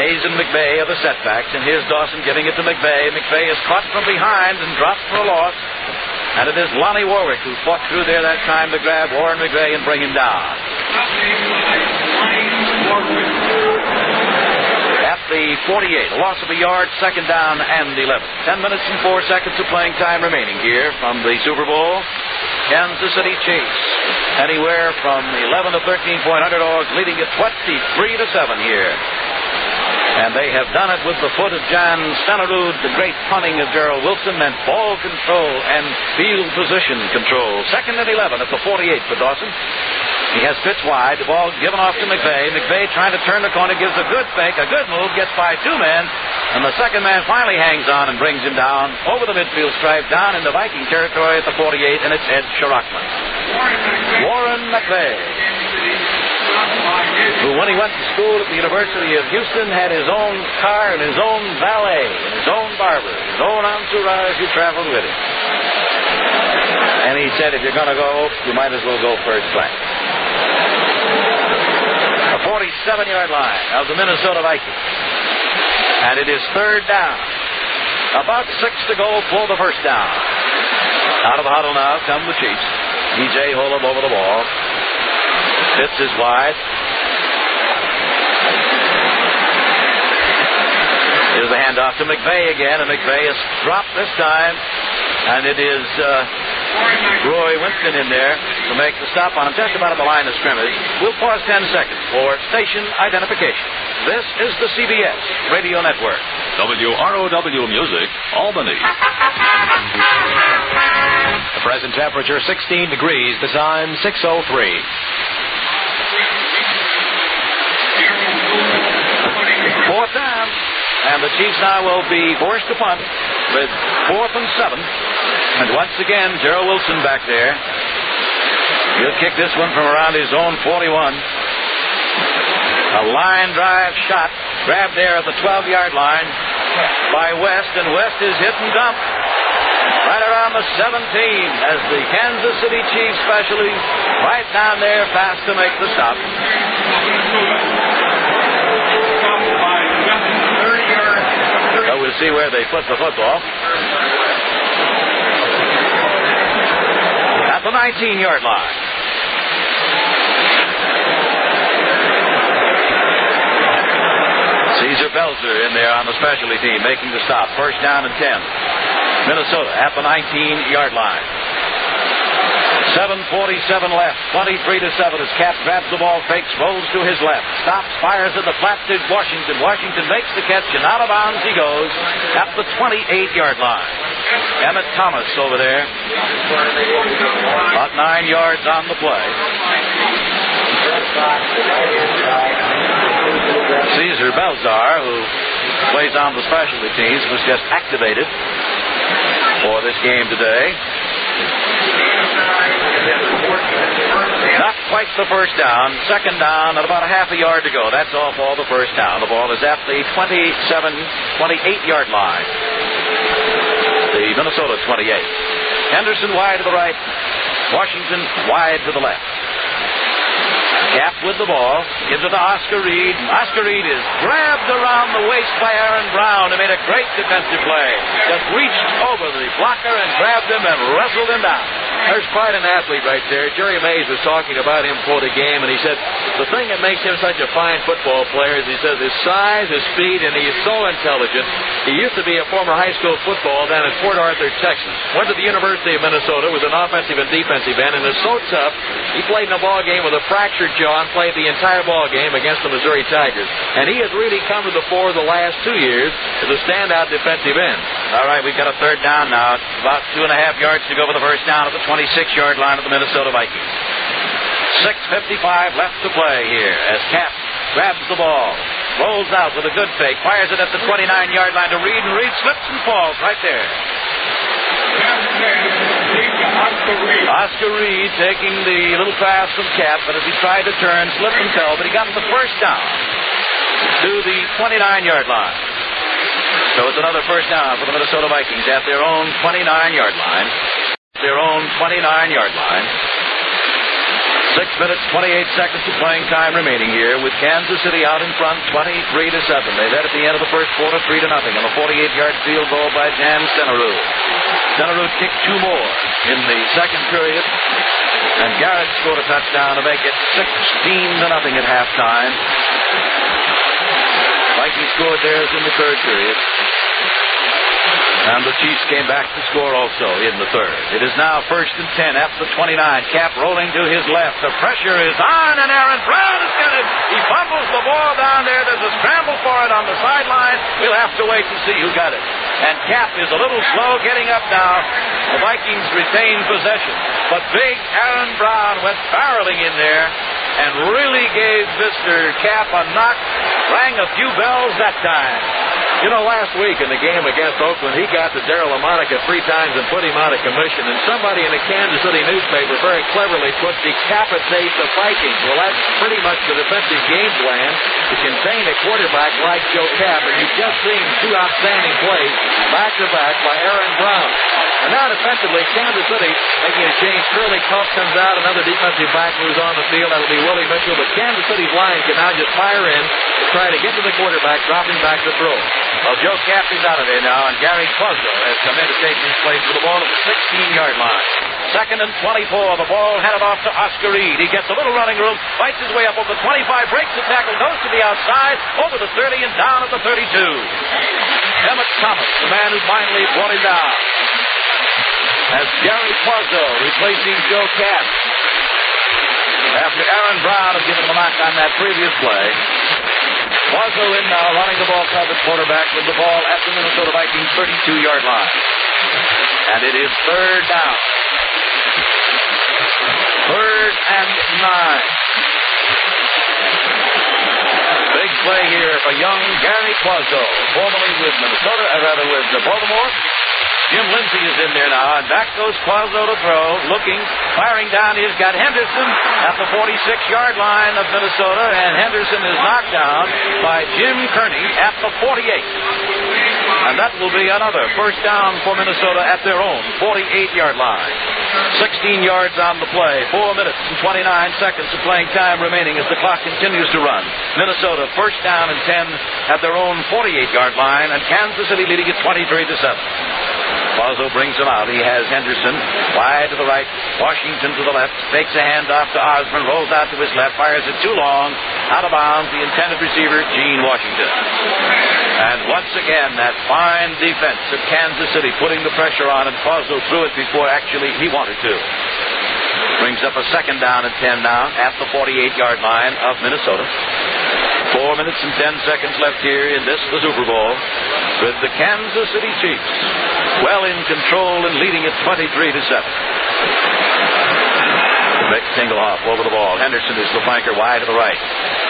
Hayes and McVay are the setbacks, and here's Dawson giving it to McVay. McVay is caught from behind and dropped for a loss. And it is Lonnie Warwick who fought through there that time to grab Warren McVay and bring him down. At the 48, a loss of a yard, 2nd down and 11. 10 minutes and 4 seconds of playing time remaining here from the Super Bowl. Kansas City Chiefs, anywhere from 11 to 13-point underdogs, leading at 23-7 here. And they have done it with the foot of John Stenerud. The great punting of Gerald Wilson meant ball control and field position control. 2nd and 11 at the 48 for Dawson. He has Pitts wide. The ball given off to McVay. McVay trying to turn the corner, gives a good fake, a good move, gets by 2 men. And the 2nd man finally hangs on and brings him down over the midfield stripe, down in the Viking territory at the 48, and it's Ed Sharachman. Warren McVay, who when he went to school at the University of Houston had his own car and his own valet and his own barber, his own entourage who traveled with him. And he said, if you're going to go, you might as well go first class. The 47-yard line of the Minnesota Vikings. And it is 3rd down. About 6 to go for the 1st down. Out of the huddle now come the Chiefs. E.J. Holub over the ball. Pitts is wide. Here's the handoff to McVay again, and McVay is dropped this time. And it is Roy Winston in there to make the stop on him just about at the line of scrimmage. We'll pause 10 seconds for station identification. This is the CBS Radio Network. WROW Music, Albany. The present temperature 16 degrees, the time 6:03. Fourth down, and the Chiefs now will be forced to punt with 4th and 7. And once again, Gerald Wilson back there. He'll kick this one from around his own 41. A line drive shot, grabbed there at the 12-yard line by West, and West is hit and dumped right around the 17 as the Kansas City Chiefs specialties right down there fast to make the stop. So we'll see where they put the football. At the 19-yard line. Caesar Belzer in there on the specialty team making the stop. 1st down and 10. Minnesota at the 19-yard line. 7:47 left. 23-7 as Cap grabs the ball, fakes, rolls to his left. Stops, fires at the flat to Washington. Washington makes the catch, and out of bounds he goes at the 28-yard line. Emmett Thomas over there. About 9 yards on the play. Cesar Belzar, who plays on the specialty teams, was just activated for this game today. Not quite the first down. Second down at about a half a yard to go. That's all for the first down. The ball is at the 28-yard line. The Minnesota 28. Henderson wide to the right. Washington wide to the left. Cap with the ball. Gives it to Oscar Reed. Oscar Reed is grabbed around the waist by Aaron Brown, who made a great defensive play. Just reached over the blocker and grabbed him and wrestled him down. There's quite an athlete right there. Jerry Mays was talking about him before the game, and he said the thing that makes him such a fine football player is he says his size, his speed, and he is so intelligent. He used to be a former high school football down at Port Arthur, Texas. Went to the University of Minnesota, was an offensive and defensive end, and is so tough, he played in a ball game with a fractured jaw and played the entire ball game against the Missouri Tigers. And he has really come to the fore the last 2 years as a standout defensive end. All right, we've got a third down now. About 2.5 yards to go for the first down at the 26-yard line of the Minnesota Vikings. 6:55 left to play here as Cap grabs the ball, rolls out with a good fake, fires it at the 29-yard line to Reed, and Reed slips and falls right there. Oscar Reed taking the little pass from Cap, but as he tried to turn, slipped and fell, but he got the first down to the 29-yard line. So it's another first down for the Minnesota Vikings at their own 29-yard line. Their own 29-yard line. 6 minutes, 28 seconds of playing time remaining here with Kansas City out in front, 23-7. They led at the end of the first quarter, 3-0 on a 48-yard field goal by Jan Stenerud. Stenerud kicked 2 more in the second period, and Garrett scored a touchdown to make it 16-0 at halftime. Vikings scored theirs in the third period. And the Chiefs came back to score also in the third. It is now 1st and 10 after the 29. Cap rolling to his left. The pressure is on, and Aaron Brown has got it. He fumbles the ball down there. There's a scramble for it on the sideline. We'll have to wait to see who got it. And Cap is a little slow getting up now. The Vikings retain possession. But big Aaron Brown went barreling in there and really gave Mr. Cap a knock. Rang a few bells that time. You know, last week in the game against Oakland, he got to Darryl LaMonica 3 times and put him out of commission. And somebody in a Kansas City newspaper very cleverly put decapitate the Vikings. Well, that's pretty much the defensive game plan to contain a quarterback like Joe Cap. And you've just seen 2 outstanding plays back-to-back by Aaron Brown. And now defensively, Kansas City making a change. Curly Cuff comes out, another defensive back moves on the field. That'll be Willie Mitchell. But Kansas City's line can now just fire in to try to get to the quarterback, dropping back to throw. Well, Joe Cap is out of there now, and Gary Quazzo has come in to take his place with the ball at the 16-yard line. 2nd and 24. The ball handed off to Oscar Reed. He gets a little running room, fights his way up over the 25, breaks the tackle, goes to the outside, over the 30, and down at the 32. Emmett Thomas, the man who finally brought him down. As Gary Quazzo replacing Joe Cap. After Aaron Brown had given him a knock on that previous play. Quazzo in now, running the ball covered quarterback with the ball at the Minnesota Vikings 32-yard line. And it is 3rd down. 3rd and 9. Big play here for young Gary Quazzo, formerly with Baltimore. Jim Lindsay is in there now, and back goes Quazzo to throw, looking, firing down. He's got Henderson at the 46-yard line of Minnesota, and Henderson is knocked down by Jim Kearney at the 48. And that will be another first down for Minnesota at their own 48-yard line. 16 yards on the play, 4 minutes and 29 seconds of playing time remaining as the clock continues to run. Minnesota first down and 10 at their own 48-yard line, and Kansas City leading it 23-7. Quazzo brings him out. He has Henderson wide to the right, Washington to the left, takes a handoff to Osborne, rolls out to his left, fires it too long, out of bounds, the intended receiver, Gene Washington. And once again, that fine defense of Kansas City putting the pressure on, and Quazzo threw it before actually he wanted to. Brings up a 2nd down and 10 now at the 48-yard line of Minnesota. 4 minutes and 10 seconds left here in the Super Bowl with the Kansas City Chiefs well in control and leading at 23-7. Vic Tingelhoff over the ball. Henderson is the flanker wide to the right.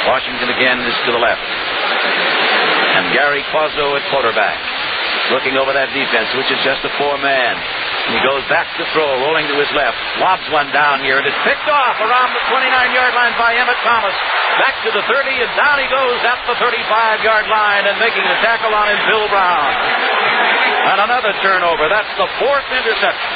Washington again is to the left. And Gary Quazzo at quarterback. Looking over that defense, which is just a 4-man. And he goes back to throw, rolling to his left. Lobs one down here, and it's picked off around the 29-yard line by Emmett Thomas. Back to the 30, and down he goes at the 35-yard line, and making the tackle on him, Bill Brown. And another turnover. That's the 4th interception.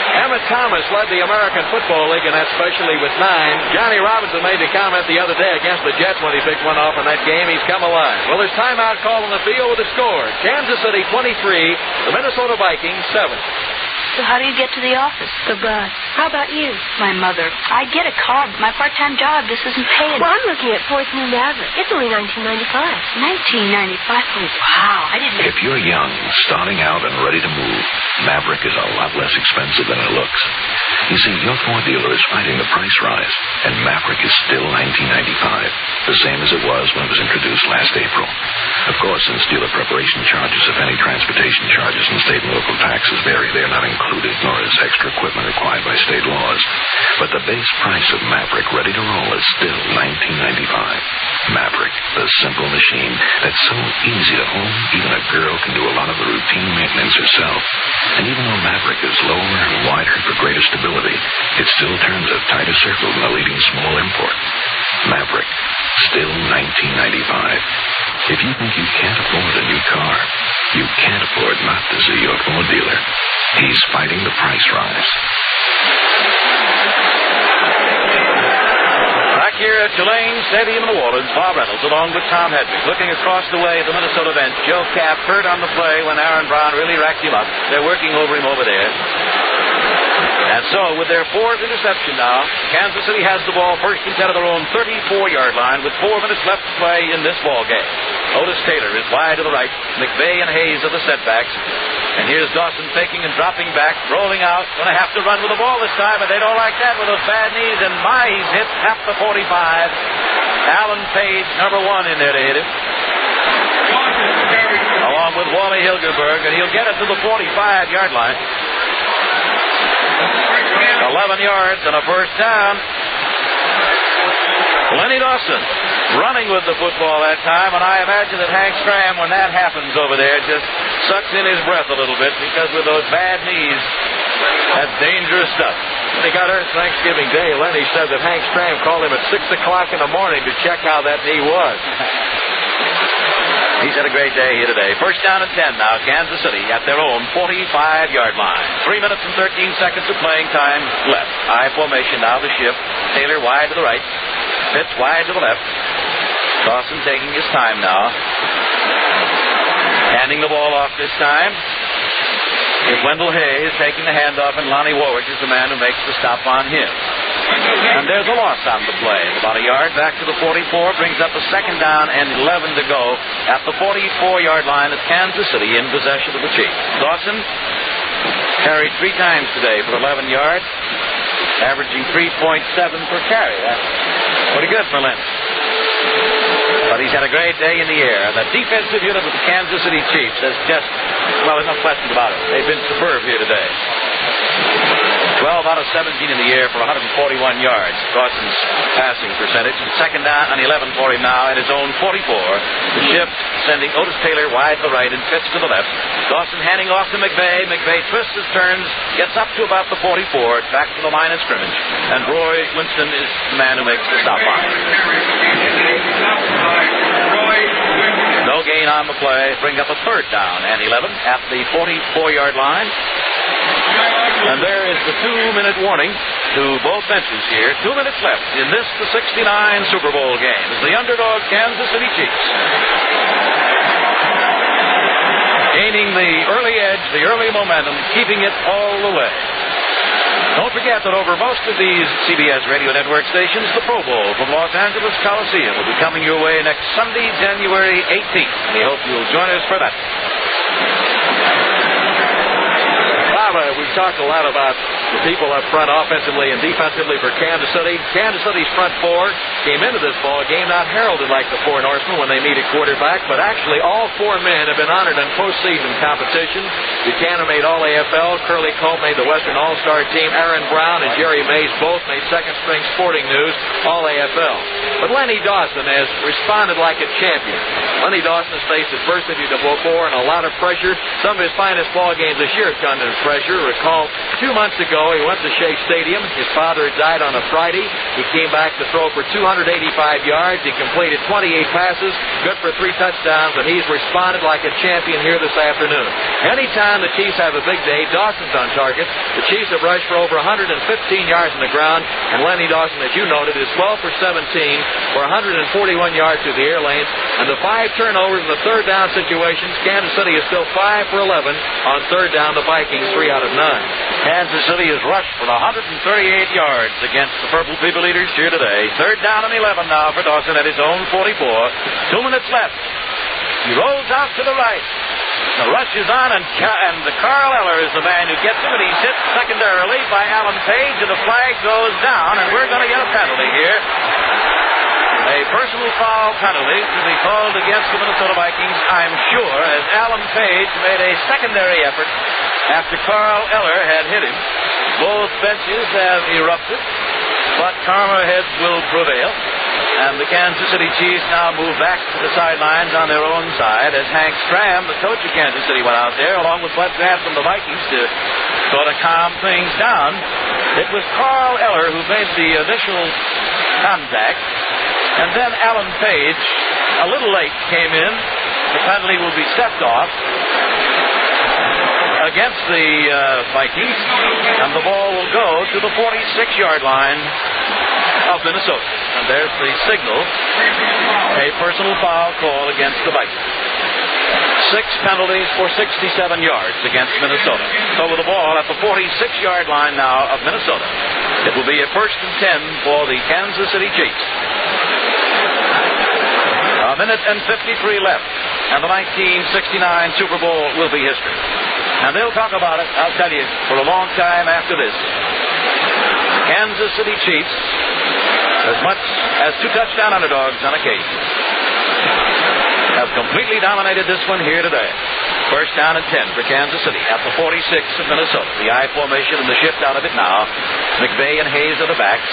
Emmett Thomas led the American Football League in that specialty with 9. Johnny Robinson made the comment the other day against the Jets when he picked one off in that game. He's come alive. Well, there's timeout call on the field with the score. Kansas City 23, the Minnesota Vikings 7. So how do you get to the office? The bus. How about you? My mother. I get a car, but my part-time job just isn't paying. Well, I'm looking at Ford's new Maverick. It's only $19.95. $19.95? Oh, wow. I didn't... If you're young, starting out and ready to move, Maverick is a lot less expensive than it looks. You see, your Ford dealer is fighting the price rise, and Maverick is still $19.95, the same as it was when it was introduced last April. Of course, since dealer preparation charges, if any transportation charges and state and local taxes vary, they are not included, nor is extra equipment required by state laws. But the base price of Maverick ready to roll is still $19.95. Maverick, the simple machine that's so easy to own, even a girl can do a lot of the routine maintenance herself. And even though Maverick is lower and wider for greater stability, it still turns a tighter circle than a leading small import. Maverick, still $19.95. If you think you can't afford a new car, you can't afford not to see your Ford dealer. He's fighting the price rise. Back here at Tulane Stadium in New Orleans, Bob Reynolds along with Tom Hedrick. Looking across the way at the Minnesota bench, Joe Kapp hurt on the play when Aaron Brown really racked him up. They're working over him over there. And so, with their 4th interception now, Kansas City has the ball first and 10 of their own 34-yard line with 4 minutes left to play in this ball game. Otis Taylor is wide to the right. McVay and Hayes are the setbacks. And here's Dawson taking and dropping back, rolling out. Going to have to run with the ball this time, but they don't like that with those bad knees. And he's hit at the 45. Alan Page, number 1 in there to hit him. Along with Wally Hilgenberg, and he'll get it to the 45-yard line. 11 yards and a first down. Lenny Dawson running with the football that time, and I imagine that Hank Stram, when that happens over there, just sucks in his breath a little bit, because with those bad knees, that's dangerous stuff. When he got hurt Thanksgiving Day, Lenny said that Hank Stram called him at 6 o'clock in the morning to check how that knee was. He's had a great day here today. First down and 10 now. Kansas City at their own 45-yard line. 3 minutes and 13 seconds of playing time left. High formation now to shift. Taylor wide to the right. Pitts wide to the left. Dawson taking his time now. Handing the ball off this time. With Wendell Hayes taking the handoff, and Lonnie Warwick is the man who makes the stop on him. And there's a loss on the play. About a yard back to the 44, brings up a second down and 11 to go at the 44-yard line of Kansas City in possession of the Chiefs. Dawson carried 3 times today for 11 yards, averaging 3.7 per carry. That's pretty good for Lynch. But he's had a great day in the air. And the defensive unit of the Kansas City Chiefs has just, well, there's no question about it. They've been superb here today. 12 out of 17 in the air for 141 yards. Dawson's passing percentage. Second down and 11 for him now at his own 44. The shift sending Otis Taylor wide to the right and Pitts to the left. Dawson handing off to McVay. McVay twists his turns, gets up to about the 44, back to the line of scrimmage. And Roy Winston is the man who makes the stop on it. No gain on the play. Bring up a third down and 11 at the 44-yard line. And there is the 2-minute warning to both benches here. 2 minutes left in this, the 69 Super Bowl game. As the underdog Kansas City Chiefs gaining the early edge, the early momentum, keeping it all the way. Don't forget that over most of these CBS radio network stations, the Pro Bowl from Los Angeles Coliseum will be coming your way next Sunday, January 18th. We hope you'll join us for that. We've talked a lot about the people up front offensively and defensively for Kansas City. Kansas City's front four came into this ball game not heralded like the Four Norsemen when they meet at quarterback, but actually all four men have been honored in postseason competition. Buchanan made All-AFL. Curly Colt made the Western All-Star team. Aaron Brown and Jerry Mays both made second-string Sporting News All-AFL. But Lenny Dawson has responded like a champion. Lenny Dawson has faced adversity to before and a lot of pressure. Some of his finest ball games this year have come under pressure. Recall 2 months ago he went to Shea Stadium. His father had died on a Friday. He came back to throw for 285 yards. He completed 28 passes, good for 3 touchdowns, and he's responded like a champion here this afternoon. Anytime the Chiefs have a big day, Dawson's on target. The Chiefs have rushed for over 115 yards on the ground, and Lenny Dawson, as you noted, is 12 for 17 for 141 yards through the air lanes, and the 5 turnovers in the third down situations. Kansas City is still 5 for 11 on third down. The Vikings 3 out of 9. Kansas City has rushed for 138 yards against the Purple People Eaters here today. Third down and 11 now for Dawson at his own 44. 2 minutes left. He rolls out to the right. The rush is on, and Carl Eller is the man who gets him, and he's hit secondarily by Alan Page, and the flag goes down, and we're going to get a penalty here. A personal foul penalty to be called against the Minnesota Vikings, I'm sure, as Alan Page made a secondary effort after Carl Eller had hit him. Both benches have erupted, but calmer heads will prevail. And the Kansas City Chiefs now move back to the sidelines on their own side as Hank Stram, the coach of Kansas City, went out there along with Bud Grant from the Vikings to sort of calm things down. It was Carl Eller who made the initial contact, and then Alan Page, a little late, came in. The penalty will be stepped off against the Vikings, and the ball will go to the 46-yard line of Minnesota. And there's the signal, a personal foul call against the Vikings. 6 penalties for 67 yards against Minnesota. So with the ball at the 46-yard line now of Minnesota, it will be a 1st and 10 for the Kansas City Chiefs. A minute and 53 left, and the 1969 Super Bowl will be history. And they'll talk about it, I'll tell you, for a long time after this. Kansas City Chiefs, as much as 2 touchdown underdogs on occasion, have completely dominated this one here today. 1st down and 10 for Kansas City at the 46 of Minnesota. The I formation and the shift out of it now. McVay and Hayes are the backs.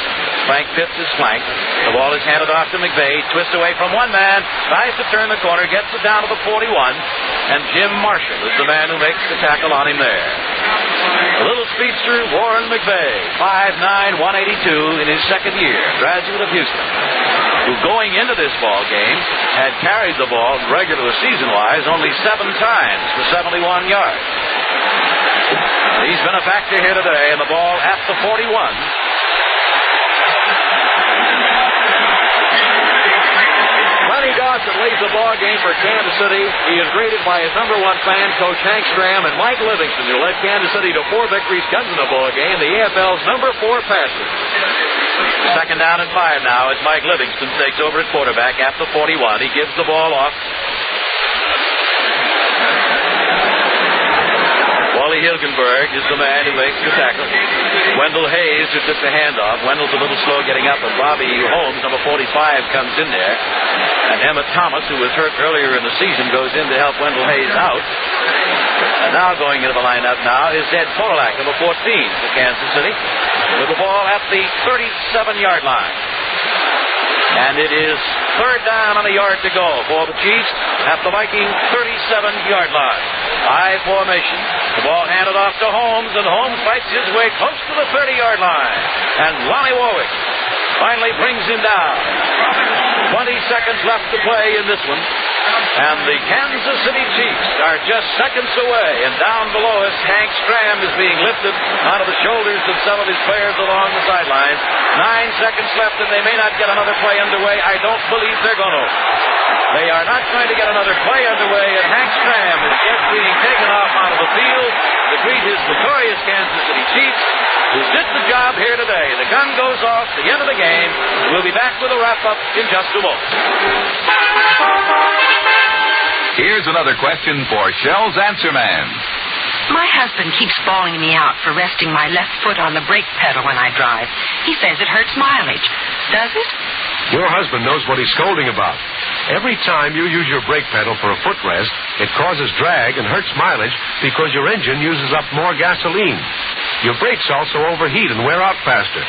Frank Pitts is flanked. The ball is handed off to McVay. Twists away from one man. Tries to turn the corner. Gets it down to the 41. And Jim Marshall is the man who makes the tackle on him there. A little speedster, Warren McVay. 5'9", 182 in his second year. Graduate of Houston, who going into this ball game had carried the ball regular season-wise only 7 times for 71 yards. He's been a factor here today, and the ball at the 41. Lenny Dawson leads the ball game for Kansas City. He is greeted by his number 1 fan, Coach Hank Stram, and Mike Livingston, who led Kansas City to 4 victories, guns in the ball game, the AFL's number 4 passer. 2nd down and 5 now as Mike Livingston takes over at quarterback at the 41. He gives the ball off. Wally Hilgenberg is the man who makes the tackle. Wendell Hayes, who took the handoff. Wendell's a little slow getting up, but Bobby Holmes, number 45, comes in there. And Emmett Thomas, who was hurt earlier in the season, goes in to help Wendell Hayes out. And now going into the lineup now is Ed Podolak, number 14 for Kansas City, with the ball at the 37-yard line. And it is 3rd down and a yard to go for the Chiefs at the Viking 37-yard line. I formation. The ball handed off to Holmes, and Holmes fights his way close to the 30-yard line. And Lonnie Warwick finally brings him down. 20 seconds left to play in this one. And the Kansas City Chiefs are just seconds away. And down below us, Hank Stram is being lifted out of the shoulders of some of his players along the sidelines. 9 seconds left, and they may not get another play underway. I don't believe they're going to. They are not going to get another play underway, and Hank Stram is just being taken off out of the field to greet his victorious Kansas City Chiefs, who did the job here today. The gun goes off, the end of the game. We'll be back with a wrap-up in just a moment. Here's another question for Shell's Answer Man. My husband keeps bawling me out for resting my left foot on the brake pedal when I drive. He says it hurts mileage. Does it? Your husband knows what he's scolding about. Every time you use your brake pedal for a footrest, it causes drag and hurts mileage because your engine uses up more gasoline. Your brakes also overheat and wear out faster.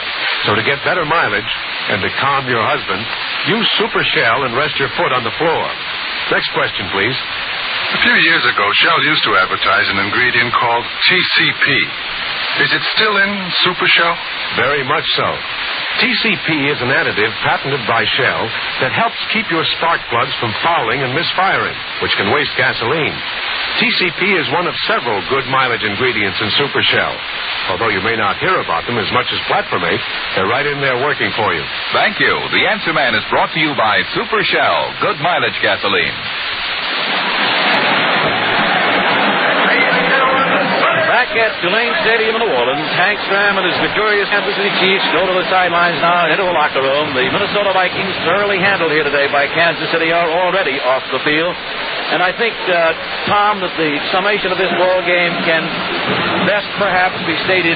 So to get better mileage and to calm your husband, use Super Shell and rest your foot on the floor. Next question, please. A few years ago, Shell used to advertise an ingredient called TCP. Is it still in Super Shell? Very much so. TCP is an additive patented by Shell that helps keep your spark plugs from fouling and misfiring, which can waste gasoline. TCP is one of several good mileage ingredients in Super Shell. Although you may not hear about them as much as Platformate, they're right in there working for you. Thank you. The Answer Man is brought to you by Super Shell, good mileage gasoline. Back at Tulane Stadium in New Orleans, Hank Stram and his victorious Kansas City Chiefs go to the sidelines now into a locker room. The Minnesota Vikings, thoroughly handled here today by Kansas City, are already off the field. And I think, Tom, that the summation of this ball game can best perhaps be stated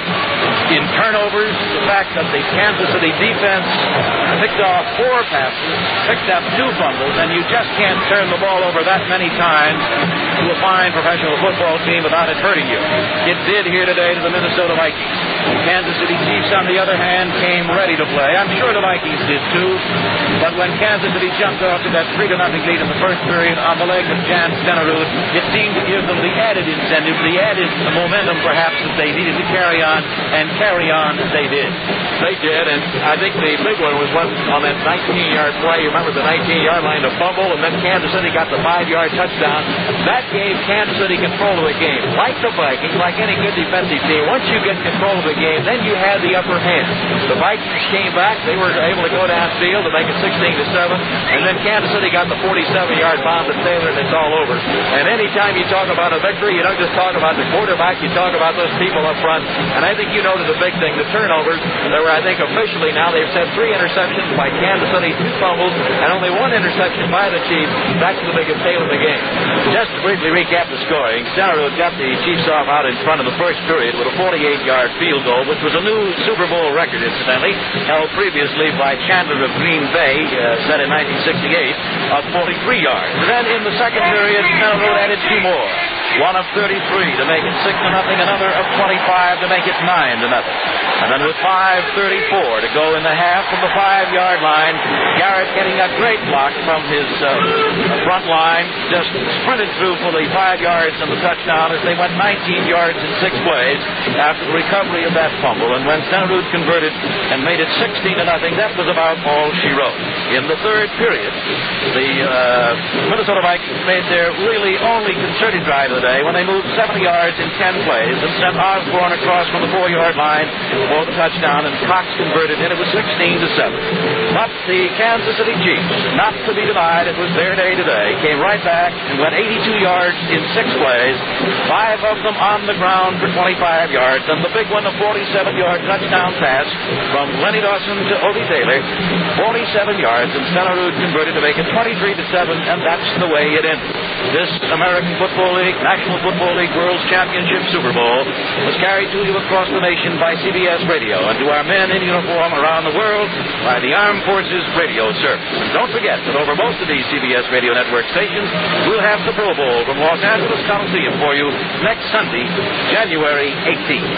in turnovers. The fact that the Kansas City defense picked off 4 passes, picked up 2 fumbles, and you just can't turn the ball over that many times to a fine professional football team without it hurting you. It did here today to the Minnesota Vikings. Kansas City Chiefs, on the other hand, came ready to play. I'm sure the Vikings did too. But when Kansas City jumped off to that 3-0 lead in the first period on the leg of Jan Stenerud, it seemed to give them the added incentive, the added momentum perhaps that they needed to carry on, and carry on as they did. They did, and I think the big one was on that 19-yard play. You remember the 19-yard line to fumble, and then Kansas City got the 5-yard touchdown. That gave Kansas City control of the game. Like the Vikings, like any good defensive team, once you get control of the game, then you had the upper hand. The Vikings came back. They were able to go downfield to make it 16-7, and then Kansas City got the 47-yard bomb to Taylor, and it's all over. And anytime you talk about a victory, you don't just talk about the quarterback, you talk about those people up front. And I think you noted the big thing, the turnovers. There were, I think, officially now they've said 3 interceptions by Kansas City, 2 fumbles, and only 1 interception by the Chiefs. That's the biggest tale of the game. Just to briefly recap the scoring, Stenerud got the Chiefs off out in front of the first period with a 48-yard field goal, which was a new Super Bowl record, incidentally, held previously by Chandler of Green Bay, set in 1968, of 43 yards. And then in the second period, Stenerud added 2 more. One of 33 to make it 6-0, another of 25 to make it 9-0. And then with 5:34 to go in the half from the 5-yard line, Garrett getting a great block from his front line, just sprinted through for the 5 yards and the touchdown as they went 19 yards in 6 plays after the recovery of that fumble. And when Stenerud converted and made it 16-0, that was about all she wrote. In the third period, the Minnesota Vikings made their really only concerted drive of the day when they moved 70 yards in 10 plays and sent Osborne across from the 4-yard line for the touchdown, and Cox converted, and it was 16-7. But the Kansas City Chiefs, not to be denied, it was their day today, came right back and went 82 yards in 6 plays, 5 of them on the ground for 25 yards, and the big one, a 47-yard touchdown pass from Lenny Dawson to Odie Taylor, 47 yards, and Stenerud converted to make it 23-7, and that's the way it ended. This American Football League, National Football League World Championship Super Bowl was carried to you across the nation by CBS Radio, and to our men in uniform around the world by the Armed Forces Radio Service. And don't forget that over most of these CBS Radio Network stations, we'll have the Pro Bowl from Los Angeles Coliseum for you next Sunday, January 18th.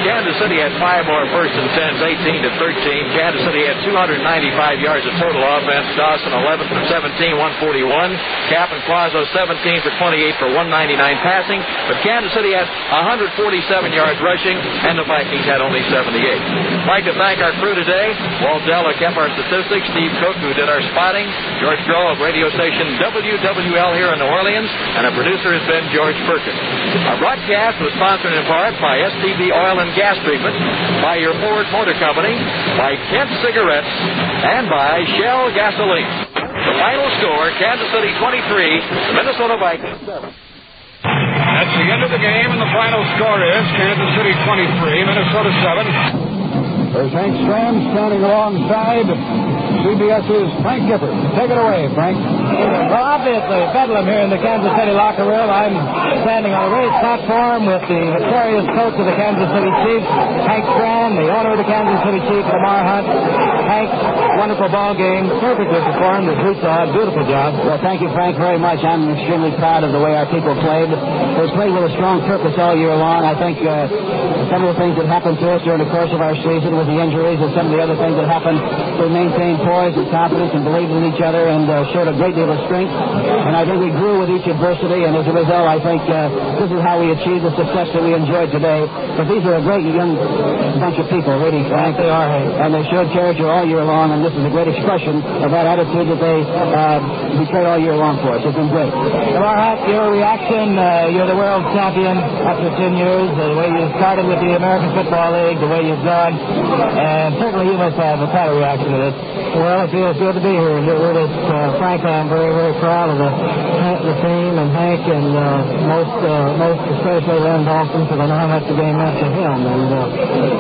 Kansas City had 5 more first and 10s, 18-13. Kansas City had 295 yards of total offense. Dawson 11 for 17, 141. Cap and Quazzo 17 for 28 for 199 passing. But Kansas City had 147 yards rushing, and the Vikings had only 78. I'd like to thank our crew today. Walt Dell, who kept our statistics. Steve Cook, who did our spotting. George Groh of radio station WWL here in New Orleans. And our producer has been George Perkins. Our broadcast was sponsored in part by STB Oil and Gas Treatment, by your Ford Motor Company, by Kent Cigarettes, and by Shell Gasoline. The final score, Kansas City 23, Minnesota Vikings 7. That's the end of the game, and the final score is Kansas City 23, Minnesota 7. There's Hank Stram standing alongside CBS's Frank Gifford. Take it away, Frank. Well, obviously, bedlam here in the Kansas City locker room. I'm standing on a raised platform with the victorious coach of the Kansas City Chiefs, Hank Strand, the owner of the Kansas City Chiefs, Lamar Hunt. Hank, wonderful ball game, perfectly performed, as we saw. Beautiful job. Well, thank you, Frank, very much. I'm extremely proud of the way our people played. They played with a strong purpose all year long. I think some of the things that happened to us during the course of our season with the injuries and some of the other things that happened, they maintained poise and confidence and believed in each other and showed a great deal of strength. And I think we grew with each adversity, and as a result, I think this is how we achieved the success that we enjoyed today. But these are a great young bunch of people, really, Frank. They are, Hank. And they showed character all year long, and this is a great expression of that attitude that they betrayed all year long for us. It's been great. Lamar Hunt, your reaction, you're the world champion after 10 years, the way you started with the American Football League, the way you've gone, and certainly you must have a kind of reaction to this. Well, it feels good to be here. Frank, I'm very, very proud of the team and Hank and most especially Len Dawson, because I know how much the game meant to him. And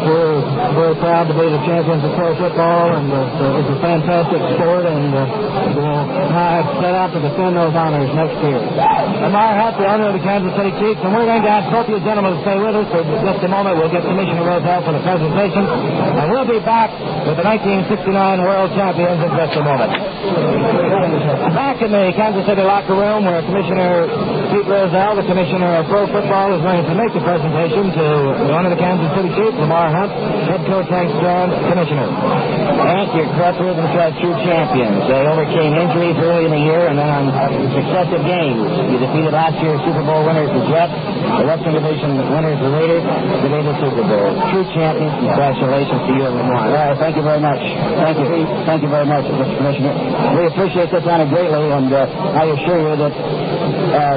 we're very proud to be the champions of pro football, and it's a fantastic sport, and we'll set out to defend those honors next year. Lamar Hunt, the owner of the Kansas City Chiefs, and we're going to ask both of you gentlemen to stay with us for just a moment. We'll get Commissioner Roselle for the presentation, and we'll be back with the 1969 World Champions in just a moment. Back in the Kansas City locker room where Commissioner Pete Roselle, the Commissioner of Pro Football, is going to make the presentation to the owner of the Kansas City Chiefs, Lamar Hunt, head coach Hank Strand, Commissioner. Hank, your correct rhythms are true champions. They overcame injuries early in the year and then on successive games. You defeated last year's Super Bowl winners, the Jets, the Western Division winners, the Raiders, today the Super Bowl. True champions. Congratulations to you and Lamar. All right, thank you very much. Thank you. Thank you very much, Mr. Commissioner. We appreciate this honor greatly, and I assure you that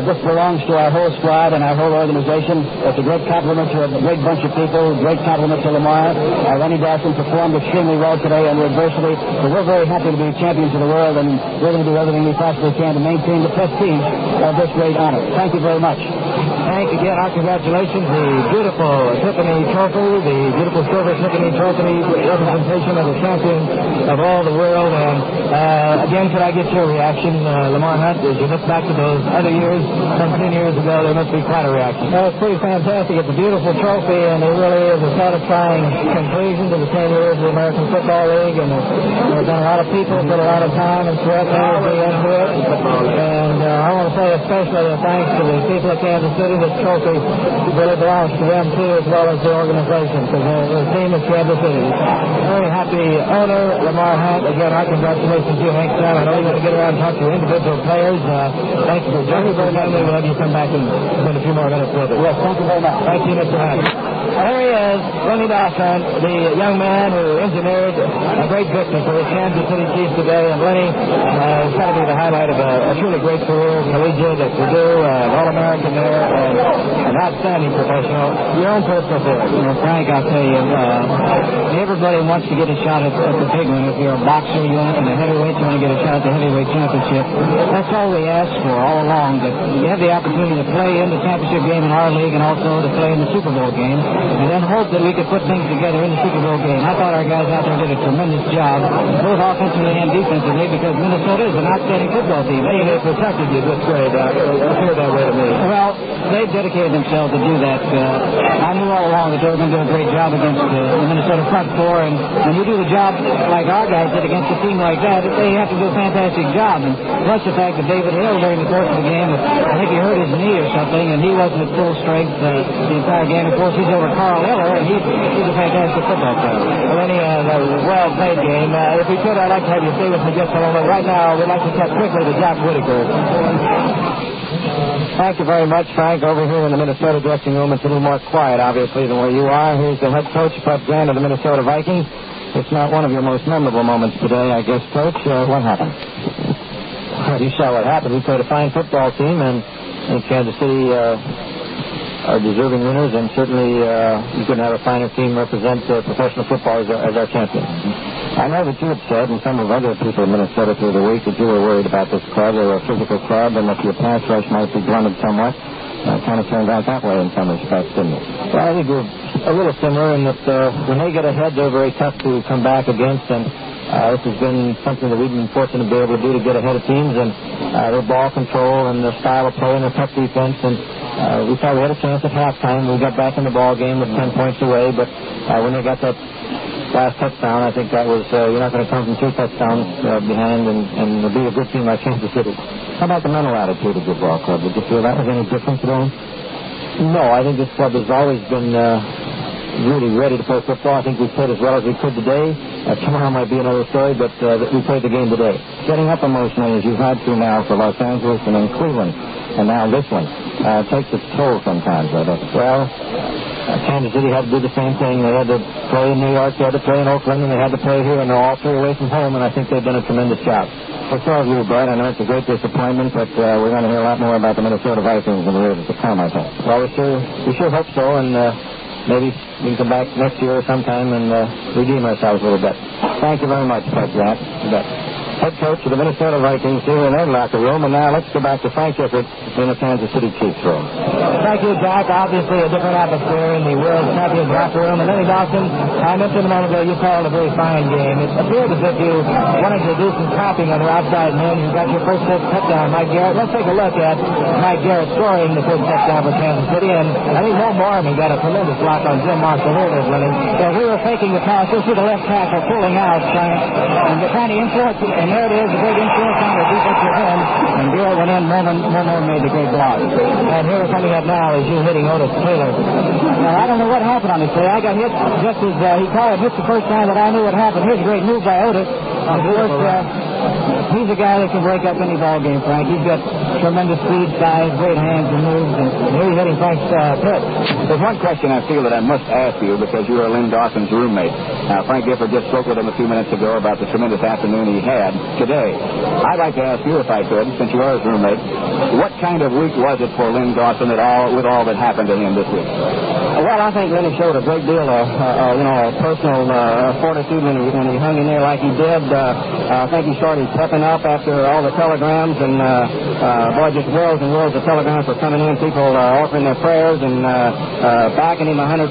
this belongs to our whole squad and our whole organization. It's a great compliment to a great bunch of people, great compliment to Lamar. Lenny Dawson performed extremely well today under adversity, but we're very happy to be champions of the world, and we're going to do everything we possibly can to maintain the prestige of this great honor. Thank you very much. Hank, again, our congratulations. The beautiful Tiffany Trophy, the beautiful silver Tiffany Trophy representation of the champion of all the world. And again, could I get your reaction, Lamar Hunt, as you look back to those other years, some 10 years ago, there must be quite a reaction. Well, it's pretty fantastic. It's a beautiful trophy, and it really is a satisfying conclusion to the 10 years of the American Football League. And there's been a lot of people put a lot of time and sweat and energy into it. And I want to say especially a thanks to the people of Kansas City. This trophy really belongs to them, too, as well as the organization, because the team is Kansas City. Very happy owner, Lamar Hunt. Again, our congratulations to you, Hank Strand. I know you're going to get around and talk to individual players. Thank you for joining us. We'll have you come back and spend a few more minutes with us. Yes, thank you very much. Thank you, Mr. Hunt. There he is, Lenny Dawson, the young man who engineered a great victory for the Kansas City Chiefs today. And Lenny has got to be the highlight of a truly great career, collegiate at Purdue, an All-American there, and an outstanding professional. Your own personal feeling. You know, Frank, I'll tell you, everybody wants to get a shot at the big one. If you're a boxer, you want it, and a heavyweight, you want to get a shot at the heavyweight championship. That's all we ask for all along, that you have the opportunity to play in the championship game in our league and also to play in the Super Bowl game, and then hope that we could put things together in the Super Bowl game. I thought our guys out there did a tremendous job, both offensively and defensively, because Minnesota is an outstanding football team. They protected you this way. It appeared that way to me. Well, they've dedicated themselves to do that. I knew all along that they were going to do a great job against the Minnesota front four, and when you do the job like our guys did against a team like that, they have to do a fantastic job. And plus the fact that David Hill, during the course of the game, I think he hurt his knee or something, and he wasn't at full strength the entire game. Of course, he's over Carl Eller, and he's a fantastic football player. Well, Lenny, a well-played game. If we could, I'd like to have you stay with me just a moment. Right now, we'd like to cut quickly to Jack Whitaker. Thank you very much, Frank. Over here in the Minnesota dressing room, it's a little more quiet, obviously, than where you are. Here's the head coach, Bud Grant, of the Minnesota Vikings. It's not one of your most memorable moments today, I guess, Coach. What happened? You saw what happened. We played a fine football team, and Kansas City are deserving winners, and certainly you couldn't have a finer team represent professional football as our champion. I know that you had said, and some of other people in Minnesota through the week, that you were worried about this club. They were a physical club, and that your pass rush might be blunted somewhat. It kind of turned out that way in some respects, didn't it? Well, I think we're a little similar in that when they get ahead, they're very tough to come back against, and This has been something that we've been fortunate to be able to do to get ahead of teams, and their ball control and their style of play and their tough defense. And we thought we had a chance at halftime. We got back in the ball game with 10 points away, but when they got that last touchdown, I think that was, you're not going to come from 2 touchdowns behind and be a good team like Kansas City. How about the mental attitude of your ball club? Did you feel that was any different today? No, I think this club has always been really ready to play football. I think we played as well as we could today. Tomorrow might be another story, but we played the game today. Getting up emotionally as you've had to now for Los Angeles and then Cleveland, and now this one, takes its toll sometimes. Well, Kansas City had to do the same thing. They had to play in New York, they had to play in Oakland, and they had to play here, and they're all 3 away from home, and I think they've done a tremendous job. For some of you, Bud, I know it's a great disappointment, but we're going to hear a lot more about the Minnesota Vikings in the years to come, I think. Well, we sure hope so, and maybe we can come back next year or sometime and redeem ourselves a little bit. Thank you very much, Bud, for that. You bet. Head coach of the Minnesota Vikings here in their locker room, and now let's go back to Frank Gifford in the Kansas City Chiefs room. Thank you, Jack. Obviously a different atmosphere in the World Champions locker room. And Lenny Dawson, I mentioned a moment ago you called a very fine game. It appeared as if you wanted to do some tapping on the outside men. You got your first touchdown, Mike Garrett. Let's take a look at Mike Garrett scoring the first touchdown for Kansas City. And I think Mo Mormon got a tremendous block on Jim Marshall. Here it is, Lenny. So we were faking the toss. You'll see the left tackle pulling out, and they're trying to influence it. And there it is, a great influence on the defensive end. And Garrett went in. Mo made the great block. And here we're coming up now is you hitting Otis Taylor. Now, I don't know what happened on this play. I got hit just as he called it. Hit the first time that I knew what happened. Here's a great move by Otis. Of course, he's a guy that can break up any ball game, Frank. He's got tremendous speed, size, great hands and moves, and here he's hitting Frank's pitch. There's one question I feel that I must ask you because you are Lynn Dawson's roommate. Frank Gifford just spoke with him a few minutes ago about the tremendous afternoon he had today. I'd like to ask you, if I could, since you are his roommate, what kind of week was it for Lynn Dawson with all that happened to him this week? Well, I think Lenny showed a great deal of, personal fortitude when he hung in there like he did. I think he started prepping up after all the telegrams, and just worlds and worlds of telegrams were coming in. People offering their prayers and backing him 100%.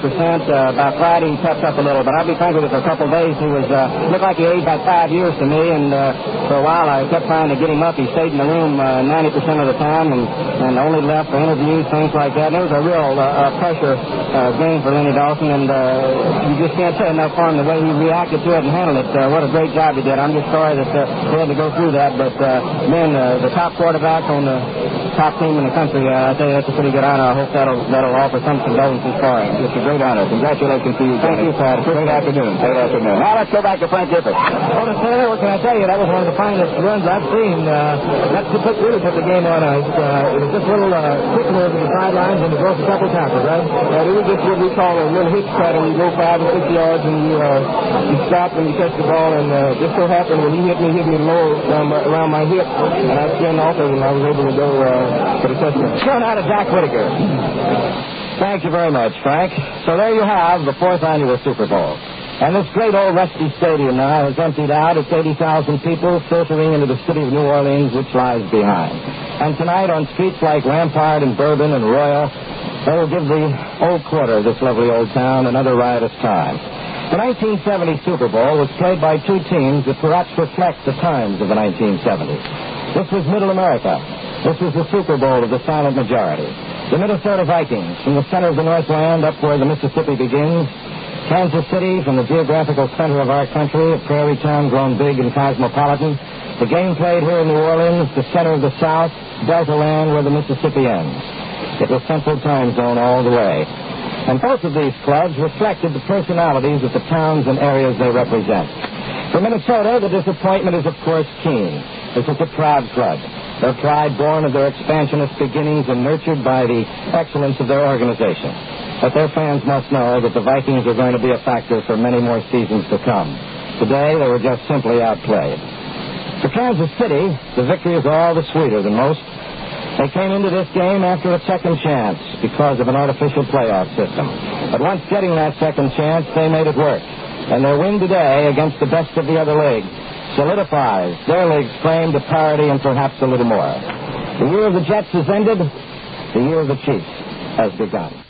By Friday, he pepped up a little, but I'll be frank with you, for a couple of days, he was looked like he aged about 5 years to me, and for a while I kept trying to get him up. He stayed in the room 90% of the time and only left for interviews, things like that. And it was a real pressure game for Lenny Dawson, and you just can't say enough for him the way he reacted to it and handled it. What a great job he did. I'm just sorry that they had to go through that, but the top quarterback on the top team in the country, I tell you, that's a pretty good honor. I hope that'll offer some condolences for him. It's a great honor. Congratulations to you, Johnny. Thank you, Pat. Great afternoon. Great afternoon. Now let's go back to Frank Gifford. Otis Taylor, what can I tell you? That was one of the finest runs I've seen. That really put the game on ice. It was just a little quick move to the sidelines, and he broke a couple tackles, right? Yeah, it was just what we call a little hitch pattern. You go 5 or 6 yards, and you stop and you catch the ball, and just so happened when he hit me low around my hip, and I skinned off of him, and I was able to go for the touchdown. Thrown out of Jack Whitaker. Thank you very much, Frank. So there you have the 4th annual Super Bowl. And this great old rusty stadium now is emptied out. It's 80,000 people filtering into the city of New Orleans, which lies behind. And tonight on streets like Rampart and Bourbon and Royal, they will give the old quarter of this lovely old town another riotous time. The 1970 Super Bowl was played by 2 teams that perhaps reflect the times of the 1970s. This was Middle America. This was the Super Bowl of the silent majority. The Minnesota Vikings, from the center of the Northland up where the Mississippi begins. Kansas City, from the geographical center of our country, a prairie town grown big and cosmopolitan. The game played here in New Orleans, the center of the South, Delta land where the Mississippi ends. It was Central Time Zone all the way. And both of these clubs reflected the personalities of the towns and areas they represent. For Minnesota, the disappointment is, of course, keen. This is a proud club. Their pride born of their expansionist beginnings and nurtured by the excellence of their organization. But their fans must know that the Vikings are going to be a factor for many more seasons to come. Today, they were just simply outplayed. For Kansas City, the victory is all the sweeter than most. They came into this game after a second chance because of an artificial playoff system. But once getting that second chance, they made it work. And their win today against the best of the other league solidifies their league's claim to parity and perhaps a little more. The year of the Jets has ended. The year of the Chiefs has begun.